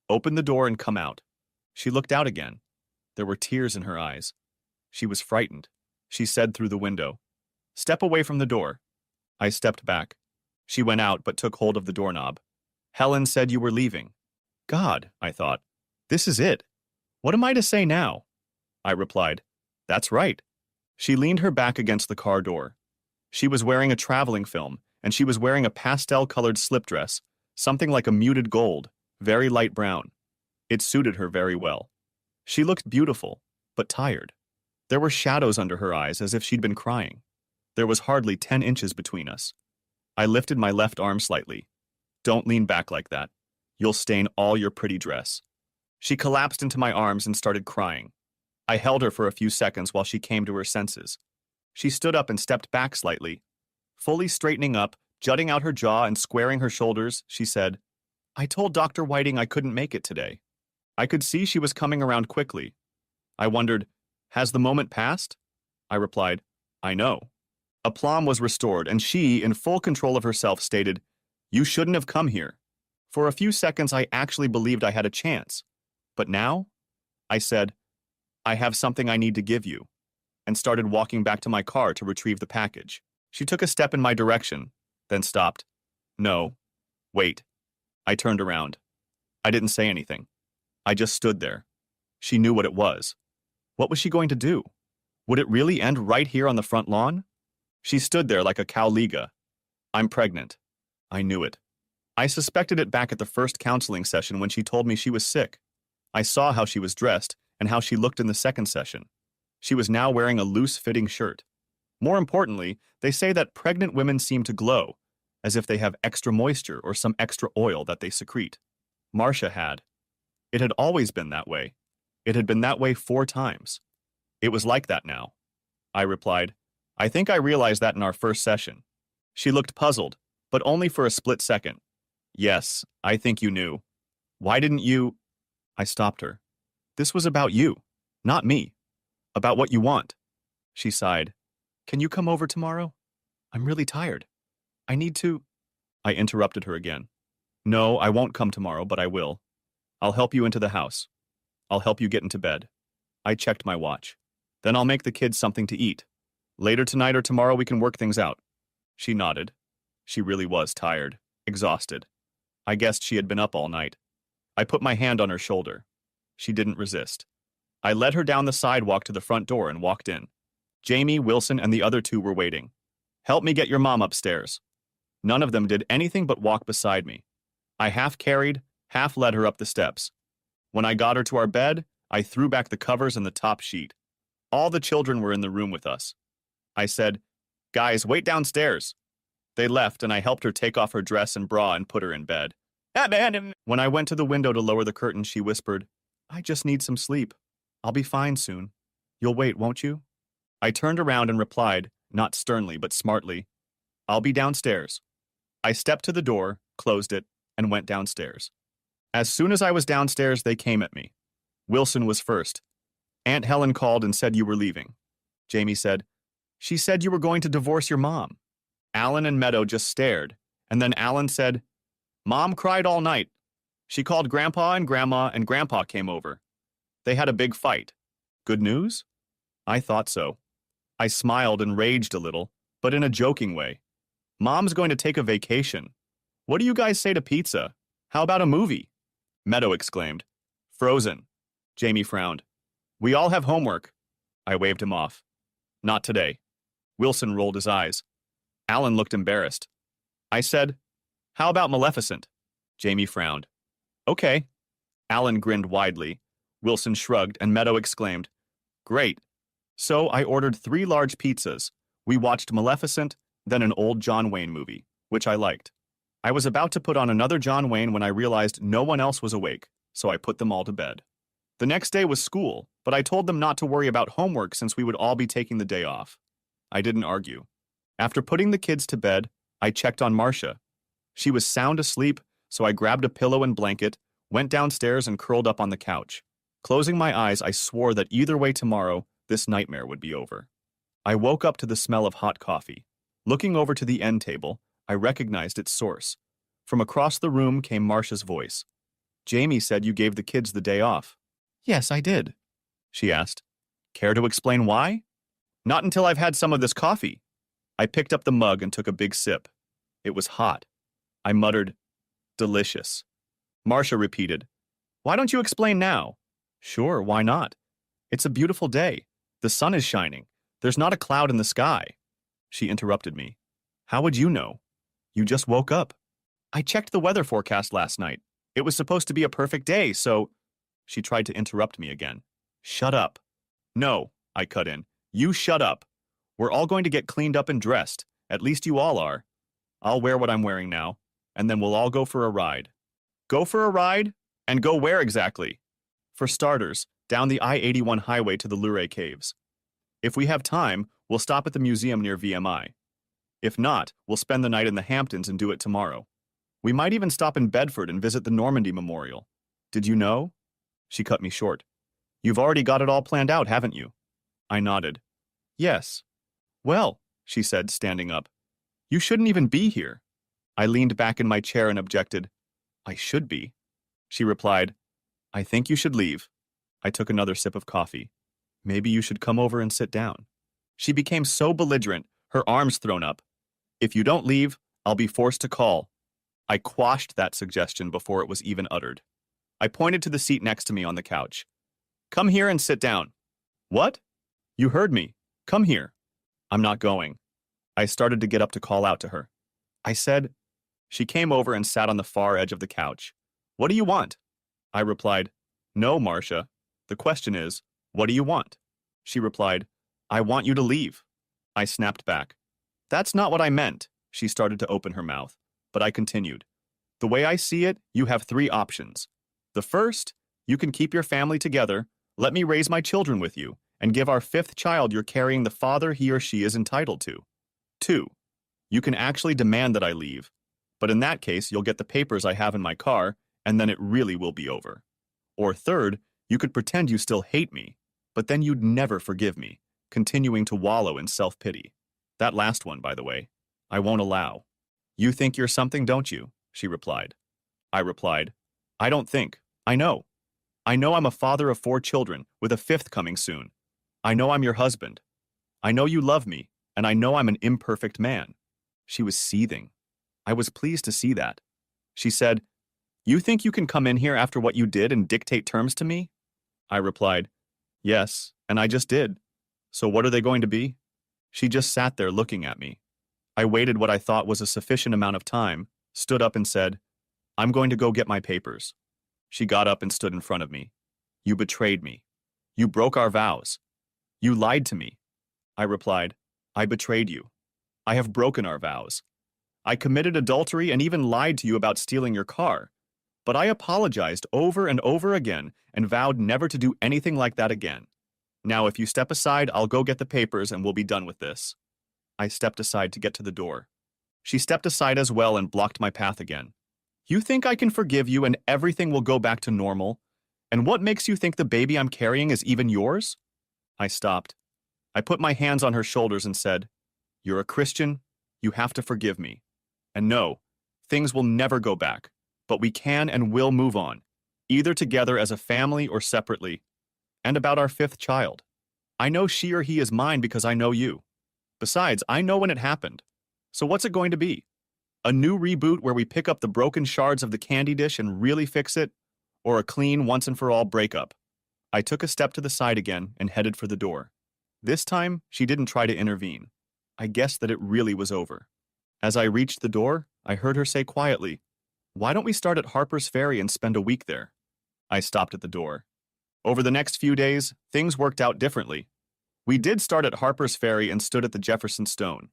open the door and come out. She looked out again. There were tears in her eyes. She was frightened. She said through the window, step away from the door. I stepped back. She went out but took hold of the doorknob. Helen said you were leaving. God, I thought, this is it. What am I to say now? I replied, that's right. She leaned her back against the car door. She was wearing a traveling film, and she was wearing a pastel-colored slip dress, something like a muted gold, very light brown. It suited her very well. She looked beautiful, but tired. There were shadows under her eyes as if she'd been crying. There was hardly 10 inches between us. I lifted my left arm slightly. Don't lean back like that. You'll stain all your pretty dress. She collapsed into my arms and started crying. I held her for a few seconds while she came to her senses. She stood up and stepped back slightly. Fully straightening up, jutting out her jaw and squaring her shoulders, she said, I told Dr. Whiting I couldn't make it today. I could see she was coming around quickly. I wondered, has the moment passed? I replied, I know. Aplomb was restored, and she, in full control of herself, stated, you shouldn't have come here. For a few seconds, I actually believed I had a chance. But now? I said, I have something I need to give you, and started walking back to my car to retrieve the package. She took a step in my direction, then stopped. No. Wait. I turned around. I didn't say anything. I just stood there. She knew what it was. What was she going to do? Would it really end right here on the front lawn? She stood there like a cowliga. I'm pregnant. I knew it. I suspected it back at the first counseling session when she told me she was sick. I saw how she was dressed and how she looked in the second session. She was now wearing a loose-fitting shirt. More importantly, they say that pregnant women seem to glow, as if they have extra moisture or some extra oil that they secrete. Marcia had. It had always been that way. It had been that way 4 times. It was like that now. I replied, I think I realized that in our first session. She looked puzzled, but only for a split second. Yes, I think you knew. Why didn't you? I stopped her. This was about you, not me. About what you want. She sighed. Can you come over tomorrow? I'm really tired. I need to. I interrupted her again. No, I won't come tomorrow, but I will. I'll help you into the house. I'll help you get into bed. I checked my watch. Then I'll make the kids something to eat. Later tonight or tomorrow we can work things out. She nodded. She really was tired, exhausted. I guessed she had been up all night. I put my hand on her shoulder. She didn't resist. I led her down the sidewalk to the front door and walked in. Jamie, Wilson, and the other two were waiting. Help me get your mom upstairs. None of them did anything but walk beside me. I half carried, half led her up the steps. When I got her to our bed, I threw back the covers and the top sheet. All the children were in the room with us. I said, "Guys, wait downstairs." They left, and I helped her take off her dress and bra and put her in bed. When I went to the window to lower the curtain, she whispered, "I just need some sleep. I'll be fine soon. You'll wait, won't you?" I turned around and replied, not sternly but smartly, "I'll be downstairs." I stepped to the door, closed it, and went downstairs. As soon as I was downstairs, they came at me. Wilson was first. "Aunt Helen called and said you were leaving." Jamie said, "She said you were going to divorce your mom." Alan and Meadow just stared, and then Alan said, "Mom cried all night. She called Grandpa and Grandpa came over. They had a big fight. Good news?" I thought so. I smiled and raged a little, but in a joking way. "Mom's going to take a vacation. What do you guys say to pizza? How about a movie?" Meadow exclaimed, "Frozen." Jamie frowned. "We all have homework." I waved him off. "Not today." Wilson rolled his eyes. Alan looked embarrassed. I said, "How about Maleficent?" Jamie frowned. "Okay." Alan grinned widely. Wilson shrugged, and Meadow exclaimed, "Great." So I ordered 3 large pizzas. We watched Maleficent, then an old John Wayne movie, which I liked. I was about to put on another John Wayne when I realized no one else was awake, so I put them all to bed. The next day was school, but I told them not to worry about homework since we would all be taking the day off. I didn't argue. After putting the kids to bed, I checked on Marcia. She was sound asleep, so I grabbed a pillow and blanket, went downstairs and curled up on the couch. Closing my eyes, I swore that either way tomorrow, this nightmare would be over. I woke up to the smell of hot coffee. Looking over to the end table, I recognized its source. From across the room came Marcia's voice. "Jamie said you gave the kids the day off." "Yes, I did," she asked. "Care to explain why?" "Not until I've had some of this coffee." I picked up the mug and took a big sip. It was hot. I muttered, "Delicious." Marcia repeated, "Why don't you explain now?" "Sure, why not? It's a beautiful day. The sun is shining. There's not a cloud in the sky." She interrupted me. "How would you know? You just woke up." "I checked the weather forecast last night. It was supposed to be a perfect day, so—" She tried to interrupt me again. "Shut up." "No," I cut in. "You shut up. We're all going to get cleaned up and dressed. At least you all are. I'll wear what I'm wearing now, and then we'll all go for a ride." "Go for a ride? And go where exactly?" "For starters, down the I-81 highway to the Luray Caves. If we have time, we'll stop at the museum near VMI. If not, we'll spend the night in the Hamptons and do it tomorrow. We might even stop in Bedford and visit the Normandy Memorial. Did you know?" She cut me short. "You've already got it all planned out, haven't you?" I nodded. "Yes." "Well," she said, standing up, "you shouldn't even be here." I leaned back in my chair and objected, "I should be." She replied, "I think you should leave." I took another sip of coffee. "Maybe you should come over and sit down." She became so belligerent, her arms thrown up. "If you don't leave, I'll be forced to call." I quashed that suggestion before it was even uttered. I pointed to the seat next to me on the couch. "Come here and sit down." "What?" "You heard me. Come here." "I'm not going." I started to get up to call out to her. I said. She came over and sat on the far edge of the couch. "What do you want?" I replied, "No, Marcia. The question is, what do you want?" She replied, "I want you to leave." I snapped back. "That's not what I meant." She started to open her mouth, but I continued. "The way I see it, you have 3 options. The first, you can keep your family together, let me raise my children with you, and give our 5th child you're carrying the father he or she is entitled to. 2, you can actually demand that I leave, but in that case you'll get the papers I have in my car, and then it really will be over. Or 3rd, you could pretend you still hate me, but then you'd never forgive me, continuing to wallow in self-pity. That last one, by the way, I won't allow." You think you're something, don't you? She replied. I replied, I don't think. I know. I know I'm a father of 4 children, with a 5th coming soon. I know I'm your husband. I know you love me, and I know I'm an imperfect man. She was seething. I was pleased to see that. She said, You think you can come in here after what you did and dictate terms to me? I replied, Yes, and I just did. So what are they going to be? She just sat there looking at me. I waited what I thought was a sufficient amount of time, stood up and said, I'm going to go get my papers. She got up and stood in front of me. You betrayed me. You broke our vows. You lied to me. I replied, I betrayed you. I have broken our vows. I committed adultery and even lied to you about stealing your car. But I apologized over and over again and vowed never to do anything like that again. Now, if you step aside, I'll go get the papers and we'll be done with this. I stepped aside to get to the door. She stepped aside as well and blocked my path again. You think I can forgive you and everything will go back to normal? And what makes you think the baby I'm carrying is even yours? I stopped. I put my hands on her shoulders and said, You're a Christian. You have to forgive me. And no, things will never go back, but we can and will move on, either together as a family or separately. And about our 5th child. I know she or he is mine because I know you. Besides, I know when it happened. So what's it going to be? A new reboot where we pick up the broken shards of the candy dish and really fix it? Or a clean, once-and-for-all breakup? I took a step to the side again and headed for the door. This time, she didn't try to intervene. I guessed that it really was over. As I reached the door, I heard her say quietly, Why don't we start at Harper's Ferry and spend a week there? I stopped at the door. Over the next few days, things worked out differently. We did start at Harper's Ferry and stood at the Jefferson Stone.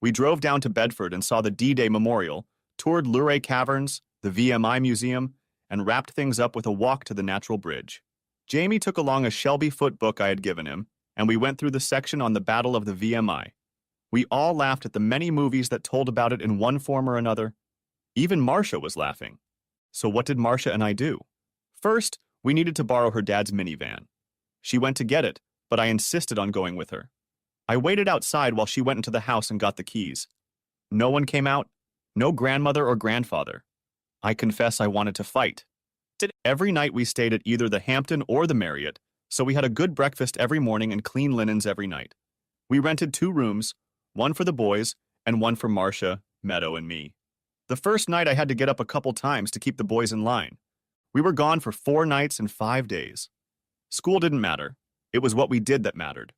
We drove down to Bedford and saw the D-Day Memorial, toured Luray Caverns, the VMI Museum, and wrapped things up with a walk to the Natural Bridge. Jamie took along a Shelby Foote book I had given him, and we went through the section on the Battle of the VMI. We all laughed at the many movies that told about it in one form or another. Even Marcia was laughing. So what did Marcia and I do? First, we needed to borrow her dad's minivan. She went to get it, but I insisted on going with her. I waited outside while she went into the house and got the keys. No one came out, no grandmother or grandfather. I confess I wanted to fight. Every night we stayed at either the Hampton or the Marriott, so we had a good breakfast every morning and clean linens every night. We rented 2 rooms, one for the boys and one for Marcia, Meadow, and me. The first night I had to get up a couple times to keep the boys in line. We were gone for 4 nights and 5 days. School didn't matter. It was what we did that mattered.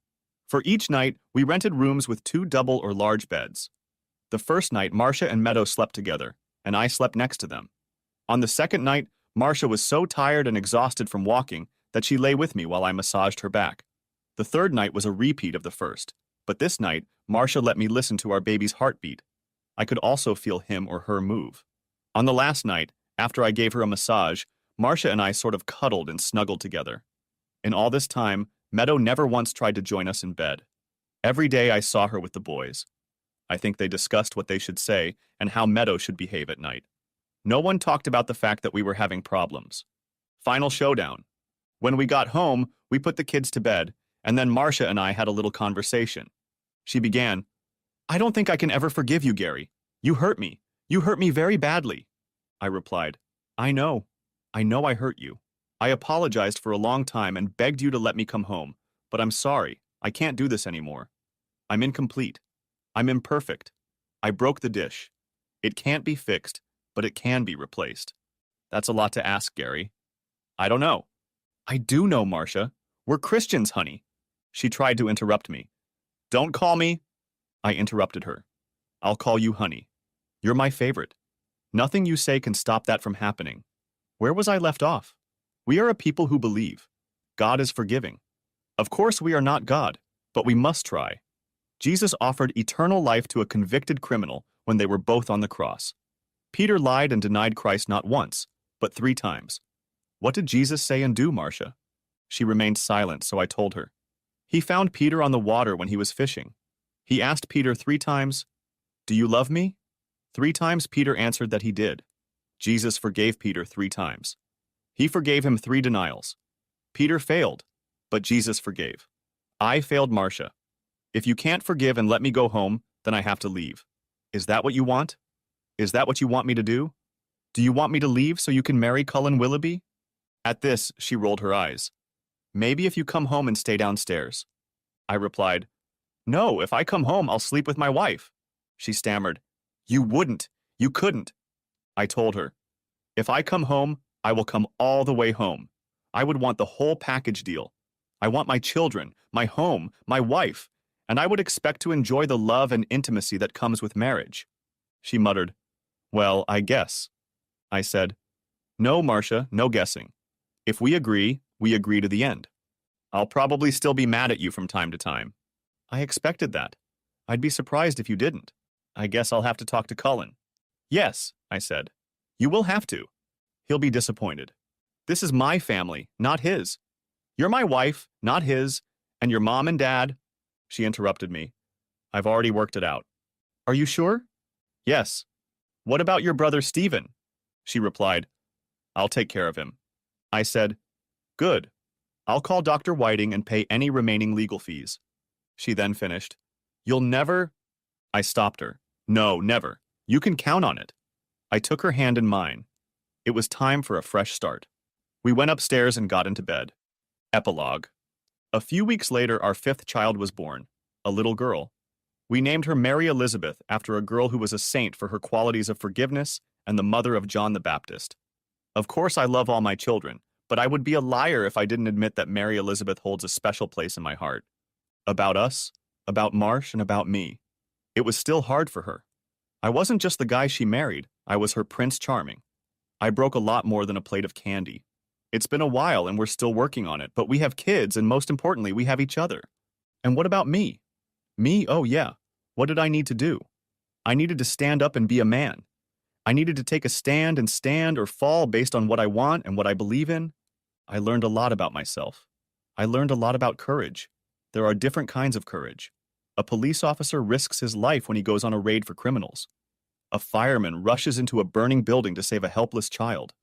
For each night, we rented rooms with 2 double or large beds. The first night, Marcia and Meadow slept together, and I slept next to them. On the second night, Marcia was so tired and exhausted from walking that she lay with me while I massaged her back. The third night was a repeat of the first, but this night, Marcia let me listen to our baby's heartbeat. I could also feel him or her move. On the last night, after I gave her a massage, Marcia and I sort of cuddled and snuggled together. In all this time, Meadow never once tried to join us in bed. Every day I saw her with the boys. I think they discussed what they should say and how Meadow should behave at night. No one talked about the fact that we were having problems. Final showdown. When we got home, we put the kids to bed, and then Marcia and I had a little conversation. She began, I don't think I can ever forgive you, Gary. You hurt me. You hurt me very badly. I replied, I know. I know I hurt you. I apologized for a long time and begged you to let me come home, but I'm sorry. I can't do this anymore. I'm incomplete. I'm imperfect. I broke the dish. It can't be fixed, but it can be replaced. That's a lot to ask, Gary. I don't know. I do know, Marcia. We're Christians, honey. She tried to interrupt me. Don't call me. I interrupted her. I'll call you honey. You're my favorite. Nothing you say can stop that from happening. Where was I left off? We are a people who believe. God is forgiving. Of course we are not God, but we must try. Jesus offered eternal life to a convicted criminal when they were both on the cross. Peter lied and denied Christ not once, but 3 times. What did Jesus say and do, Marcia? She remained silent, so I told her. He found Peter on the water when he was fishing. He asked Peter 3 times, Do you love me? 3 times Peter answered that he did. Jesus forgave Peter 3 times. He forgave him 3 denials. Peter failed, but Jesus forgave. I failed Marcia. If you can't forgive and let me go home, then I have to leave. Is that what you want? Is that what you want me to do? Do you want me to leave so you can marry Cullen Willoughby? At this, she rolled her eyes. Maybe if you come home and stay downstairs. I replied, No, if I come home, I'll sleep with my wife. She stammered, You wouldn't. You couldn't. I told her, If I come home, I will come all the way home. I would want the whole package deal. I want my children, my home, my wife, and I would expect to enjoy the love and intimacy that comes with marriage. She muttered, Well, I guess. I said, No, Marcia, no guessing. If we agree to the end. I'll probably still be mad at you from time to time. I expected that. I'd be surprised if you didn't. I guess I'll have to talk to Cullen. Yes, I said. You will have to. He'll be disappointed. This is my family, not his. You're my wife, not his, and your mom and dad. She interrupted me. I've already worked it out. Are you sure? Yes. What about your brother Stephen? She replied, I'll take care of him. I said, Good. I'll call Dr. Whiting and pay any remaining legal fees. She then finished, You'll never... I stopped her. No, never. You can count on it. I took her hand in mine. It was time for a fresh start. We went upstairs and got into bed. Epilogue. A few weeks later, our fifth child was born, a little girl. We named her Mary Elizabeth after a girl who was a saint for her qualities of forgiveness and the mother of John the Baptist. Of course, I love all my children, but I would be a liar if I didn't admit that Mary Elizabeth holds a special place in my heart. About us, about Marsh, and about me. It was still hard for her. I wasn't just the guy she married, I was her Prince Charming. I broke a lot more than a plate of candy. It's been a while and we're still working on it, but we have kids and most importantly, we have each other. And what about me? Me? Oh yeah. What did I need to do? I needed to stand up and be a man. I needed to take a stand and stand or fall based on what I want and what I believe in. I learned a lot about myself. I learned a lot about courage. There are different kinds of courage. A police officer risks his life when he goes on a raid for criminals. A fireman rushes into a burning building to save a helpless child.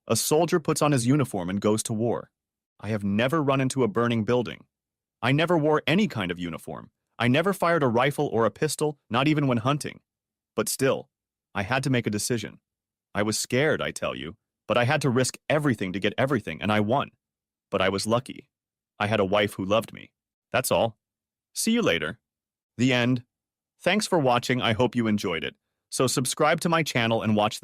A soldier puts on his uniform and goes to war. I have never run into a burning building. I never wore any kind of uniform. I never fired a rifle or a pistol, not even when hunting. But still, I had to make a decision. I was scared, I tell you, but I had to risk everything to get everything, and I won. But I was lucky. I had a wife who loved me. That's all. See you later. The end. Thanks for watching. I hope you enjoyed it. So subscribe to my channel and watch